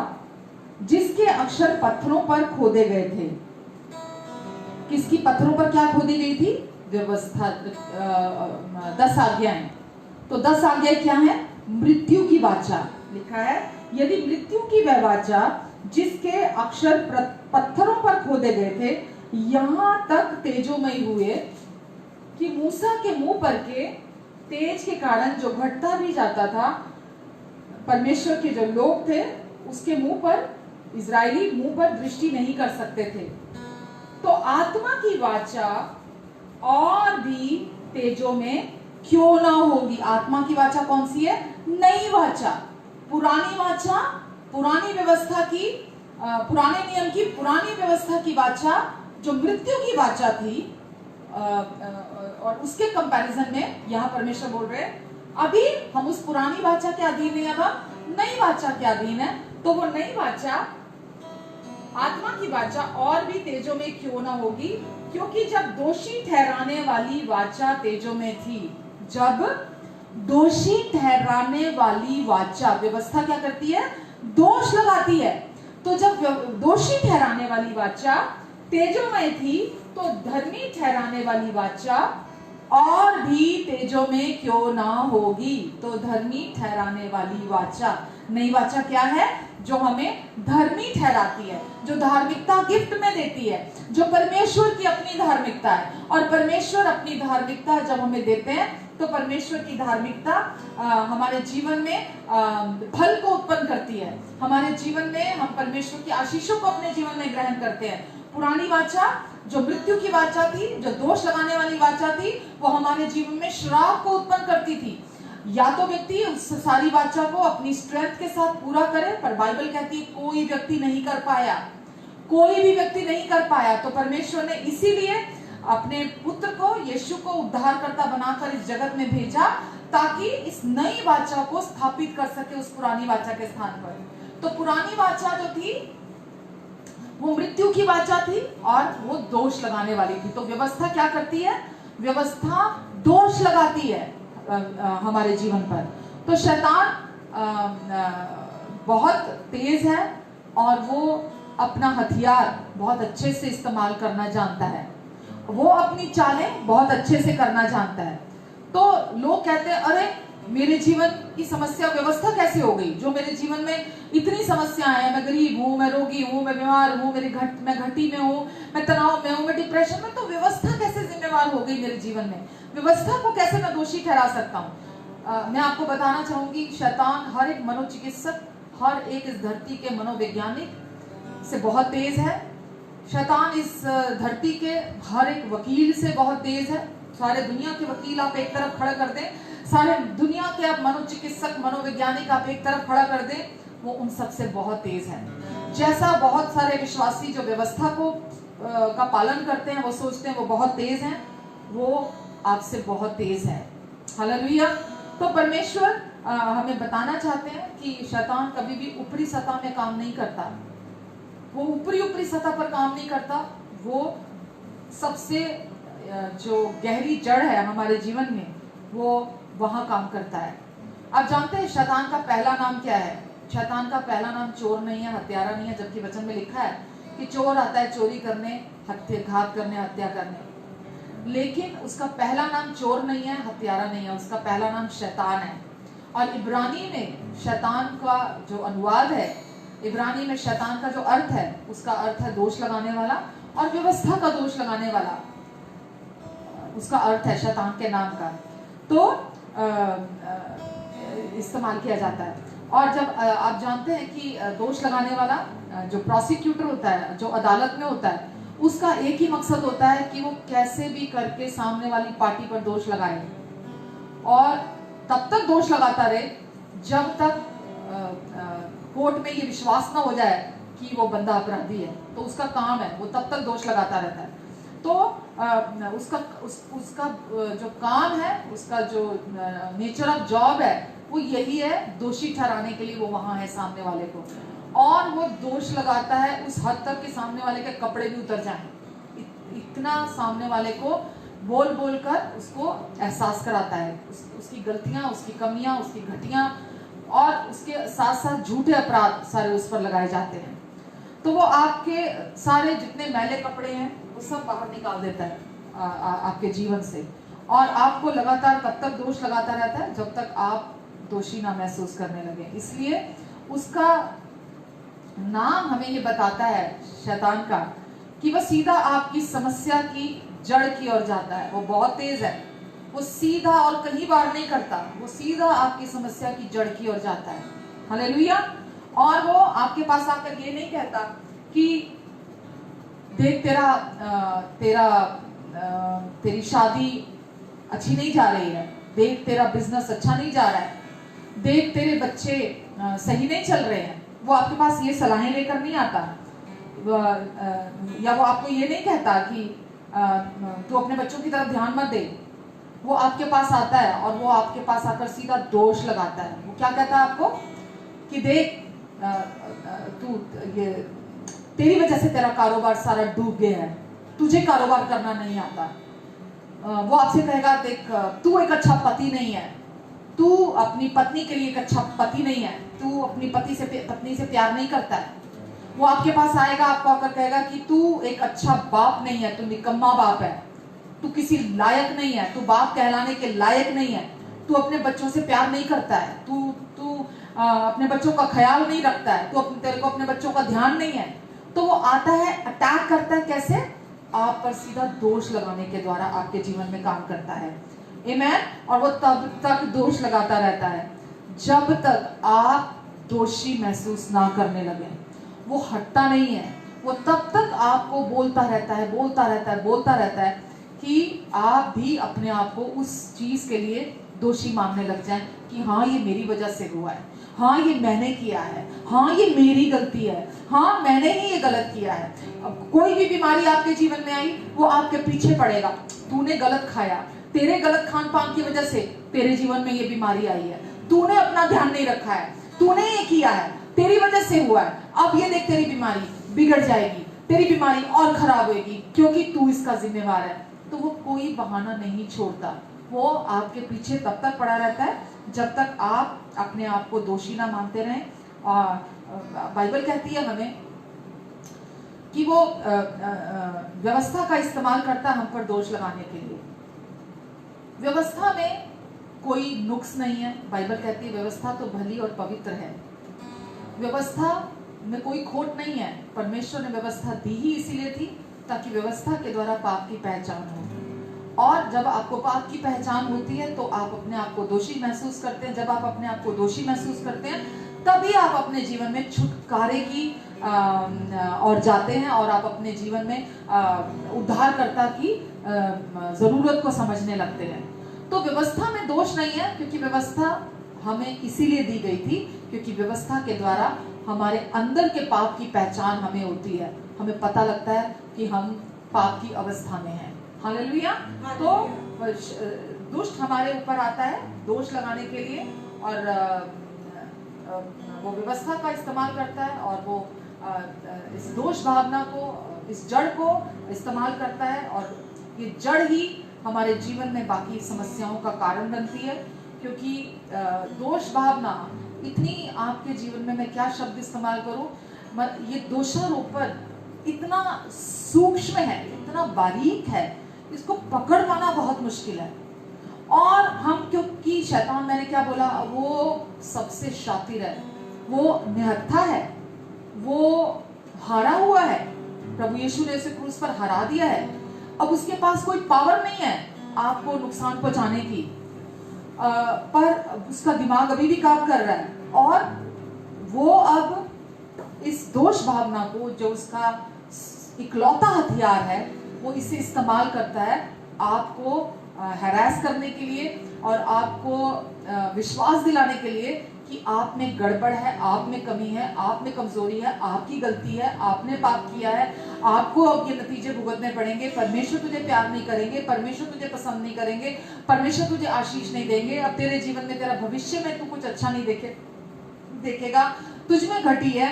जिसके अक्षर पत्थरों पर खोदे गए थे, किसकी पत्थरों पर क्या खोदी गई थी? व्यवस्था, 10 आज्ञाएं। तो 10 आज्ञाएं क्या है? मृत्यु की वाचा। लिखा है, यदि मृत्यु की वह वाचा जिसके अक्षर पत्थरों पर खोदे गए थे, यहां तक तेजोमय हुए कि मूसा के मुंह पर के तेज के कारण जो घटता भी जाता था, परमेश्वर के जो लोग थे उसके मुंह पर, इजरायली मुंह पर दृष्टि नहीं कर सकते थे, तो आत्मा की वाचा और भी तेजों में क्यों ना होगी। आत्मा की वाचा कौन सी है? नई वाचा। पुरानी वाचा, पुरानी व्यवस्था की, पुराने नियम की, पुरानी व्यवस्था की वाचा जो मृत्यु की वाचा थी, और उसके कंपैरिजन में यहाँ परमेश्वर बोल रहे हैं, अभी हम उस पुरानी वाचा के अधीन है, अब हम नई वाचा के अधीन है। तो वो नई वाचा, आत्मा की वाचा और भी तेजों में क्यों ना होगी, क्योंकि जब दोषी ठहराने वाली वाचा तेजों में थी, जब दोषी ठहराने वाली वाचा, व्यवस्था क्या करती है? दोष लगाती है। तो जब दोषी ठहराने वाली वाचा तेजों में थी, तो धर्मी ठहराने वाली वाचा और भी तेजों में क्यों ना होगी। तो धर्मी ठहराने वाली वाचा, नई वाचा क्या है? जो हमें धर्मी ठहराती है, जो धार्मिकता गिफ्ट में देती है, जो परमेश्वर की अपनी धार्मिकता है। और परमेश्वर अपनी धार्मिकता जब हमें देते हैं, तो परमेश्वर की धार्मिकता हमारे जीवन में फल को उत्पन्न करती है। हमारे जीवन में हम परमेश्वर की आशीषों को अपने जीवन में ग्रहण करते हैं। पुरानी वाचा जो मृत्यु की वाचा थी, जो दोष लगाने वाली वाचा थी, वो हमारे जीवन में श्राप को उत्पन्न करती थी। या तो व्यक्ति उस सारी वाचा को अपनी स्ट्रेंथ के साथ पूरा करे, पर बाइबल कहती है कोई व्यक्ति नहीं कर पाया, कोई भी व्यक्ति नहीं कर पाया। तो परमेश्वर ने इसीलिए अपने पुत्र को, यीशु को उद्धारकर्ता बनाकर इस जगत में भेजा, ताकि इस नई वाचा को स्थापित कर सके उस पुरानी वाचा के स्थान पर। तो पुरानी वाचा जो थी वो मृत्यु की वाचा थी और वो दोष लगाने वाली थी। तो व्यवस्था क्या करती है? व्यवस्था दोष लगाती है हमारे जीवन पर। तो शैतान बहुत तेज है और वो अपना हथियार बहुत अच्छे से इस्तेमाल करना जानता है, वो अपनी चालें बहुत अच्छे से करना जानता है। तो लोग कहते हैं, अरे मेरे जीवन की समस्या व्यवस्था कैसे हो गई? जो मेरे जीवन में इतनी समस्याएं हैं, मैं गरीब हूँ, मैं रोगी हूँ, मैं बीमार हूँ, मैं घटी में हूँ, मैं तनाव में हूँ, मैं डिप्रेशन में, तो व्यवस्था कैसे जिम्मेवार हो गई मेरे जीवन में? व्यवस्था को कैसे मैं दोषी ठहरा सकता हूँ? मैं आपको बताना चाहूंगी, शैतान हर एक मनोचिकित्सक, हर एक इस धरती के मनोवैज्ञानिक से बहुत तेज है। शैतान इस धरती के हर एक वकील से बहुत तेज है। सारे दुनिया के वकील आप एक तरफ खड़ा कर दें, सारे दुनिया के आप मनोचिकित्सक, मनोवैज्ञानिक आप एक तरफ खड़ा कर दें, वो उन सब से बहुत तेज है। जैसा बहुत सारे विश्वासी जो व्यवस्था को का पालन करते हैं, वो सोचते हैं वो बहुत तेज हैं, वो आपसे बहुत तेज है। हालेलुया। तो परमेश्वर हमें बताना चाहते हैं कि शैतान कभी भी ऊपरी सतह में काम नहीं करता, वो ऊपरी सतह पर काम नहीं करता, वो सबसे जो गहरी जड़ है हमारे जीवन में, वो वहां काम करता है। आप जानते हैं शैतान का पहला नाम क्या है? शैतान का पहला नाम चोर नहीं है, हत्यारा नहीं है, जबकि वचन में लिखा है कि चोर आता है चोरी करने, घात करने, हत्या करने, लेकिन उसका पहला नाम चोर नहीं है, हत्यारा नहीं है, उसका पहला नाम शैतान है। और इब्रानी में शैतान का जो अनुवाद है, इब्रानी में शैतान का जो अर्थ है, उसका अर्थ है दोष लगाने वाला, और व्यवस्था का दोष लगाने वाला उसका अर्थ है शैतान के नाम का। तो इस्तेमाल किया जाता है। और जब आप जानते हैं कि दोष लगाने वाला जो प्रोसिक्यूटर होता है, जो अदालत में होता है, उसका एक ही मकसद होता है कि वो कैसे भी करके सामने वाली पार्टी पर दोष लगाए, और तब तक दोष लगाता रहे जब तक कोर्ट में ये विश्वास ना हो जाए कि वो बंदा अपराधी है। तो उसका काम है, वो तब तक दोष लगाता रहता है। तो उसका जो काम है, उसका जो नेचर ऑफ जॉब है, वो यही है, दोषी ठहराने के लिए वो वहां है सामने वाले को। और वो दोष लगाता है उस हद तक कि सामने वाले के कपड़े भी उतर जाएं, इतना सामने वाले को बोल बोल कर उसको एहसास कराता है, उसकी गलतियां, उसकी कमियां, उसकी घटियां, और उसके साथ साथ झूठे अपराध सारे उस पर लगाए जाते हैं। तो वो आपके सारे जितने मैले कपड़े हैं वो सब बाहर निकाल देता है आपके जीवन से, और आपको लगातार तब तक दोष लगाता रहता है जब तक आप दोषी ना महसूस करने लगे। इसलिए उसका नाम हमें ये बताता है शैतान का कि वह सीधा आपकी समस्या की जड़ की ओर जाता है। वो बहुत तेज है, वो सीधा और कहीं बार नहीं करता, वो सीधा आपकी समस्या की जड़ की ओर जाता है। हालेलुया। और वो आपके पास आकर ये नहीं कहता कि देख तेरी शादी अच्छी नहीं जा रही है, देख तेरा बिजनेस अच्छा नहीं जा रहा है, देख तेरे बच्चे सही नहीं चल रहे हैं। वो आपके पास ये सलाहें लेकर नहीं आता, या वो आपको ये नहीं कहता कि तू अपने बच्चों की तरफ ध्यान मत दे। वो आपके पास आता है और वो आपके पास आकर सीधा दोष लगाता है। वो क्या कहता है आपको कि देख तू ये तेरी वजह से तेरा कारोबार सारा डूब गया है, तुझे कारोबार करना नहीं आता। वो आपसे कहेगा देख तू एक अच्छा पति नहीं है, तू अपनी पत्नी के लिए एक अच्छा पति नहीं है, तू अपनी पत्नी से प्यार नहीं करता है। वो आपके पास आएगा, आपको आकर कहेगा कि तू एक अच्छा बाप नहीं है, तू निकम्मा बाप है, तू किसी लायक नहीं है, तू बाप कहलाने के लायक नहीं है, तू अपने बच्चों से प्यार नहीं करता है, तू अपने बच्चों का ख्याल नहीं रखता है, तेरे को अपने बच्चों का ध्यान नहीं है। तो वो आता है, अटैक करता है, कैसे? आप पर सीधा दोष लगाने के द्वारा आपके जीवन में काम करता है। आमीन। और वो तब तक दोष लगाता रहता है जब तक आप दोषी महसूस ना करने लगे। वो हटता नहीं है, वो तब तक आपको बोलता रहता है कि आप भी अपने आप को उस चीज के लिए दोषी मानने लग जाएं कि हाँ ये मेरी वजह से हुआ है, हाँ ये मैंने किया है, हाँ ये मेरी गलती है, हाँ मैंने ही ये गलत किया है। अब कोई भी बीमारी आपके जीवन में आई, वो आपके पीछे पड़ेगा, तूने गलत खाया, तेरे गलत खान पान की वजह से तेरे जीवन में ये बीमारी आई है, तूने अपना ध्यान नहीं रखा है, तूने ये किया है, तेरी वजह से हुआ है, अब ये देख तेरी बीमारी बिगड़ जाएगी, तेरी बीमारी और खराब होगी क्योंकि तू इसका जिम्मेवार है। तो वो कोई बहाना नहीं छोड़ता, वो आपके पीछे तब तक पड़ा रहता है जब तक आप अपने आप को दोषी ना मानते रहें। और बाइबल कहती है हमें कि वो व्यवस्था का इस्तेमाल करता है हम पर दोष लगाने के लिए। व्यवस्था में कोई नुक्स नहीं है। बाइबल कहती है व्यवस्था तो भली और पवित्र है, व्यवस्था में कोई खोट नहीं है। परमेश्वर ने व्यवस्था दी ही इसीलिए थी ताकि व्यवस्था के द्वारा पाप की पहचान हो, और जब आपको पाप की पहचान होती है तो आप अपने आप को दोषी महसूस करते हैं। जब आप अपने आप को दोषी महसूस करते हैं तभी आप अपने जीवन में छुटकारे की और जाते हैं, और आप अपने जीवन में उद्धारकर्ता की जरूरत को समझने लगते हैं। तो व्यवस्था में दोष नहीं है, क्योंकि व्यवस्था हमें इसीलिए दी गई थी क्योंकि व्यवस्था के द्वारा हमारे अंदर के पाप की पहचान हमें होती है, हमें पता लगता है कि हम पाप की अवस्था में हैं। हालेलुया। तो दुष्ट हमारे ऊपर आता है दोष लगाने के लिए, और वो व्यवस्था का इस्तेमाल करता है, और वो इस दोष भावना को, इस जड़ को इस्तेमाल करता है, और ये जड़ ही हमारे जीवन में बाकी समस्याओं का कारण बनती है। क्योंकि दोष भावना इतनी आपके जीवन में, मैं क्या शब्द इस्तेमाल करूं, ये दोषारोपण इतना सूक्ष्म है, इतना बारीक है, इसको पकड़ पाना बहुत मुश्किल है। और हम, क्योंकि शैतान, मैंने क्या बोला, वो सबसे शातिर है, वो निहत्था है, वो हारा हुआ है। प्रभु यीशु ने उसे क्रूस पर हरा दिया है। अब उसके पास कोई पावर नहीं है आपको नुकसान पहुंचाने की, पर उसका दिमाग अभी भी काम कर रहा है, और वो अब इस दोष भावना को, जो उसका इकलौता हथियार है, वो इसे इस्तेमाल करता है आपको हैरास करने के लिए और आपको विश्वास दिलाने के लिए कि आप में गड़बड़ है, आप में कमी है, आप में कमजोरी है, आपकी गलती है, आपने पाप किया है, आपको अब ये नतीजे भुगतने पड़ेंगे, परमेश्वर तुझे प्यार नहीं करेंगे, परमेश्वर तुझे पसंद नहीं करेंगे, परमेश्वर तुझे आशीष नहीं देंगे, अब तेरे जीवन में, तेरा भविष्य में तू कुछ अच्छा नहीं देखेगा, तुझ में घटी है,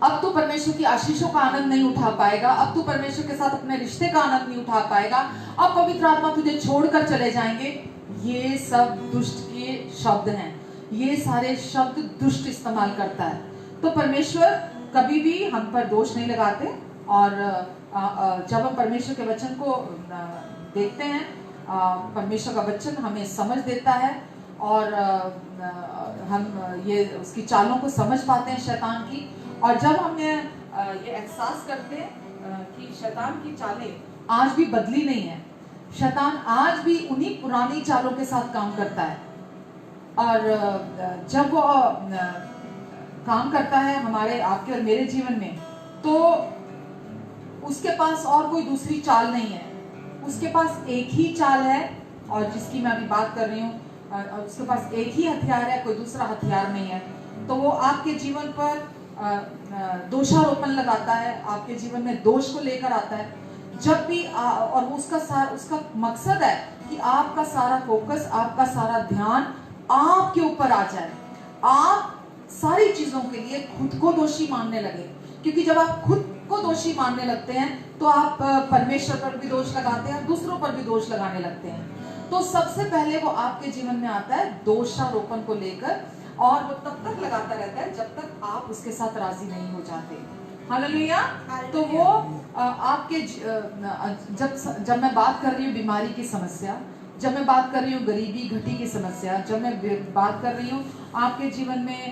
अब तू परमेश्वर की आशीषों का आनंद नहीं उठा पाएगा, अब तू परमेश्वर के साथ अपने रिश्ते का आनंद नहीं उठा पाएगा, अब पवित्र आत्मा तुझे छोड़कर चले जाएंगे। ये सब दुष्ट के शब्द हैं, ये सारे शब्द दुष्ट इस्तेमाल करता है। तो परमेश्वर कभी भी हम पर दोष नहीं लगाते, और जब हम परमेश्वर के वचन को देखते हैं, परमेश्वर का वचन हमें समझ देता है, और हम ये उसकी चालों को समझ पाते हैं शैतान की। और जब हमने ये एहसास करते हैं कि शैतान की चालें आज भी बदली नहीं है, शैतान आज भी उन्हीं पुरानी चालों के साथ काम करता है, और जब वो काम करता है हमारे, आपके और मेरे जीवन में, तो उसके पास और कोई दूसरी चाल नहीं है, उसके पास एक ही चाल है, और जिसकी मैं अभी बात कर रही हूँ, उसके पास एक ही हथियार है, कोई दूसरा हथियार नहीं है। तो वो आपके जीवन पर दोषारोपण लगाता है, आपके जीवन में दोष को लेकर आता है जब भी और उसका मकसद है कि आपका सारा फोकस, आपका सारा ध्यान आपके ऊपर आ जाए, आप सारी चीजों के लिए खुद को दोषी मानने लगे। क्योंकि जब आप खुद को दोषी मानने लगते हैं तो आप परमेश्वर पर भी दोष लगाते हैं, दूसरों पर भी दोष लगाने लगते हैं। तो सबसे पहले वो आपके जीवन में आता है दोषारोपण को लेकर, और वो तब तक लगाता रहता है जब तक आप उसके साथ राजी नहीं हो जाते। हालेलुया। तो वो आपके जब मैं बात कर रही हूँ बीमारी की समस्या, जब मैं बात कर रही हूँ गरीबी घटी की समस्या, जब मैं बात कर रही हूँ आपके जीवन में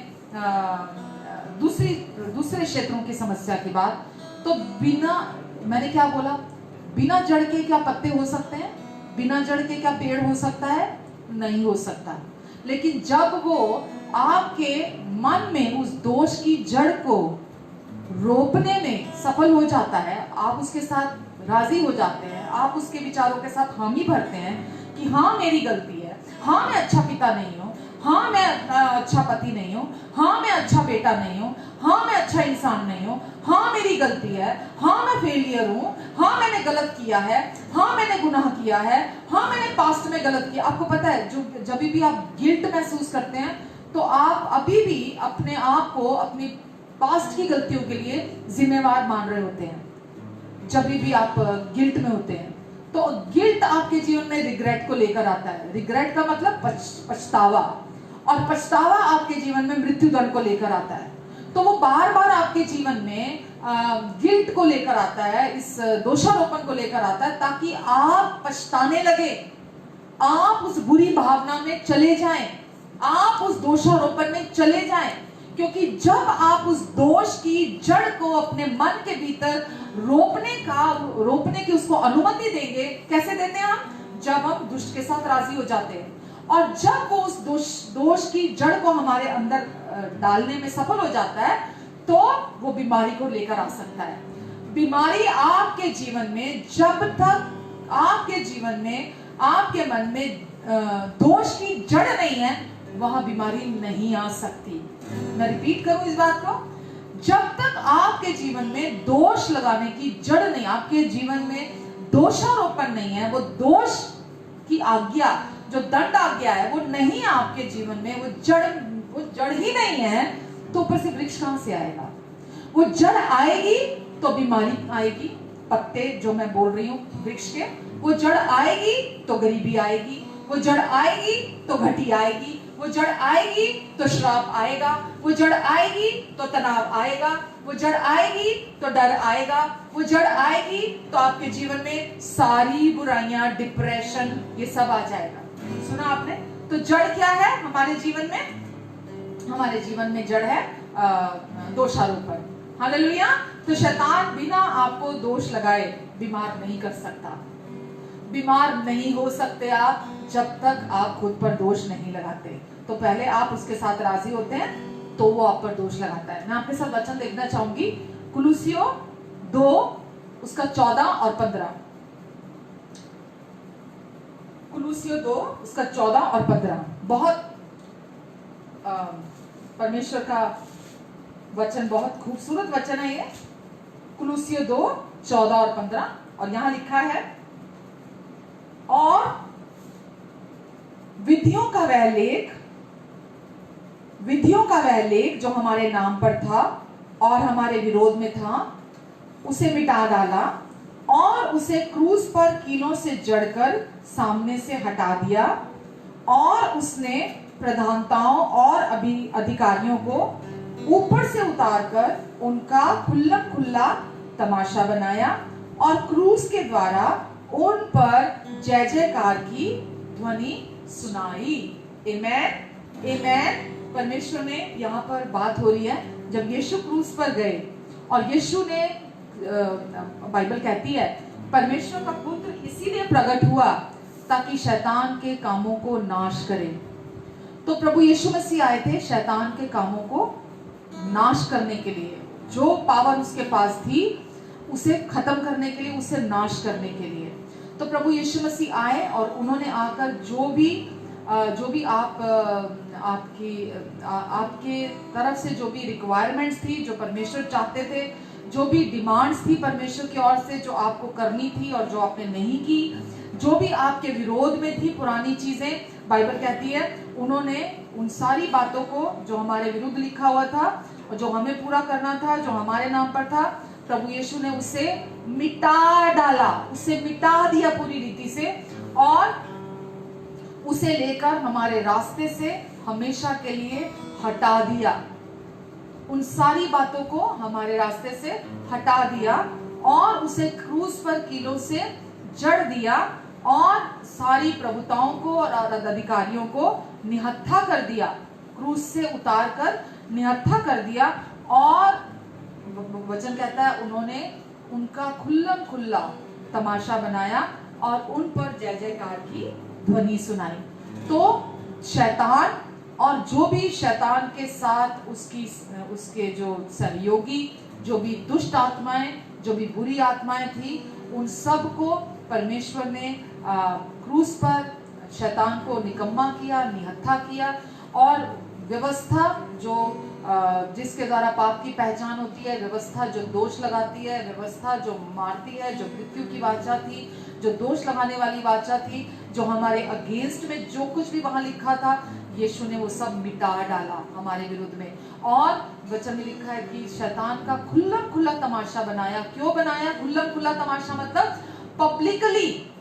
दूसरे क्षेत्रों की समस्या की बात, तो मैंने क्या बोला, बिना जड़ के क्या पत्ते हो सकते हैं? बिना जड़ के क्या पेड़ हो सकता है? नहीं हो सकता। लेकिन जब वो आपके मन में उस दोष की जड़ को रोपने में सफल हो जाता है, आप उसके साथ राजी हो जाते हैं, आप उसके विचारों के साथ हामी भरते हैं कि हाँ मेरी गलती है, हाँ मैं अच्छा पिता नहीं हूँ, हाँ मैं अच्छा पति नहीं हूँ, हाँ मैं अच्छा बेटा नहीं हूँ, हाँ मैं अच्छा इंसान नहीं हूँ, हाँ मेरी गलती है, हाँ मैं फेलियर हूँ, हाँ मैंने गलत किया है, हाँ मैंने गुनाह किया है, हाँ मैंने पास्ट में गलत किया। आपको पता है, जो जब भी आप गिल्ट महसूस करते हैं तो आप अभी भी अपने आप को अपनी पास्ट की गलतियों के लिए जिम्मेवार मान रहे होते हैं। जब भी आप गिल्ट में होते हैं तो गिल्ट आपके जीवन में रिग्रेट को लेकर आता है। रिग्रेट का मतलब पछतावा, और पछतावा आपके जीवन में मृत्यु दंड को लेकर आता है। तो वो बार बार आपके जीवन में गिल्ट को लेकर आता है, इस दोषारोपण को लेकर आता है, ताकि आप पछताने लगे, आप उस बुरी भावना में चले जाएं, आप उस दोषारोपण में चले जाएं। क्योंकि जब आप उस दोष की जड़ को अपने मन के भीतर रोपने की उसको अनुमति देंगे, कैसे देते हैं हम? जब हम दुष्ट के साथ राजी हो जाते हैं, और जब वो उस दोष की जड़ को हमारे अंदर डालने में सफल हो जाता है, तो वो बीमारी को लेकर आ सकता है। बीमारी आपके जीवन में, जब तक आपके जीवन में, आपके मन में दोष की जड़ नहीं है, वहां बीमारी नहीं आ सकती। मैं रिपीट करूं इस बात को, जब तक आपके जीवन में दोष लगाने की जड़ नहीं, आपके जीवन में दोषारोपण नहीं है, वो दोष की आज्ञा, जो दंड आज्ञा है, वो नहीं है आपके जीवन में, वो जड़ ही नहीं है, तो ऊपर से वृक्ष कहां से आएगा? वो जड़ आएगी तो बीमारी आएगी। पत्ते जो मैं बोल रही हूँ वृक्ष के, वो जड़ आएगी तो गरीबी आएगी, वो जड़ आएगी तो घटी आएगी, वो जड़ आएगी तो श्राप आएगा, वो जड़ आएगी तो तनाव आएगा, वो जड़ आएगी तो डर आएगा, वो जड़ आएगी तो आपके जीवन में सारी बुराइयां, डिप्रेशन, ये सब आ जाएगा। सुना आपने? तो जड़ क्या है हमारे जीवन में? हमारे जीवन में जड़ है दोषारोपण। हालेलुया। तो शैतान बिना आपको दोष लगाए बीमार नहीं कर सकता। बीमार नहीं हो सकते आप जब तक आप खुद पर दोष नहीं लगाते। तो पहले आप उसके साथ राजी होते हैं तो वो आप पर दोष लगाता है। मैं आपके साथ वचन देखना चाहूंगी, कुलुसियों 2 उसका 14 और 15। कुलुसियों 2 उसका 14 और 15 बहुत परमेश्वर का वचन, बहुत खूबसूरत वचन है ये। कुलुसियों 2 14 और 15, और यहां लिखा है, और विधियों का वह लेख जो हमारे नाम पर था और हमारे विरोध में था, उसे मिटा डाला और उसे क्रूस पर कीलों से जड़कर सामने से हटा दिया, और उसने प्रधानताओं और अधिकारियों को ऊपर से उतारकर उनका खुल्लम खुल्ला तमाशा बनाया और क्रूस के द्वारा उन पर जय जयकार की ध्वनि सुनाई। आमेन, आमेन। परमेश्वर ने यहाँ पर बात हो रही है, जब यीशु क्रूस पर गए और यीशु ने, बाइबल कहती है, परमेश्वर का पुत्र इसीलिए प्रकट हुआ ताकि शैतान के कामों को नाश करे। तो प्रभु यीशु मसीह आए थे शैतान के कामों को नाश करने के लिए, जो पावर उसके पास थी उसे खत्म करने के लिए, उसे नाश करने के लिए। तो प्रभु यीशु मसीह आए और उन्होंने आकर जो भी आपके तरफ से जो भी रिक्वायरमेंट्स थी, जो परमेश्वर चाहते थे, जो भी डिमांड्स थी परमेश्वर की ओर से, जो आपको करनी थी और जो आपने नहीं की, जो भी आपके विरोध में थी पुरानी चीजें, बाइबल कहती है उन्होंने उन सारी बातों को जो हमारे विरुद्ध लिखा हुआ था और जो हमें पूरा करना था, जो हमारे नाम पर था, प्रभु यीशु ने उसे मिटा डाला, उसे मिटा दिया पूरी रीति से, और उसे लेकर हमारे रास्ते से हमेशा के लिए हटा दिया। उन सारी बातों को हमारे रास्ते से हटा दिया और उसे क्रूस पर कीलों से जड़ दिया और सारी प्रभुताओं को और अधिकारियों को निहत्था कर दिया, क्रूस से उतार कर निहत्था कर दिया। और वचन कहता है उन्होंने उनका खुल्लम खुल्ला तमाशा बनाया और उन पर जय जयकार की ध्वनि सुनाई। तो शैतान और जो भी शैतान के साथ उसके जो सहयोगी, जो भी दुष्ट आत्माएं, जो भी बुरी आत्माएं थी, उन सब को परमेश्वर ने क्रूस पर शैतान को निकम्मा किया, निहत्था किया। और व्यवस्था जो जिसके द्वारा पाप की पहचान होती है, व्यवस्था जो दोष लगाती है, व्यवस्था जो मारती है, जो मृत्यु की वाचा थी, जो दोष लगाने वाली वाचा थी, जो हमारे अगेंस्ट में जो कुछ भी वहां लिखा था, यीशु ने वो सब मिटा डाला हमारे विरुद्ध में। और वचन में लिखा है कि शैतान का खुल्लम खुल्ला तमाशा बनाया। क्यों बनाया खुल्लम खुल्ला तमाशा? मतलब पब्लिकली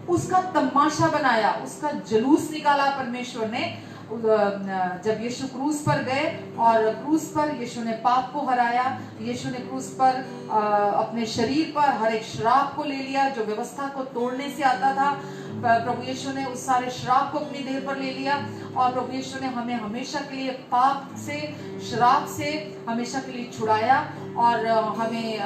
उसका तमाशा बनाया, उसका जुलूस निकाला परमेश्वर ने। जब यीशु क्रूस पर गए और क्रूस पर यीशु ने पाप को हराया, यीशु ने क्रूस पर अपने शरीर पर हर एक श्राप को ले लिया जो व्यवस्था को तोड़ने से आता था। प्रभु यीशु ने उस सारे श्राप को अपनी देह पर ले लिया और प्रभु यीशु ने हमें हमेशा के लिए पाप से, श्राप से हमेशा के लिए छुड़ाया और हमें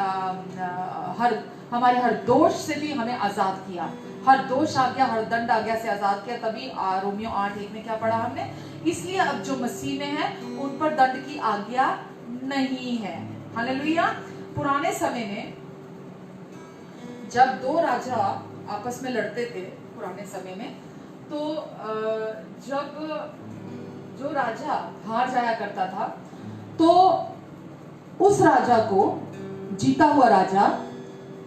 हमारे हर दोष से भी हमें आजाद किया, हर दोष आज्ञा, हर दंड आज्ञा से आजाद किया। तभी रोमियो 8:1 में क्या पढ़ा हमने? इसलिए अब जो मसीह में है उन पर दंड की आज्ञा नहीं है। हालेलुया। पुराने समय में जब दो राजा आपस में लड़ते थे, पुराने समय में, तो जब जो राजा हार जाया करता था तो उस राजा को, जीता हुआ राजा,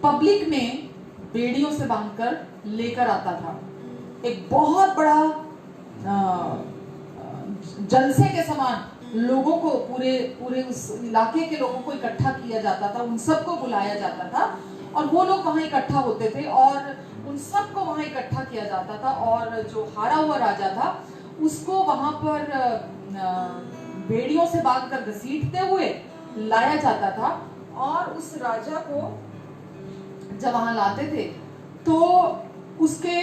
पब्लिक में बेड़ियों से बांधकर लेकर आता था। एक बहुत बड़ा जलसे के समान लोगों को, पूरे उस इलाके के लोगों को इकट्ठा किया जाता था, उन सबको बुलाया जाता था और वो लोग वहां इकट्ठा होते थे और उन सबको वहां इकट्ठा किया जाता था। और जो हारा हुआ राजा था उसको वहां पर बेड़ियों से बांधकर घसीटते हुए लाया जाता था और उस राजा को जब वहां लाते थे तो उसके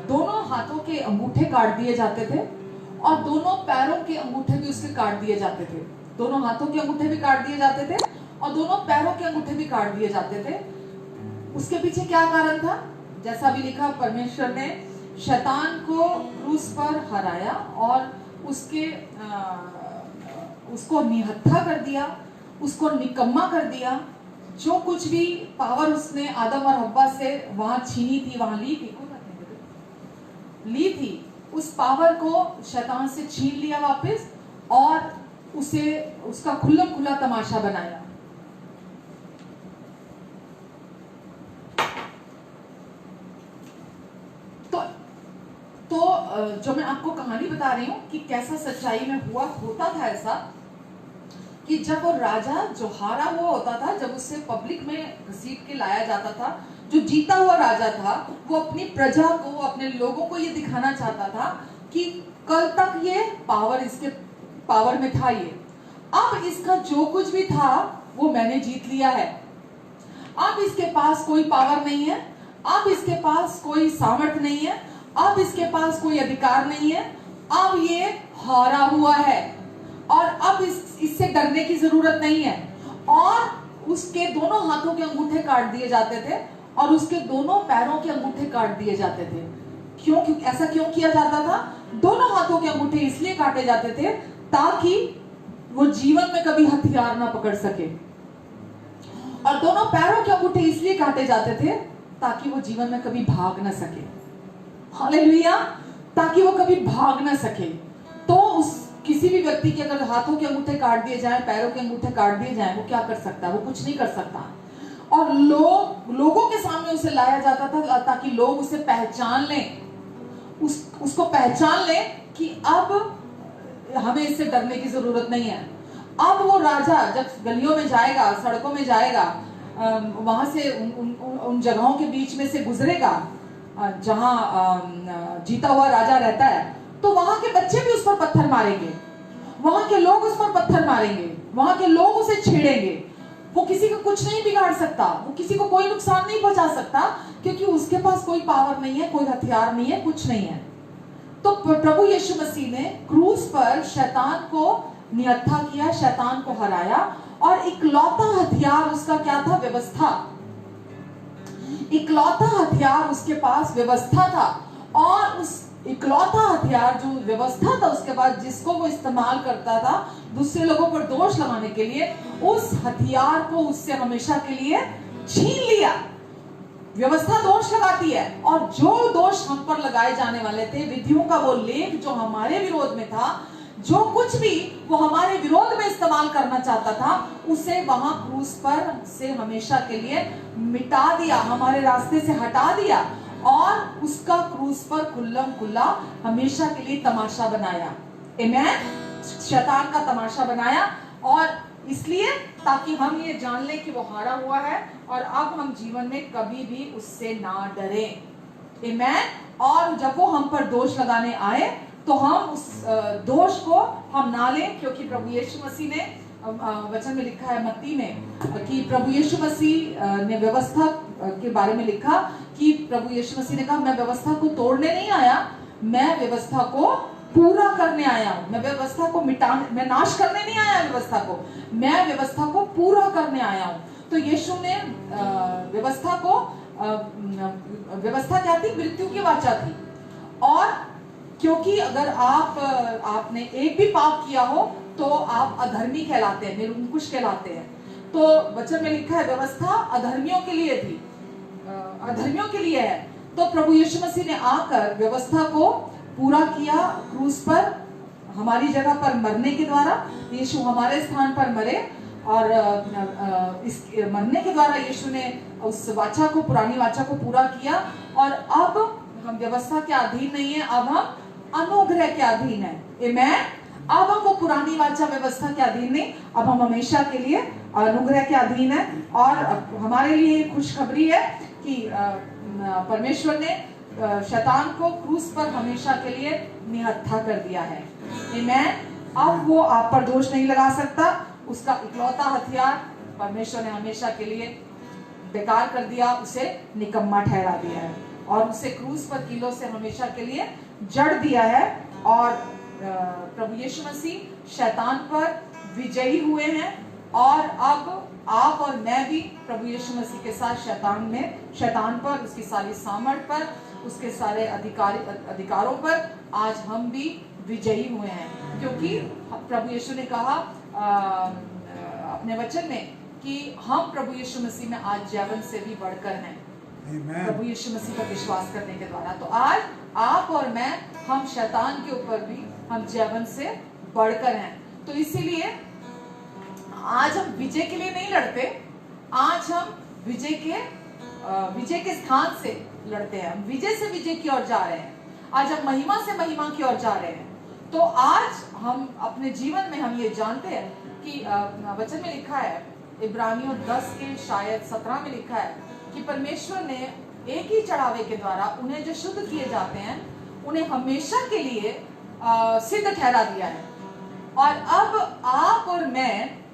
दोनों हाथों के अंगूठे काट दिए जाते थे और दोनों पैरों के अंगूठे भी उसके काट दिए जाते थे। दोनों हाथों के अंगूठे भी काट दिए जाते थे और दोनों पैरों के अंगूठे भी काट दिए जाते थे। उसके पीछे क्या कारण था? जैसा भी लिखा, परमेश्वर ने शैतान को क्रूस पर हराया और उसको निहत्था कर दिया, उसको निकम्मा कर दिया। जो कुछ भी पावर उसने आदम और हव्वा से वहां छीनी थी, वहां ली थी, उस पावर को शैतान से छीन लिया वापस और उसका खुल्लम खुल्ला तमाशा बनाया। तो जो मैं आपको कहानी बता रही हूँ कि कैसा सच्चाई में होता था ऐसा कि जब वो राजा जो हारा हुआ होता था, जब उससे पब्लिक में घसीट के लाया जाता था, जो जीता हुआ राजा था वो अपनी प्रजा को, अपने लोगों को ये दिखाना चाहता था कि कल तक ये इसके पावर में था, ये अब इसका जो कुछ भी था वो मैंने जीत लिया है। अब इसके पास कोई पावर नहीं है, अब इसके पास कोई सामर्थ्य नहीं है, अब इसके पास कोई अधिकार नहीं है, अब ये हारा हुआ है और अब इससे डरने की जरूरत नहीं है। और उसके दोनों हाथों के अंगूठे काट दिए जाते थे और उसके दोनों पैरों के अंगूठे काट दिए जाते थे। क्यों ऐसा क्यों किया जाता था? दोनों हाथों के अंगूठे इसलिए काटे जाते थे ताकि वो जीवन में कभी हथियार ना पकड़ सके, और दोनों पैरों के अंगूठे इसलिए काटे जाते थे ताकि वो जीवन में कभी भाग ना सके। हालेलुया! ताकि वो कभी भाग ना सके। तो किसी भी व्यक्ति के अगर हाथों के अंगूठे काट दिए जाएं, पैरों के अंगूठे काट दिए जाएं, वो क्या कर सकता है? वो कुछ नहीं कर सकता। और लोगों के सामने उसे लाया जाता था ताकि लोग उसे पहचान लें, उसको पहचान लें कि अब हमें इससे डरने की जरूरत नहीं है। अब वो राजा जब गलियों में जाएगा, सड़कों में जाएगा, वहां से उन जगहों के बीच में से गुजरेगा जहां जीता हुआ राजा रहता है, तो वहां के बच्चे भी उस पर पत्थर मारेंगे, वहां के लोग उस पर पत्थर मारेंगे, वहां के लोग उसे छेड़ेंगे। वो किसी को कुछ नहीं बिगाड़ सकता, वो किसी को कोई नुकसान नहीं पहुंचा सकता, क्योंकि उसके पास कोई पावर नहीं है, कोई हथियार नहीं है, कुछ नहीं है। तो प्रभु यीशु मसीह ने क्रूस पर शैतान को निहत्था किया, शैतान को हराया, और इकलौता हथियार उसका क्या था? व्यवस्था। इकलौता हथियार उसके पास व्यवस्था था, और उस इकलौता हथियार जो व्यवस्था था उसके पास, जिसको वो इस्तेमाल करता था दूसरे लोगों पर दोष लगाने के लिए, उस हथियार को उससे हमेशा के लिए छीन लिया। व्यवस्था दोष लगाती है, और जो दोष हम पर लगाए जाने वाले थे, विधियों का वो लेख जो हमारे विरोध में था, जो कुछ भी वो हमारे विरोध में इस्तेमाल करना चाहता था, उसे वहां क्रूस पर से हमेशा के लिए मिटा दिया, हमारे रास्ते से हटा दिया, और उसका क्रूस पर खुल्लम खुल्ला हमेशा के लिए तमाशा बनाया। आमेन। शैतान का तमाशा बनाया, और इसलिए ताकि हम ये जान लें कि वो हारा हुआ है, और अब हम जीवन में कभी भी उससे ना डरें। आमेन। और जब वो हम पर दोष लगाने आए तो हम उस दोष को हम ना लें, क्योंकि प्रभु यीशु मसीह ने, वचन में लिखा है मत्ती में कि प्रभु यीशु मसीह ने व्यवस्था के बारे में लिखा कि प्रभु यीशु मसीह ने कहा, मैं व्यवस्था को तोड़ने नहीं आया, मैं व्यवस्था को पूरा करने आया हूं। मैं व्यवस्था को मैं नाश करने नहीं आया व्यवस्था को, मैं व्यवस्था को पूरा करने आया हूं। तो यीशु ने व्यवस्था को, व्यवस्था क्या थी? मृत्यु की वाचा थी। और क्योंकि अगर आपने एक भी पाप किया हो तो आप अधर्मी कहलाते हैं, निरंकुश कहलाते हैं। तो वचन में लिखा है व्यवस्था अधर्मियों के लिए थी, अधर्मियों के लिए है। तो प्रभु यीशु मसीह ने आकर व्यवस्था को पूरा किया क्रूस पर, हमारी जगह पर मरने के द्वारा। यीशु हमारे स्थान पर मरे, और इस मरने के द्वारा यीशु ने उस वाचा को, पुरानी वाचा को पूरा किया, और अब हम व्यवस्था के अधीन नहीं है, अब हम अनुग्रह के अधीन है। आमेन। अब हम वो पुरानी वाचा व्यवस्था के अधीन नहीं, अब हम हमेशा के लिए अनुग्रह के अधीन है। और हमारे लिए खुशखबरी है कि परमेश्वर ने शैतान को क्रूस पर हमेशा के लिए निहत्था कर दिया है। आमेन। अब वो आप पर दोष नहीं लगा सकता। उसका इकलौता हथियार परमेश्वर ने हमेशा के लिए बेकार कर दिया, उसे निकम्मा ठहरा दिया है और उसे क्रूस पर कीलों से हमेशा के लिए जड़ दिया है। और प्रभु यीशु मसीह शैतान पर विजयी हुए हैं और अब आप और मैं भी प्रभु यीशु मसीह के साथ शैतान पर, उसकी सारी सामर्थ पर, उसके सारे अधिकारों पर आज हम भी विजयी हुए हैं, क्योंकि प्रभु यीशु ने कहा अपने वचन में कि हम प्रभु यीशु मसीह में आज जीवन से भी बढ़कर हैं। प्रभु यीशु मसीह पर विश्वास करने के द्वारा तो आज आप और मैं, हम शैतान के ऊपर भी हम जीवन से बढ़कर हैं। तो इसीलिए आज हम विजय के लिए नहीं लड़ते, आज हम विजय के स्थान से लड़ते हैं। हम विजय से विजय की ओर जा रहे हैं, आज हम महिमा से महिमा की ओर जा रहे हैं। तो आज हम अपने जीवन में हम ये जानते हैं कि वचन में लिखा है, इब्रानियों 10 के शायद 17 में लिखा है कि परमेश्वर ने एक ही चढ़ावे के द्वारा उन्हें जो शुद्ध किए जाते हैं उन्हें हमेशा के लिए सिद्ध ठहरा दिया है। और अब आप और मैं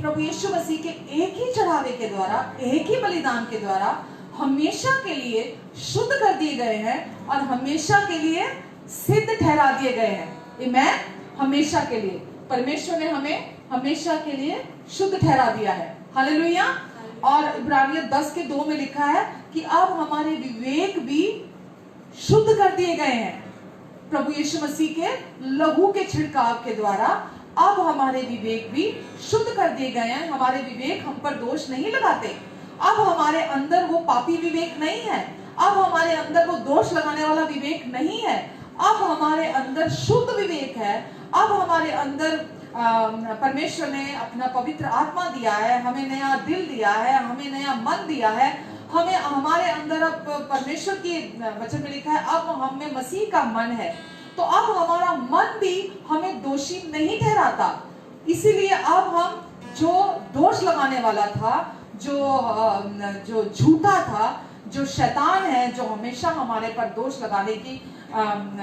प्रभु यीशु मसीह के एक ही चढ़ावे के द्वारा, एक ही बलिदान के द्वारा हमेशा के लिए शुद्ध कर दिए गए हैं और हमेशा के लिए सिद्ध ठहरा दिए गए हैं। आमीन। हमेशा के लिए परमेश्वर ने हमें हमेशा के लिए शुद्ध ठहरा दिया है। हालेलुया। और इब्रानियों 10 के 2 में लिखा है कि अब हमारे विवेक भी शुद्ध कर दिए गए हैं प्रभु यीशु मसीह के लहू के छिड़काव के द्वारा। अब हमारे विवेक भी शुद्ध कर दिए गए हैं। हमारे विवेक हम पर दोष नहीं लगाते। अब हमारे अंदर वो पापी विवेक नहीं है, अब हमारे अंदर वो दोष लगाने वाला विवेक नहीं है, अब हमारे अंदर शुद्ध विवेक है। अब हमारे अंदर परमेश्वर ने अपना पवित्र आत्मा दिया है, हमें नया दिल दिया है, हमें नया मन दिया है। हमें हमारे अंदर अब परमेश्वर की वचन में लिखा है अब हमें मसीह का मन है। तो अब हमारा मन भी हमें दोषी नहीं ठहराता। इसीलिए अब हम जो दोष लगाने वाला था, जो झूठा था, जो शैतान है, जो हमेशा हमारे पर दोष लगाने की हम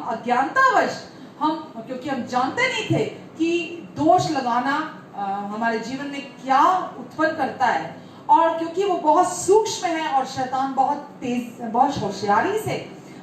अज्ञानतावश क्योंकि हम जानते नहीं थे कि दोष लगाना हमारे जीवन में क्या उत्पन्न करता है, और क्योंकि वो बहुत सूक्ष्म है और शैतान बहुत तेज, बहुत होशियारी से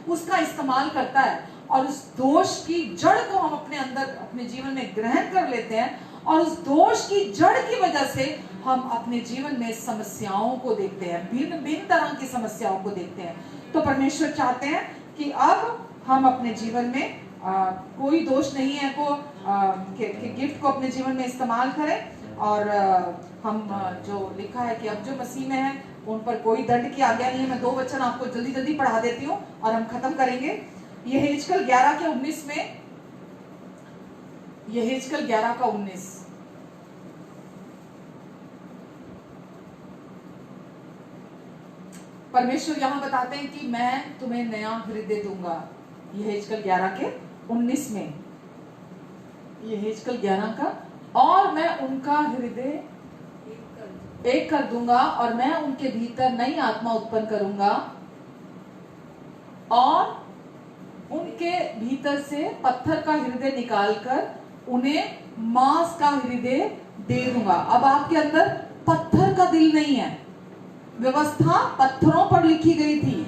उसका इस्तेमाल करता है और उस दोष की जड़ को हम अपने अंदर अपने जीवन में ग्रहण कर लेते हैं और उस दोष की जड़ की वजह से हम अपने जीवन में समस्याओं को देखते हैं, भिन्न तरह की समस्याओं को देखते हैं। तो परमेश्वर चाहते हैं कि अब हम अपने जीवन में कोई दोष नहीं है के गिफ्ट को अपने जीवन में इस्तेमाल करें। और हम जो लिखा है कि अब जो मसीह में है उन पर कोई दंड की आज्ञा नहीं है। मैं 2 वचन आपको जल्दी जल्दी पढ़ा देती हूँ और हम खत्म करेंगे। यहेजकेल 11 के 19 में, यहेजकेल 11 का 19, परमेश्वर यहाँ बताते हैं कि मैं तुम्हें नया हृदय दूंगा। यहेजकेल 11 के 19 में, यहेजकेल 11 का, और मैं उनका हृदय एक कर दूंगा और मैं उनके भीतर नई आत्मा उत्पन्न करूंगा और उनके भीतर से पत्थर का हृदय निकालकर उन्हें मांस का हृदय दे दूंगा। अब आपके अंदर पत्थर का दिल नहीं है, व्यवस्था पत्थरों पर लिखी गई थी।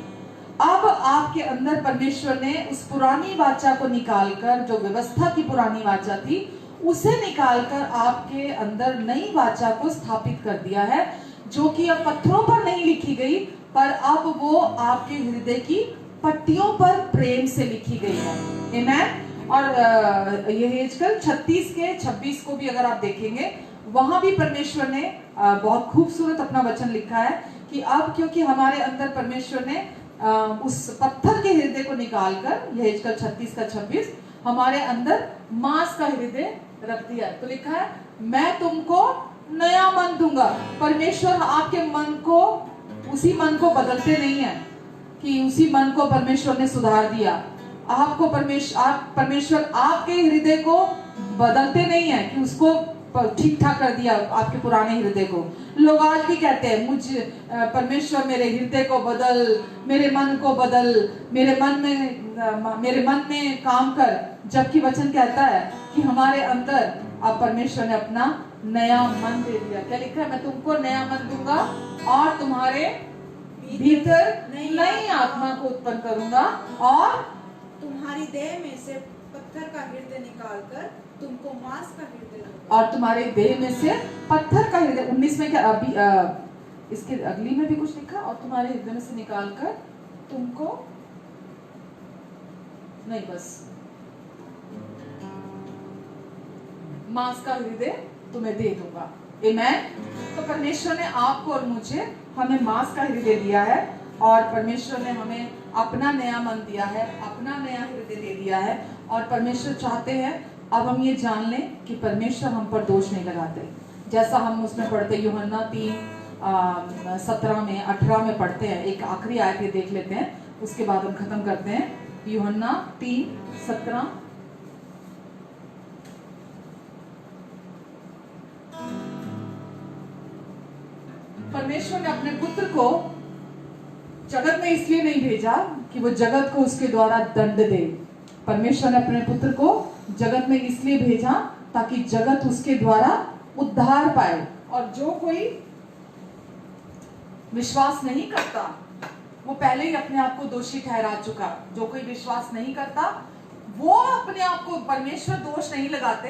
अब आपके अंदर परमेश्वर ने उस पुरानी वाचा को निकालकर, जो व्यवस्था की पुरानी वाचा थी, उसे निकालकर आपके अंदर नई वाचा को स्थापित कर दिया है, जो कि अब पत्थरों पर नहीं लिखी गई, पर अब वो आपके हृदय की पट्टियों पर प्रेम से लिखी गई है। आमीन। और यहेजकेल 36 के 26 को भी अगर आप देखेंगे, वहां भी परमेश्वर ने बहुत खूबसूरत अपना वचन लिखा है कि अब क्योंकि हमारे अंदर परमेश्वर ने उस पत्थर के हृदय को निकालकर, यहेजकेल 36 का 26, हमारे अंदर मांस का हृदय रख दिया। तो लिखा है मैं तुमको नया मन दूंगा। परमेश्वर आपके मन को, उसी मन को बदलते नहीं है कि उसी मन को परमेश्वर ने सुधार दिया। आपको परमेश्वर आपके हृदय को बदलते नहीं है कि उसको ठीक ठाक कर दिया आपके पुराने हृदय को। लोग आज भी कहते हैं परमेश्वर मेरे हृदय को बदल, मेरे मन को बदल, मेरे मन में काम कर, जबकि वचन कहता है कि हमारे अंदर अब परमेश्वर ने अपना नया मन दे दिया। क्या लिखा है? मैं तुमको नया मन दूंगा और तुम्हारे भीतर नई आत्मा को उत्पन्न करूंगा और तुम्हारी देह में से पत्थर का हृदय निकालकर तुमको मांस का हृदय दूंगा। और तुम्हारे देह में से पत्थर का हृदय, 19 में क्या अभी इसके अगली में भी कुछ लिखा, और तुम्हारे हृदय में से निकालकर तुमको नहीं, बस मांस का हृदय तुम्हें दे दूंगा। आमेन। तो परमेश्वर ने आपको और मुझे, हमें मांस का हृदय दिया है और परमेश्वर ने हमें अपना नया मन दिया है, अपना नया हृदय दे दिया है। और परमेश्वर चाहते हैं अब हम ये जान लें कि परमेश्वर हम पर दोष नहीं लगाते। जैसा हम उसमें पढ़ते यूहन्ना 3:17 में 18 में पढ़ते हैं। एक आखिरी आयत ये देख लेते हैं, उसके बाद हम खत्म करते हैं। यूहन्ना 3:17। परमेश्वर ने अपने पुत्र को जगत में इसलिए नहीं भेजा कि वो जगत को उसके द्वारा दंड दे। परमेश्वर ने अपने पुत्र को जगत में इसलिए भेजा ताकि जगत उसके द्वारा उद्धार पाए। और जो कोई विश्वास नहीं करता वो पहले ही अपने आप को दोषी ठहरा चुका। जो कोई विश्वास नहीं करता वो अपने आप को, परमेश्वर दोष नहीं लगाते,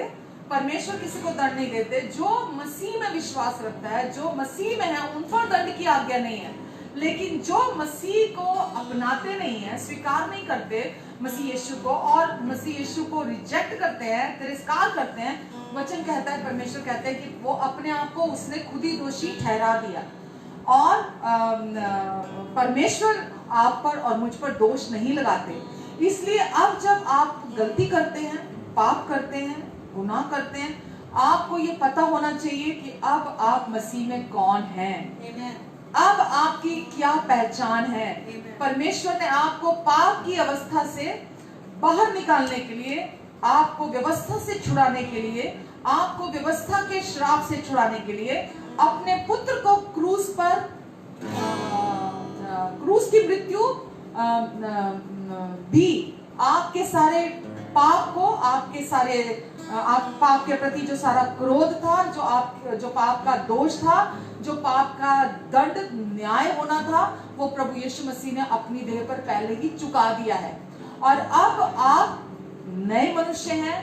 परमेश्वर किसी को दंड नहीं देते। जो मसीह में विश्वास रखता है, जो मसीह में है, उन पर दंड की आज्ञा नहीं है। लेकिन जो मसीह को अपनाते नहीं है, स्वीकार नहीं करते मसीह यीशु को, और मसीह यीशु को रिजेक्ट करते हैं, तिरस्कार करते हैं, वचन कहता है, परमेश्वर कहते हैं कि वो अपने आप को उसने खुद ही दोषी ठहरा दिया। और परमेश्वर आप पर और मुझ पर दोष नहीं लगाते। इसलिए अब जब आप गलती करते हैं, पाप करते हैं, गुनाह करते हैं, आपको ये पता होना चाहिए कि अब आप मसीह में कौन हैं, अब आपकी क्या पहचान है। परमेश्वर ने आपको पाप की अवस्था से बाहर निकालने के लिए, आपको व्यवस्था से छुड़ाने के लिए, आपको व्यवस्था के श्राप से छुड़ाने के लिए अपने पुत्र को क्रूस पर, क्रूस की मृत्यु दी। आपके सारे पाप को, आपके सारे पाप के प्रति जो सारा क्रोध था, जो पाप का दोष था, जो पाप का दंड न्याय होना था, वो प्रभु यीशु मसीह ने अपनी देह पर पहले ही चुका दिया है। और अब आप नए मनुष्य हैं,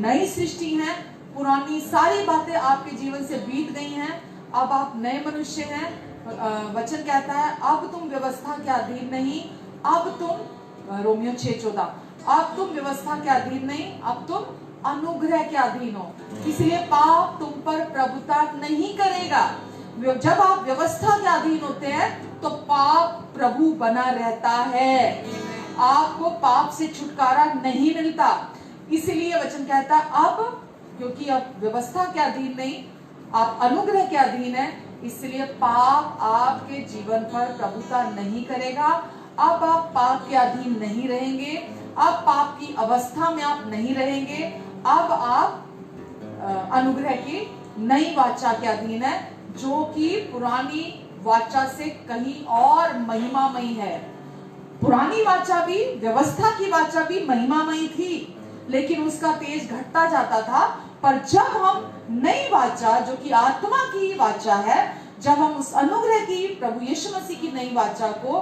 नई सृष्टि हैं। पुरानी सारी बातें आपके जीवन से बीत गई हैं, अब आप नए मनुष्य हैं। वचन कहता है अब तुम व्यवस्था के अधीन नहीं, अब तुम, रोमियो 6:14, अब तुम व्यवस्था के अधीन नहीं, अब तुम अनुग्रह के अधीन हो। इसलिए पाप तुम पर प्रभुता नहीं करेगा। जब आप व्यवस्था के अधीन होते हैं तो पाप प्रभु बना रहता है, आपको पाप से छुटकारा नहीं मिलता। इसलिए वचन कहता है अब, क्योंकि आप व्यवस्था के अधीन नहीं, आप अनुग्रह के अधीन है, इसलिए पाप आपके जीवन पर प्रभुता नहीं करेगा। अब आप पाप के अधीन नहीं रहेंगे, अब पाप की अवस्था में आप नहीं रहेंगे, अब आप अनुग्रह की नई वाचा के अधीन है, जो कि पुरानी वाचा से कहीं और महिमामयी है। पुरानी वाचा भी, व्यवस्था की वाचा भी महिमामयी थी, लेकिन उसका तेज घटता जाता था। पर जब हम नई वाचा, जो कि आत्मा की वाचा है, जब हम उस अनुग्रह की, प्रभु यीशु मसीह की नई वाचा को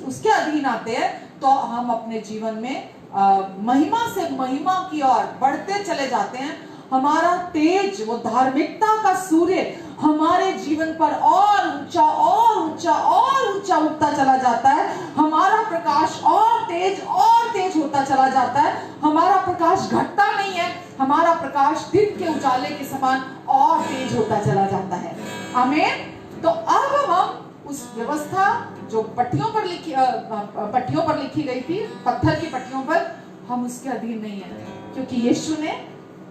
उसके अधीन आते हैं, तो हम अपने जीवन में महिमा से महिमा की ओर बढ़ते चले जाते हैं। हमारा तेज, वो धार्मिकता का सूर्य हमारे जीवन पर और ऊंचा और ऊंचा और ऊंचा उठता चला जाता है। हमारा प्रकाश और तेज होता चला जाता है। हमारा प्रकाश घटता नहीं है, हमारा प्रकाश दिन के उजाले के समान और तेज होता चला जाता है। आमीन। तो अब हम उस व्यवस्था जो पट्टियों पर लिखी गई थी, पत्थर की पट्टियों पर, हम उसके अधीन नहीं है, क्योंकि यीशु ने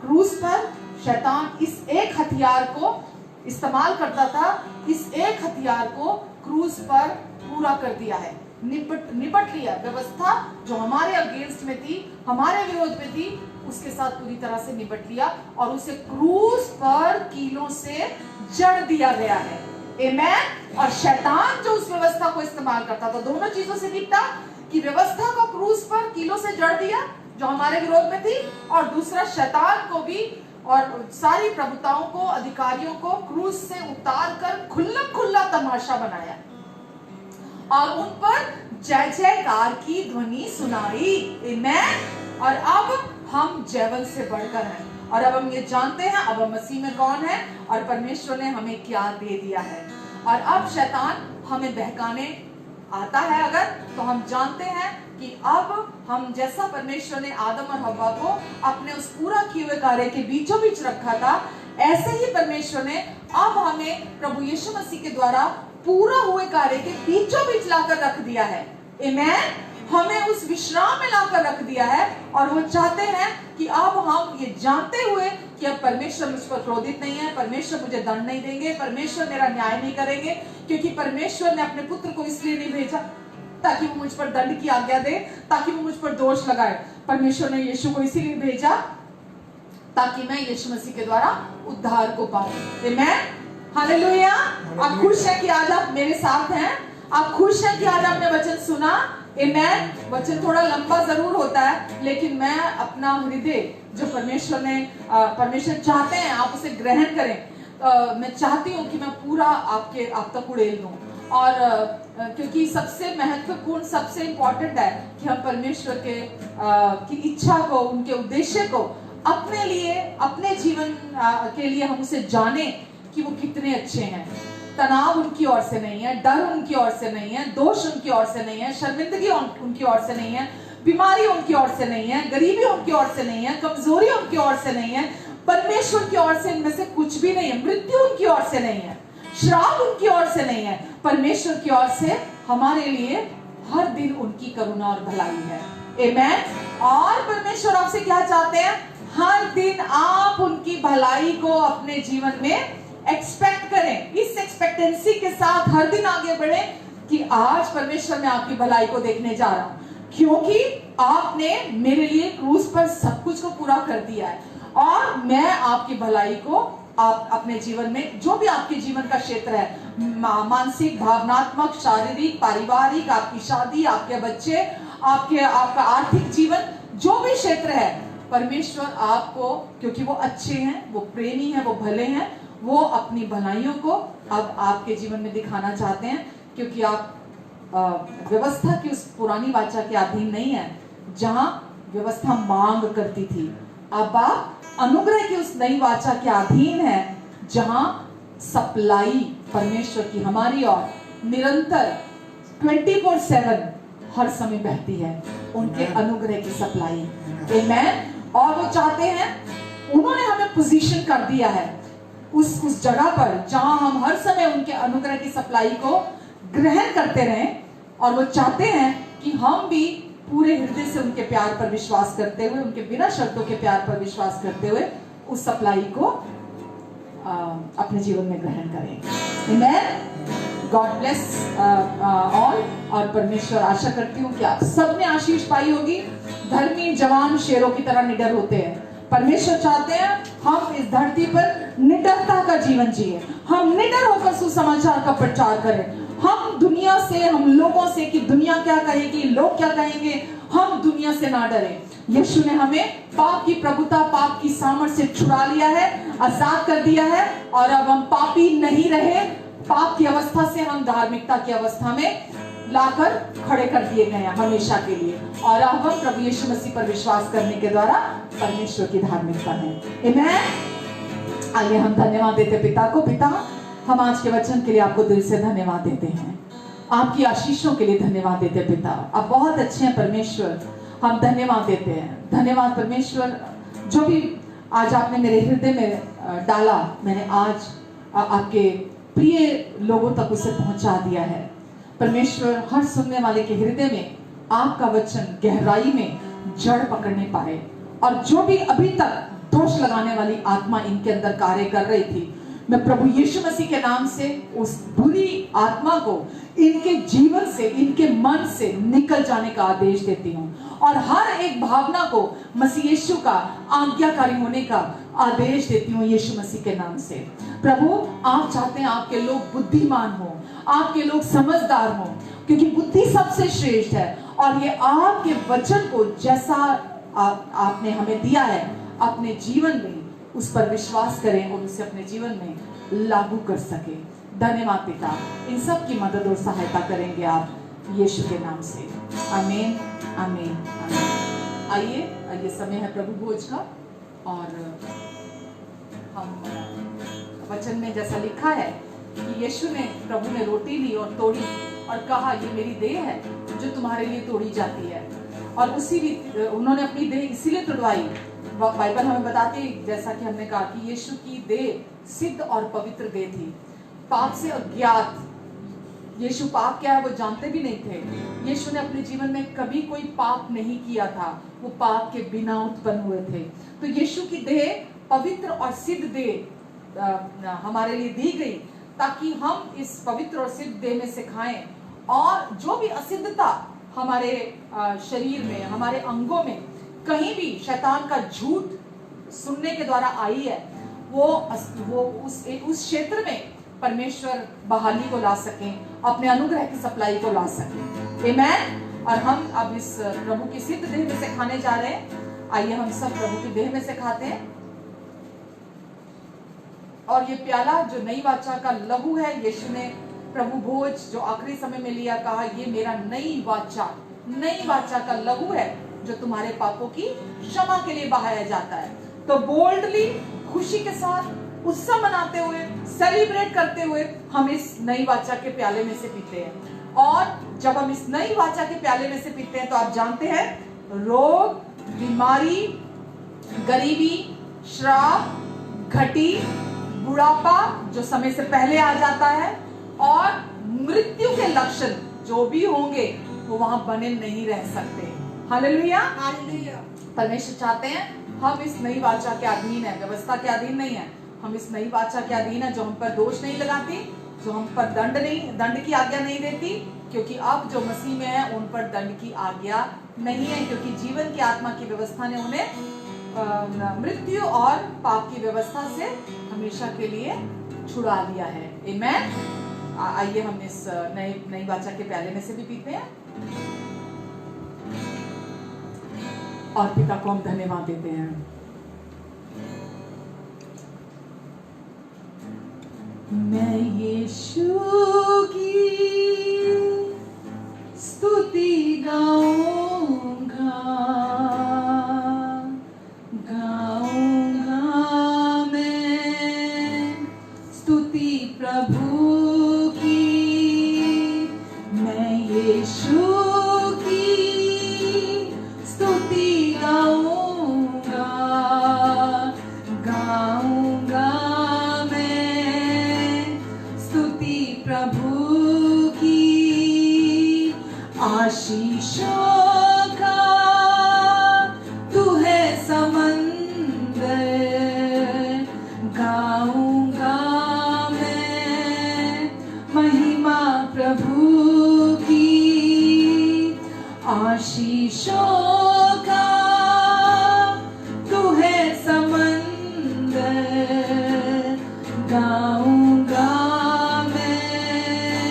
क्रूस पर, शैतान इस एक हथियार को इस्तेमाल करता था, इस एक हथियार को क्रूस पर पूरा कर दिया है, निपट लिया। व्यवस्था जो हमारे अगेंस्ट में थी, हमारे विरोध में थी, उसके साथ पूरी तरह से निपट लिया और उसे क्रूस पर कीलों से जड़ दिया गया है। आमीन। और शैतान जो उस व्यवस्था को इस्तेमाल करता था, दोनों चीजों से निपटा, कि व्यवस्था को क्रूस पर कीलों से जड़ दिया जो हमारे विरोध में थी, और दूसरा शैतान को भी और सारी प्रभुताओं को, अधिकारियों को क्रूस से उतार कर खुल्ला खुल्ला तमाशा बनाया और उन पर जय जयकार की ध्वनि सुनाई। आमेन। और अब हम जयवल से बढ़कर हैं और अब हम ये जानते हैं अब हम मसीह में कौन है और परमेश्वर ने हमें क्या दे दिया है। और अब शैतान हमें बहकाने आता है अगर, तो हम जानते हैं कि अब हम जैसा परमेश्वर ने आदम और हव्वा को अपने उस पूरा किए हुए कार्य के बीचों बीच रखा था, ऐसे ही परमेश्वर ने अब हमें प्रभु यीशु मसीह के द्वारा पूरा हुए कार्य के बीचों बीच लाकर रख दिया है। आमेन। हमें उस विश्राम में लाकर रख दिया है और वो चाहते हैं कि अब हम ये जानते हुए कि अब परमेश्वर मुझ पर क्रोधित नहीं है, परमेश्वर मुझे दंड नहीं देंगे, परमेश्वर मेरा न्याय नहीं करेंगे, क्योंकि परमेश्वर ने अपने पुत्र को इसलिए नहीं भेजा ताकि वो मुझ पर दंड की आज्ञा दे, ताकि वो मुझ पर दोष लगाए। परमेश्वर ने यीशु को इसीलिए भेजा ताकि मैं यीशु मसीह के द्वारा उद्धार को पाऊं। आमेन। हालेलुया। आप खुश हैं कि आज आप मेरे साथ हैं? आप खुश हैं कि आज आपने वचन सुना? आमेन। वचन थोड़ा लंबा जरूर होता है, लेकिन मैं अपना हृदय जो परमेश्वर चाहते हैं आप उसे ग्रहण करें। मैं चाहती हूँ कि मैं पूरा आप तक उड़ेल दूं। और क्योंकि सबसे महत्वपूर्ण, सबसे इम्पोर्टेंट है कि हम परमेश्वर की इच्छा को, उनके उद्देश्य को अपने लिए, अपने जीवन के लिए हम उसे जाने कि वो कितने अच्छे हैं। तनाव उनकी ओर से नहीं है, डर उनकी ओर से नहीं है, दोष उनकी ओर से नहीं है, शर्मिंदगी उनकी ओर से नहीं है, बीमारी उनकी ओर से नहीं है, गरीबी उनकी ओर से नहीं है, कमजोरी उनकी ओर से नहीं है। परमेश्वर की ओर से इनमें से कुछ भी नहीं है। मृत्यु उनकी ओर से नहीं है, श्राप उनकी ओर से नहीं है। परमेश्वर की ओर से हमारे लिए हर दिन उनकी करुणा और भलाई है। आमेन। और परमेश्वर आपसे क्या चाहते हैं? हर दिन आप उनकी भलाई को अपने जीवन में एक्सपेक्ट करें। इस एक्सपेक्टेंसी के साथ हर दिन आगे बढ़े कि आज परमेश्वर मैं आपकी भलाई को देखने जा रहा हूं, क्योंकि आपने मेरे लिए क्रूस पर सब कुछ को पूरा कर दिया है और मैं आपकी भलाई को आप अपने जीवन में, जो भी आपके जीवन का क्षेत्र है, मानसिक, भावनात्मक, शारीरिक, पारिवारिक, आपकी शादी, आपके बच्चे, आपका आर्थिक जीवन, जो भी क्षेत्र है, परमेश्वर आपको, क्योंकि वो अच्छे हैं, वो प्रेमी हैं, वो भले हैं, वो अपनी भलाइयों को अब आपके जीवन में दिखाना चाहते हैं, क्योंकि आप व्यवस्था की उस पुरानी वाचा के अधीन नहीं है जहां व्यवस्था मांग करती थी। अब आप अनुग्रह की उस नई वाचा के अधीन है जहां सप्लाई परमेश्वर की हमारी और निरंतर 24/7 हर समय बहती है, उनके अनुग्रह की सप्लाई। आमेन। और वो चाहते हैं, उन्होंने हमें पोजीशन कर दिया है उस जगह पर जहां हम हर समय उनके अनुग्रह की सप्लाई को ग्रहण करते रहें। और वो चाहते हैं कि हम भी पूरे हृदय से उनके प्यार पर विश्वास करते हुए, उनके बिना शर्तों के प्यार पर विश्वास करते हुए उस सप्लाई को अपने जीवन में ग्रहण करें। आमेन। God bless all. और परमेश्वर, आशा करती हूँ कि आप सबने आशीष पाई होगी। धर्मी जवान शेरों की तरह निडर होते हैं। परमेश्वर चाहते हैं हम इस धरती पर निडरता का जीवन जिए, हम निडर होकर सुसमाचार का प्रचार करें। हम दुनिया से, हम लोगों से कि दुनिया क्या कहेगी, लोग क्या कहेंगे, हम दुनिया से ना डरें। यीशु ने हमें पाप की प्रभुता, पाप की सामर्थ से छुड़ा लिया है, आजाद कर दिया है और अब हम पापी नहीं रहे। पाप की अवस्था से हम धार्मिकता की अवस्था में लाकर खड़े कर दिए गए हैं हमेशा के लिए। और अब हम प्रभु यीशु मसीह पर विश्वास करने के द्वारा परमेश्वर की धार्मिकता है। आमेन। आइए हम धन्यवाद देते पिता को। पिता, हम आज के वचन के लिए आपको दिल से धन्यवाद देते हैं, आपकी आशीषों के लिए धन्यवाद देते हैं। पिता, आप बहुत अच्छे हैं परमेश्वर, हम धन्यवाद देते हैं। धन्यवाद परमेश्वर, जो भी आज आपने मेरे हृदय में डाला, मैंने आज आपके प्रिय लोगों तक उसे पहुंचा दिया है। परमेश्वर, हर सुनने वाले के हृदय में आपका वचन गहराई में जड़ पकड़ने पाए और जो भी अभी तक दोष लगाने वाली आत्मा इनके अंदर कार्य कर रही थी, मैं प्रभु यीशु मसीह के नाम से उस बुरी आत्मा को इनके जीवन से, इनके मन से निकल जाने का आदेश देती हूँ और हर एक भावना को मसीह यीशु का आज्ञाकारी होने का आदेश देती हूँ यीशु मसीह के नाम से। प्रभु, आप चाहते हैं आपके लोग बुद्धिमान हो, आपके लोग समझदार हो, क्योंकि बुद्धि सबसे श्रेष्ठ है और ये आपके वचन को जैसा आपने हमें दिया है अपने जीवन में उस पर विश्वास करें और उसे अपने जीवन में लागू कर सके। धन्यवाद पिता, इन सब की मदद और सहायता करेंगे आप यीशु के नाम से। आमीन आमीन आमीन। आइए समय है प्रभु भोज का, और हम वचन में जैसा लिखा है कि यीशु ने, प्रभु ने रोटी ली और तोड़ी और कहा, ये मेरी देह है जो तुम्हारे लिए तोड़ी जाती है। और उसी उन्होंने अपनी देह इसीलिए तुड़वाई। बाइबल हमें बताती है, जैसा कि हमने कहा, कि यीशु की देह सिद्ध और पवित्र देह थी, पाप से अज्ञात। यीशु पाप क्या है वो जानते भी नहीं थे। यीशु ने अपने जीवन में कभी कोई पाप नहीं किया था, वो पाप के बिना उत्पन्न हुए थे। तो यीशु की देह पवित्र और सिद्ध देह हमारे लिए दी गई, ताकि हम इस पवित्र और सिद्ध देह में से खाएं, और जो भी असिद्धता हमारे शरीर में, हमारे अंगों में कहीं भी शैतान का झूठ सुनने के द्वारा आई है, वो उस क्षेत्र में परमेश्वर बहाली को ला सकें, अपने अनुग्रह की सप्लाई को ला सकें। आमीन। और हम अब इस प्रभु की सिद्ध देह में से खाने जा रहे हैं। आइए हम सब प्रभु की देह में से खाते हैं। और ये प्याला जो नई वाचा का लहू है, यीशु ने प्रभु भोज जो आखिरी समय में लिया, कहा, ये मेरा नई वाचा का लहू है जो तुम्हारे पापों की क्षमा के लिए बहाया जाता है। तो बोल्डली, खुशी के साथ, उत्सव मनाते हुए, सेलिब्रेट करते हुए हम इस नई वाचा के प्याले में से पीते हैं। और जब हम इस नई वाचा के प्याले में से पीते हैं तो आप जानते हैं, रोग, बीमारी, गरीबी, श्राप, घटी, बुढ़ापा जो समय से पहले आ जाता है, और मृत्यु के लक्षण जो भी होंगे वो वहां बने नहीं रह सकते। Hallelujah hallelujah. परमेश्वर चाहते हैं हम इस नई वाचा के अधीन है, व्यवस्था के अधीन नहीं है। हम इस नई वाचा के अधीन है जो हम पर दोष नहीं लगाती, जो हम पर दंड की आज्ञा नहीं देती, क्योंकि अब जो मसीह में है उन पर दंड की आज्ञा नहीं है, क्योंकि जीवन की आत्मा की व्यवस्था ने उन्हें मृत्यु और पाप की व्यवस्था से हमेशा के लिए छुड़ा लिया है। आमीन। आइए हम इस नई वाचा के प्याले में से भी पीते हैं और पिता को हम धन्यवाद देते हैं। मैं यीशु की स्तुति गाऊंगा, मैं स्तुति प्रभु की, मैं यीशु की स्तुति गाऊंगा, मैं स्तुति प्रभु की। आशीषों का तू है समंदर, गाऊंगा मैं महिमा प्रभु की। आशीषों का तू है समंदर, गाऊंगा मैं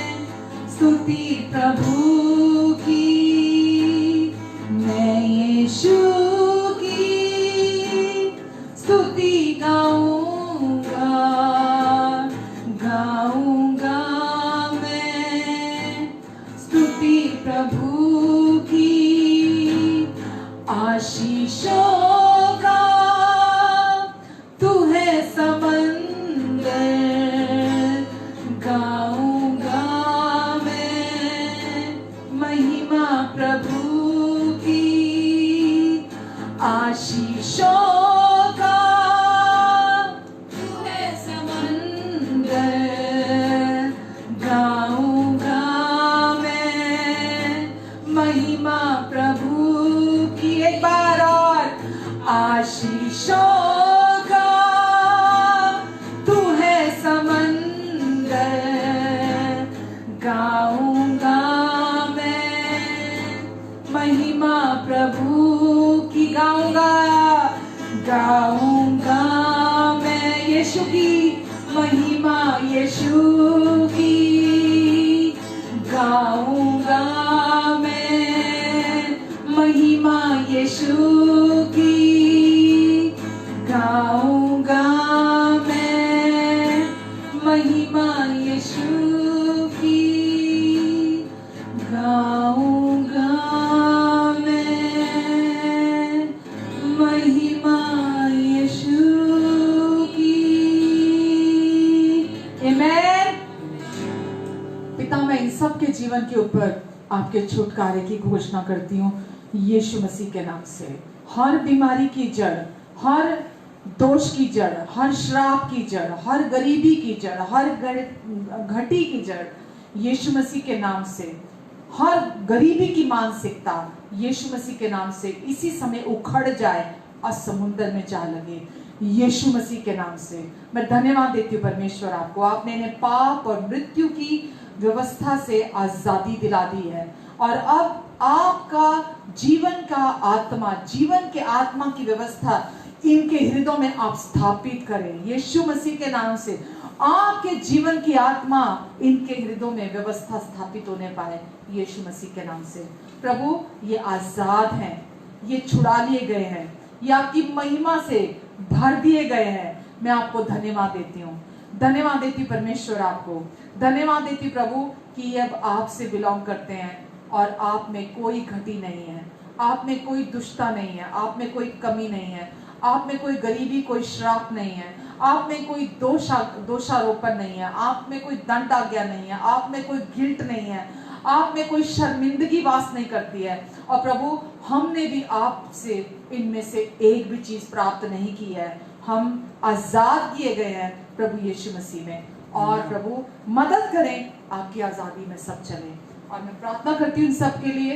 स्तुति प्रभु की। मैं यीशु की स्तुति गाऊंगा, मैं स्तुति प्रभु की। आशीषों का तू है समंदर, गाऊंगा मैं महिमा प्रभु की। आशीषों का तू है समंदर, गाऊंगा मैं महिमा प्रभु की। एक बार और, आशीषों का तू है समंदर, गाऊंगा मैं महिमा प्रभु की। गाऊंगा मैं यीशु की महिमा, यीशु की। गाऊंगा मैं महिमा यीशु की, गाऊंगा गाऊंगा मैं महिमा यीशु की। आमीन। पिता, मैं इन सब के जीवन के ऊपर आपके छुटकारे की घोषणा करती हूँ यीशु मसीह के नाम से। हर बीमारी की जड़, हर दोष की जड़, हर श्राप की जड़, हर गरीबी की जड़, हर घटी की जड़ यीशु मसीह के नाम से, हर गरीबी की मानसिकता यीशु मसीह के नाम से इसी समय उखड़ जाए और समुद्र में जा लगे यीशु मसीह के नाम से। मैं धन्यवाद देती हूँ परमेश्वर आपको, आपने इन्हें पाप और मृत्यु की व्यवस्था से आजादी दिला दी है और अब आपका जीवन का आत्मा, जीवन के आत्मा की व्यवस्था इनके हृदयों में आप स्थापित करें यीशु मसीह के नाम से। आपके जीवन की आत्मा इनके हृदयों में व्यवस्था स्थापित होने पाए यीशु मसीह के नाम से। प्रभु, ये आजाद हैं, ये छुड़ा लिए गए हैं, ये आपकी महिमा से भर दिए गए हैं। मैं आपको धन्यवाद देती हूँ, धन्यवाद देती हूँ परमेश्वर आपको, धन्यवाद देती हूँ प्रभु कि ये अब आपसे बिलोंग करते हैं और आप में कोई घटी नहीं है, आप में कोई दुष्टता नहीं है, आप में कोई कमी नहीं है, आप में कोई गरीबी, कोई श्राप नहीं है, आप में कोई दोषारोपण नहीं है, आप में कोई दंड आज्ञा नहीं है, आप में कोई गिल्ट नहीं है, आप में कोई शर्मिंदगी वास नहीं करती है। और प्रभु, हमने भी आपसे इनमें से एक भी चीज प्राप्त नहीं की है, हम आजाद किए गए हैं प्रभु यीशु मसीह में। और प्रभु मदद करें, आपकी आजादी में सब चले। और मैं प्रार्थना करती हूँ इन सब के लिए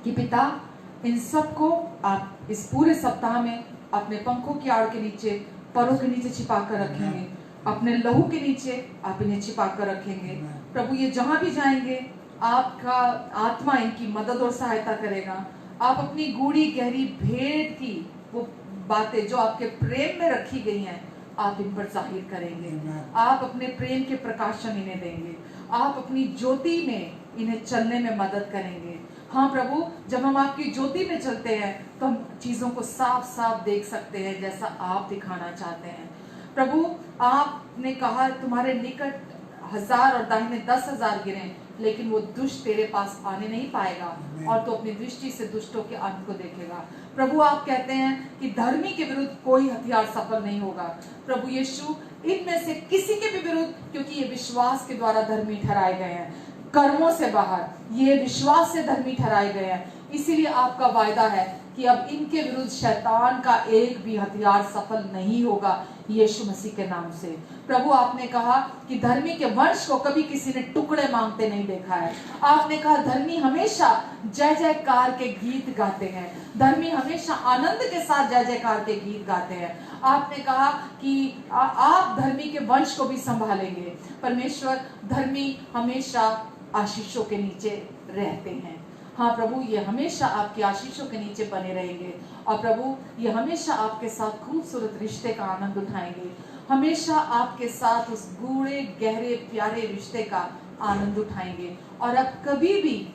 कि पिता, इन सबको आप इस पूरे सप्ताह में अपने पंखों की आड़ के नीचे, परों के नीचे छिपा कर रखेंगे, अपने लहू के नीचे आप इन्हें छिपा कर रखेंगे। प्रभु, ये जहां भी जाएंगे आपका आत्मा इनकी मदद और सहायता करेगा। आप अपनी गूढ़ी गहरी भेद की वो बातें जो आपके प्रेम में रखी गई हैं, आप इन पर जाहिर करेंगे। आप अपने प्रेम के प्रकाशन इन्हें देंगे, आप अपनी ज्योति में इन्हें चलने में मदद करेंगे। हाँ प्रभु, जब हम आपकी ज्योति में चलते हैं तो हम चीजों को साफ साफ देख सकते हैं जैसा आप दिखाना चाहते हैं। प्रभु, आपने कहा तुम्हारे निकट 1000 और दाहिने 10,000 गिरे, लेकिन वो दुष्ट तेरे पास आने नहीं पाएगा और तो अपनी दृष्टि से दुष्टों के अंत को देखेगा। प्रभु, आप कहते हैं कि धर्मी के विरुद्ध कोई हथियार सफल नहीं होगा। प्रभु यीशु, इनमें से किसी के भी विरुद्ध, क्योंकि ये विश्वास के द्वारा धर्मी ठहराए गए हैं, कर्मों से बाहर, ये विश्वास से धर्मी ठहराए गए हैं। इसीलिए आपका वायदा है कि अब इनके विरुद्ध शैतान का एक भी हथियार सफल नहीं होगा यीशु मसीह के नाम से। प्रभु, आपने कहा कि धर्मी के वंश को कभी किसी ने टुकड़े मांगते नहीं देखा है। आपने कहा धर्मी हमेशा जय जयकार के गीत गाते हैं, धर्मी हमेशा आनंद के साथ जय जयकार के गीत गाते हैं। आपने कहा कि आप धर्मी के वंश को भी संभालेंगे। परमेश्वर, धर्मी हमेशा आशीषों के नीचे रहते हैं। हाँ प्रभु, ये हमेशा आपकी आशीषों के नीचे बने रहेंगे और प्रभु, ये हमेशा आपके साथ खूबसूरत रिश्ते का आनंद उठाएंगे, हमेशा आपके साथ उस गूढ़े गहरे प्यारे रिश्ते का आनंद उठाएंगे। और अब कभी भी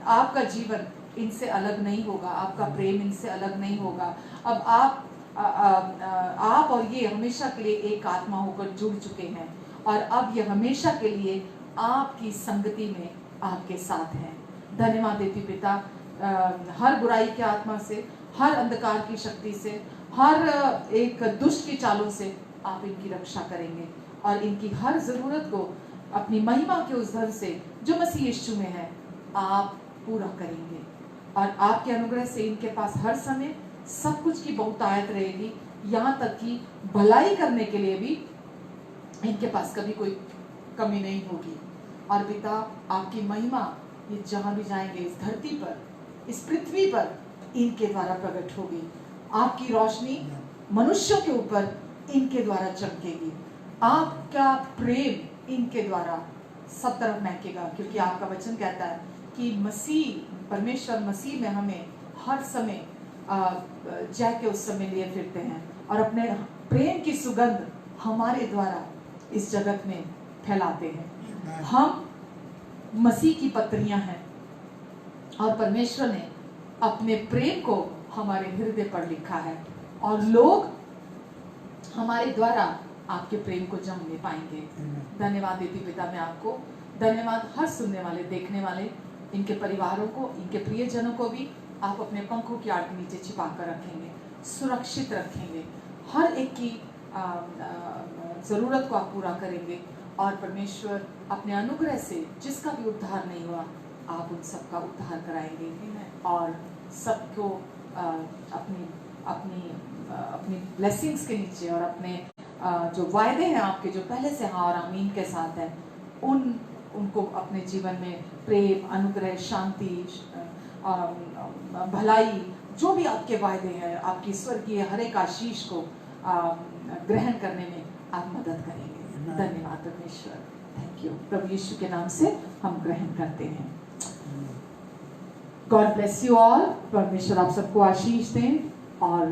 आपका जीवन इनसे अलग नहीं होगा, आपका प्रेम इनसे अलग नहीं होगा। अब आप और ये हमेशा के लिए एक आत्मा होकर जुड़ चुके हैं और अब ये हमेशा के लिए आपकी संगति में आपके साथ हैं। धन्यवाद देती पिता, हर बुराई की आत्मा से, हर अंधकार की शक्ति से, हर एक दुष्ट की चालों से आप इनकी रक्षा करेंगे और इनकी हर जरूरत को अपनी महिमा के उस धन से जो मसीह यीशु में है आप पूरा करेंगे। और आपके अनुग्रह से इनके पास हर समय सब कुछ की बहुतायत रहेगी, यहाँ तक कि भलाई करने के लिए भी इनके पास कभी कोई कमी नहीं होगी। और पिता, आपकी महिमा ये जहां भी जाएंगे इस धरती पर, इस पृथ्वी पर इनके द्वारा प्रकट होगी। आपकी रोशनी मनुष्यों के ऊपर इनके द्वारा चमकेगी, आपका प्रेम इनके द्वारा सब तरफ महकेगा। क्योंकि आपका वचन कहता है कि मसीह, परमेश्वर मसीह में हमें हर समय जय के उस समय लिए फिरते हैं और अपने प्रेम की सुगंध हमारे द्वारा इस जगत में फैलाते हैं। हम मसीह की पत्रियां हैं और परमेश्वर ने अपने प्रेम को हमारे हृदय पर लिखा है और लोग हमारे द्वारा आपके प्रेम को जानने पाएंगे। धन्यवाद देती पिता मैं आपको, धन्यवाद हर सुनने वाले, देखने वाले, इनके परिवारों को, इनके प्रियजनों को भी आप अपने पंखों की आड़ के नीचे छिपा कर रखेंगे, सुरक्षित रखेंगे, हर एक की ज़रूरत को आप पूरा करेंगे और परमेश्वर अपने अनुग्रह से जिसका भी उद्धार नहीं हुआ आप उन सबका उद्धार कराएंगे और सबको अपनी अपनी अपनी ब्लेसिंग्स के नीचे और अपने जो वायदे हैं आपके जो पहले से हाँ और आमीन के साथ है उनको अपने जीवन में प्रेम, अनुग्रह, शांति, भलाई, जो भी आपके वायदे हैं, आपकी स्वर्गीय हर एक आशीष को ग्रहण करने में आप मदद करेंगे। धन्यवाद परमेश्वर, थैंक यू। प्रभु यीशु के नाम से हम ग्रहण करते हैं। God bless you all. परमेश्वर आप सबको आशीष दें और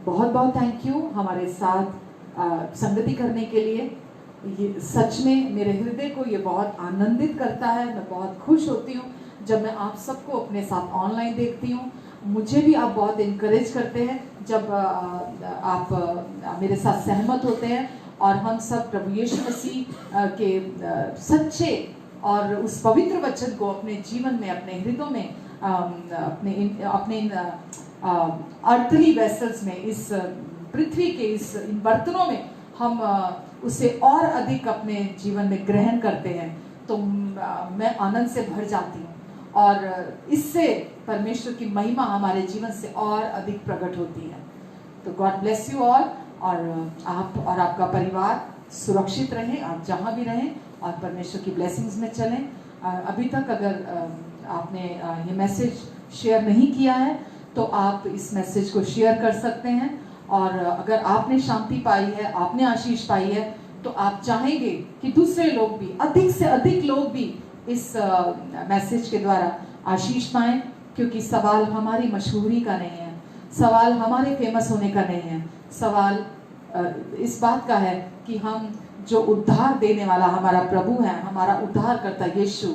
बहुत बहुत थैंक यू हमारे साथ संगति करने के लिए। ये सच में मेरे हृदय को ये बहुत आनंदित करता है। मैं बहुत खुश होती हूँ जब मैं आप सबको अपने साथ ऑनलाइन देखती हूँ। मुझे भी आप बहुत इनकरेज करते हैं जब आप मेरे साथ सहमत होते हैं और हम सब प्रभु यीशु मसीह के सच्चे और उस पवित्र वचन को अपने जीवन में, अपने हृदयों में, अपने अर्थली वेसल्स में, इस पृथ्वी के इन बर्तनों में हम उसे और अधिक अपने जीवन में ग्रहण करते हैं तो मैं आनंद से भर जाती हूँ और इससे परमेश्वर की महिमा हमारे जीवन से और अधिक प्रकट होती है। तो गॉड ब्लेस यू ऑल और आप और आपका परिवार सुरक्षित रहें, आप जहाँ भी रहें और परमेश्वर की ब्लेसिंग्स में चलें। अभी तक अगर आपने ये मैसेज शेयर नहीं किया है तो आप इस मैसेज को शेयर कर सकते हैं और अगर आपने शांति पाई है, आपने आशीष पाई है तो आप चाहेंगे कि दूसरे लोग भी, अधिक से अधिक लोग भी इस मैसेज के द्वारा आशीष पाएं, क्योंकि सवाल हमारी मशहूरी का नहीं है, सवाल हमारे फेमस होने का नहीं है, सवाल इस बात का है कि हम जो उद्धार देने वाला हमारा प्रभु है, हमारा उद्धार करता यीशु,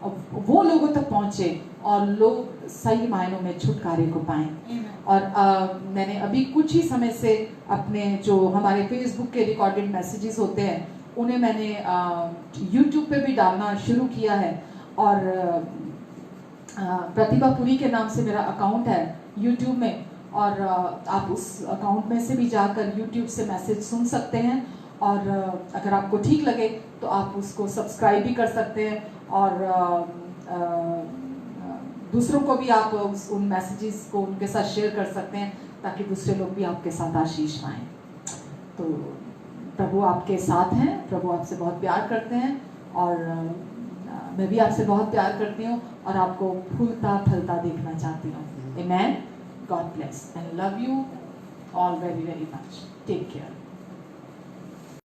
वो लोगों तक पहुंचे और लोग सही मायनों में छुटकारे को पाएं। और मैंने अभी कुछ ही समय से अपने जो हमारे फेसबुक के रिकॉर्डेड मैसेजेस होते हैं उन्हें मैंने यूट्यूब पे भी डालना शुरू किया है और प्रतिभा पुरी के नाम से मेरा अकाउंट है यूट्यूब में और आप उस अकाउंट में से भी जाकर यूट्यूब से मैसेज सुन सकते हैं और अगर आपको ठीक लगे तो आप उसको सब्सक्राइब भी कर सकते हैं और दूसरों को भी आप उन मैसेजेस को उनके साथ शेयर कर सकते हैं ताकि दूसरे लोग भी आपके साथ आशीष पाएं। तो प्रभु आपके साथ हैं, प्रभु आपसे बहुत प्यार करते हैं और मैं भी आपसे बहुत प्यार करती हूँ और आपको फूलता फलता देखना चाहती हूँ। आमेन। God bless and love you all very very much. Take care.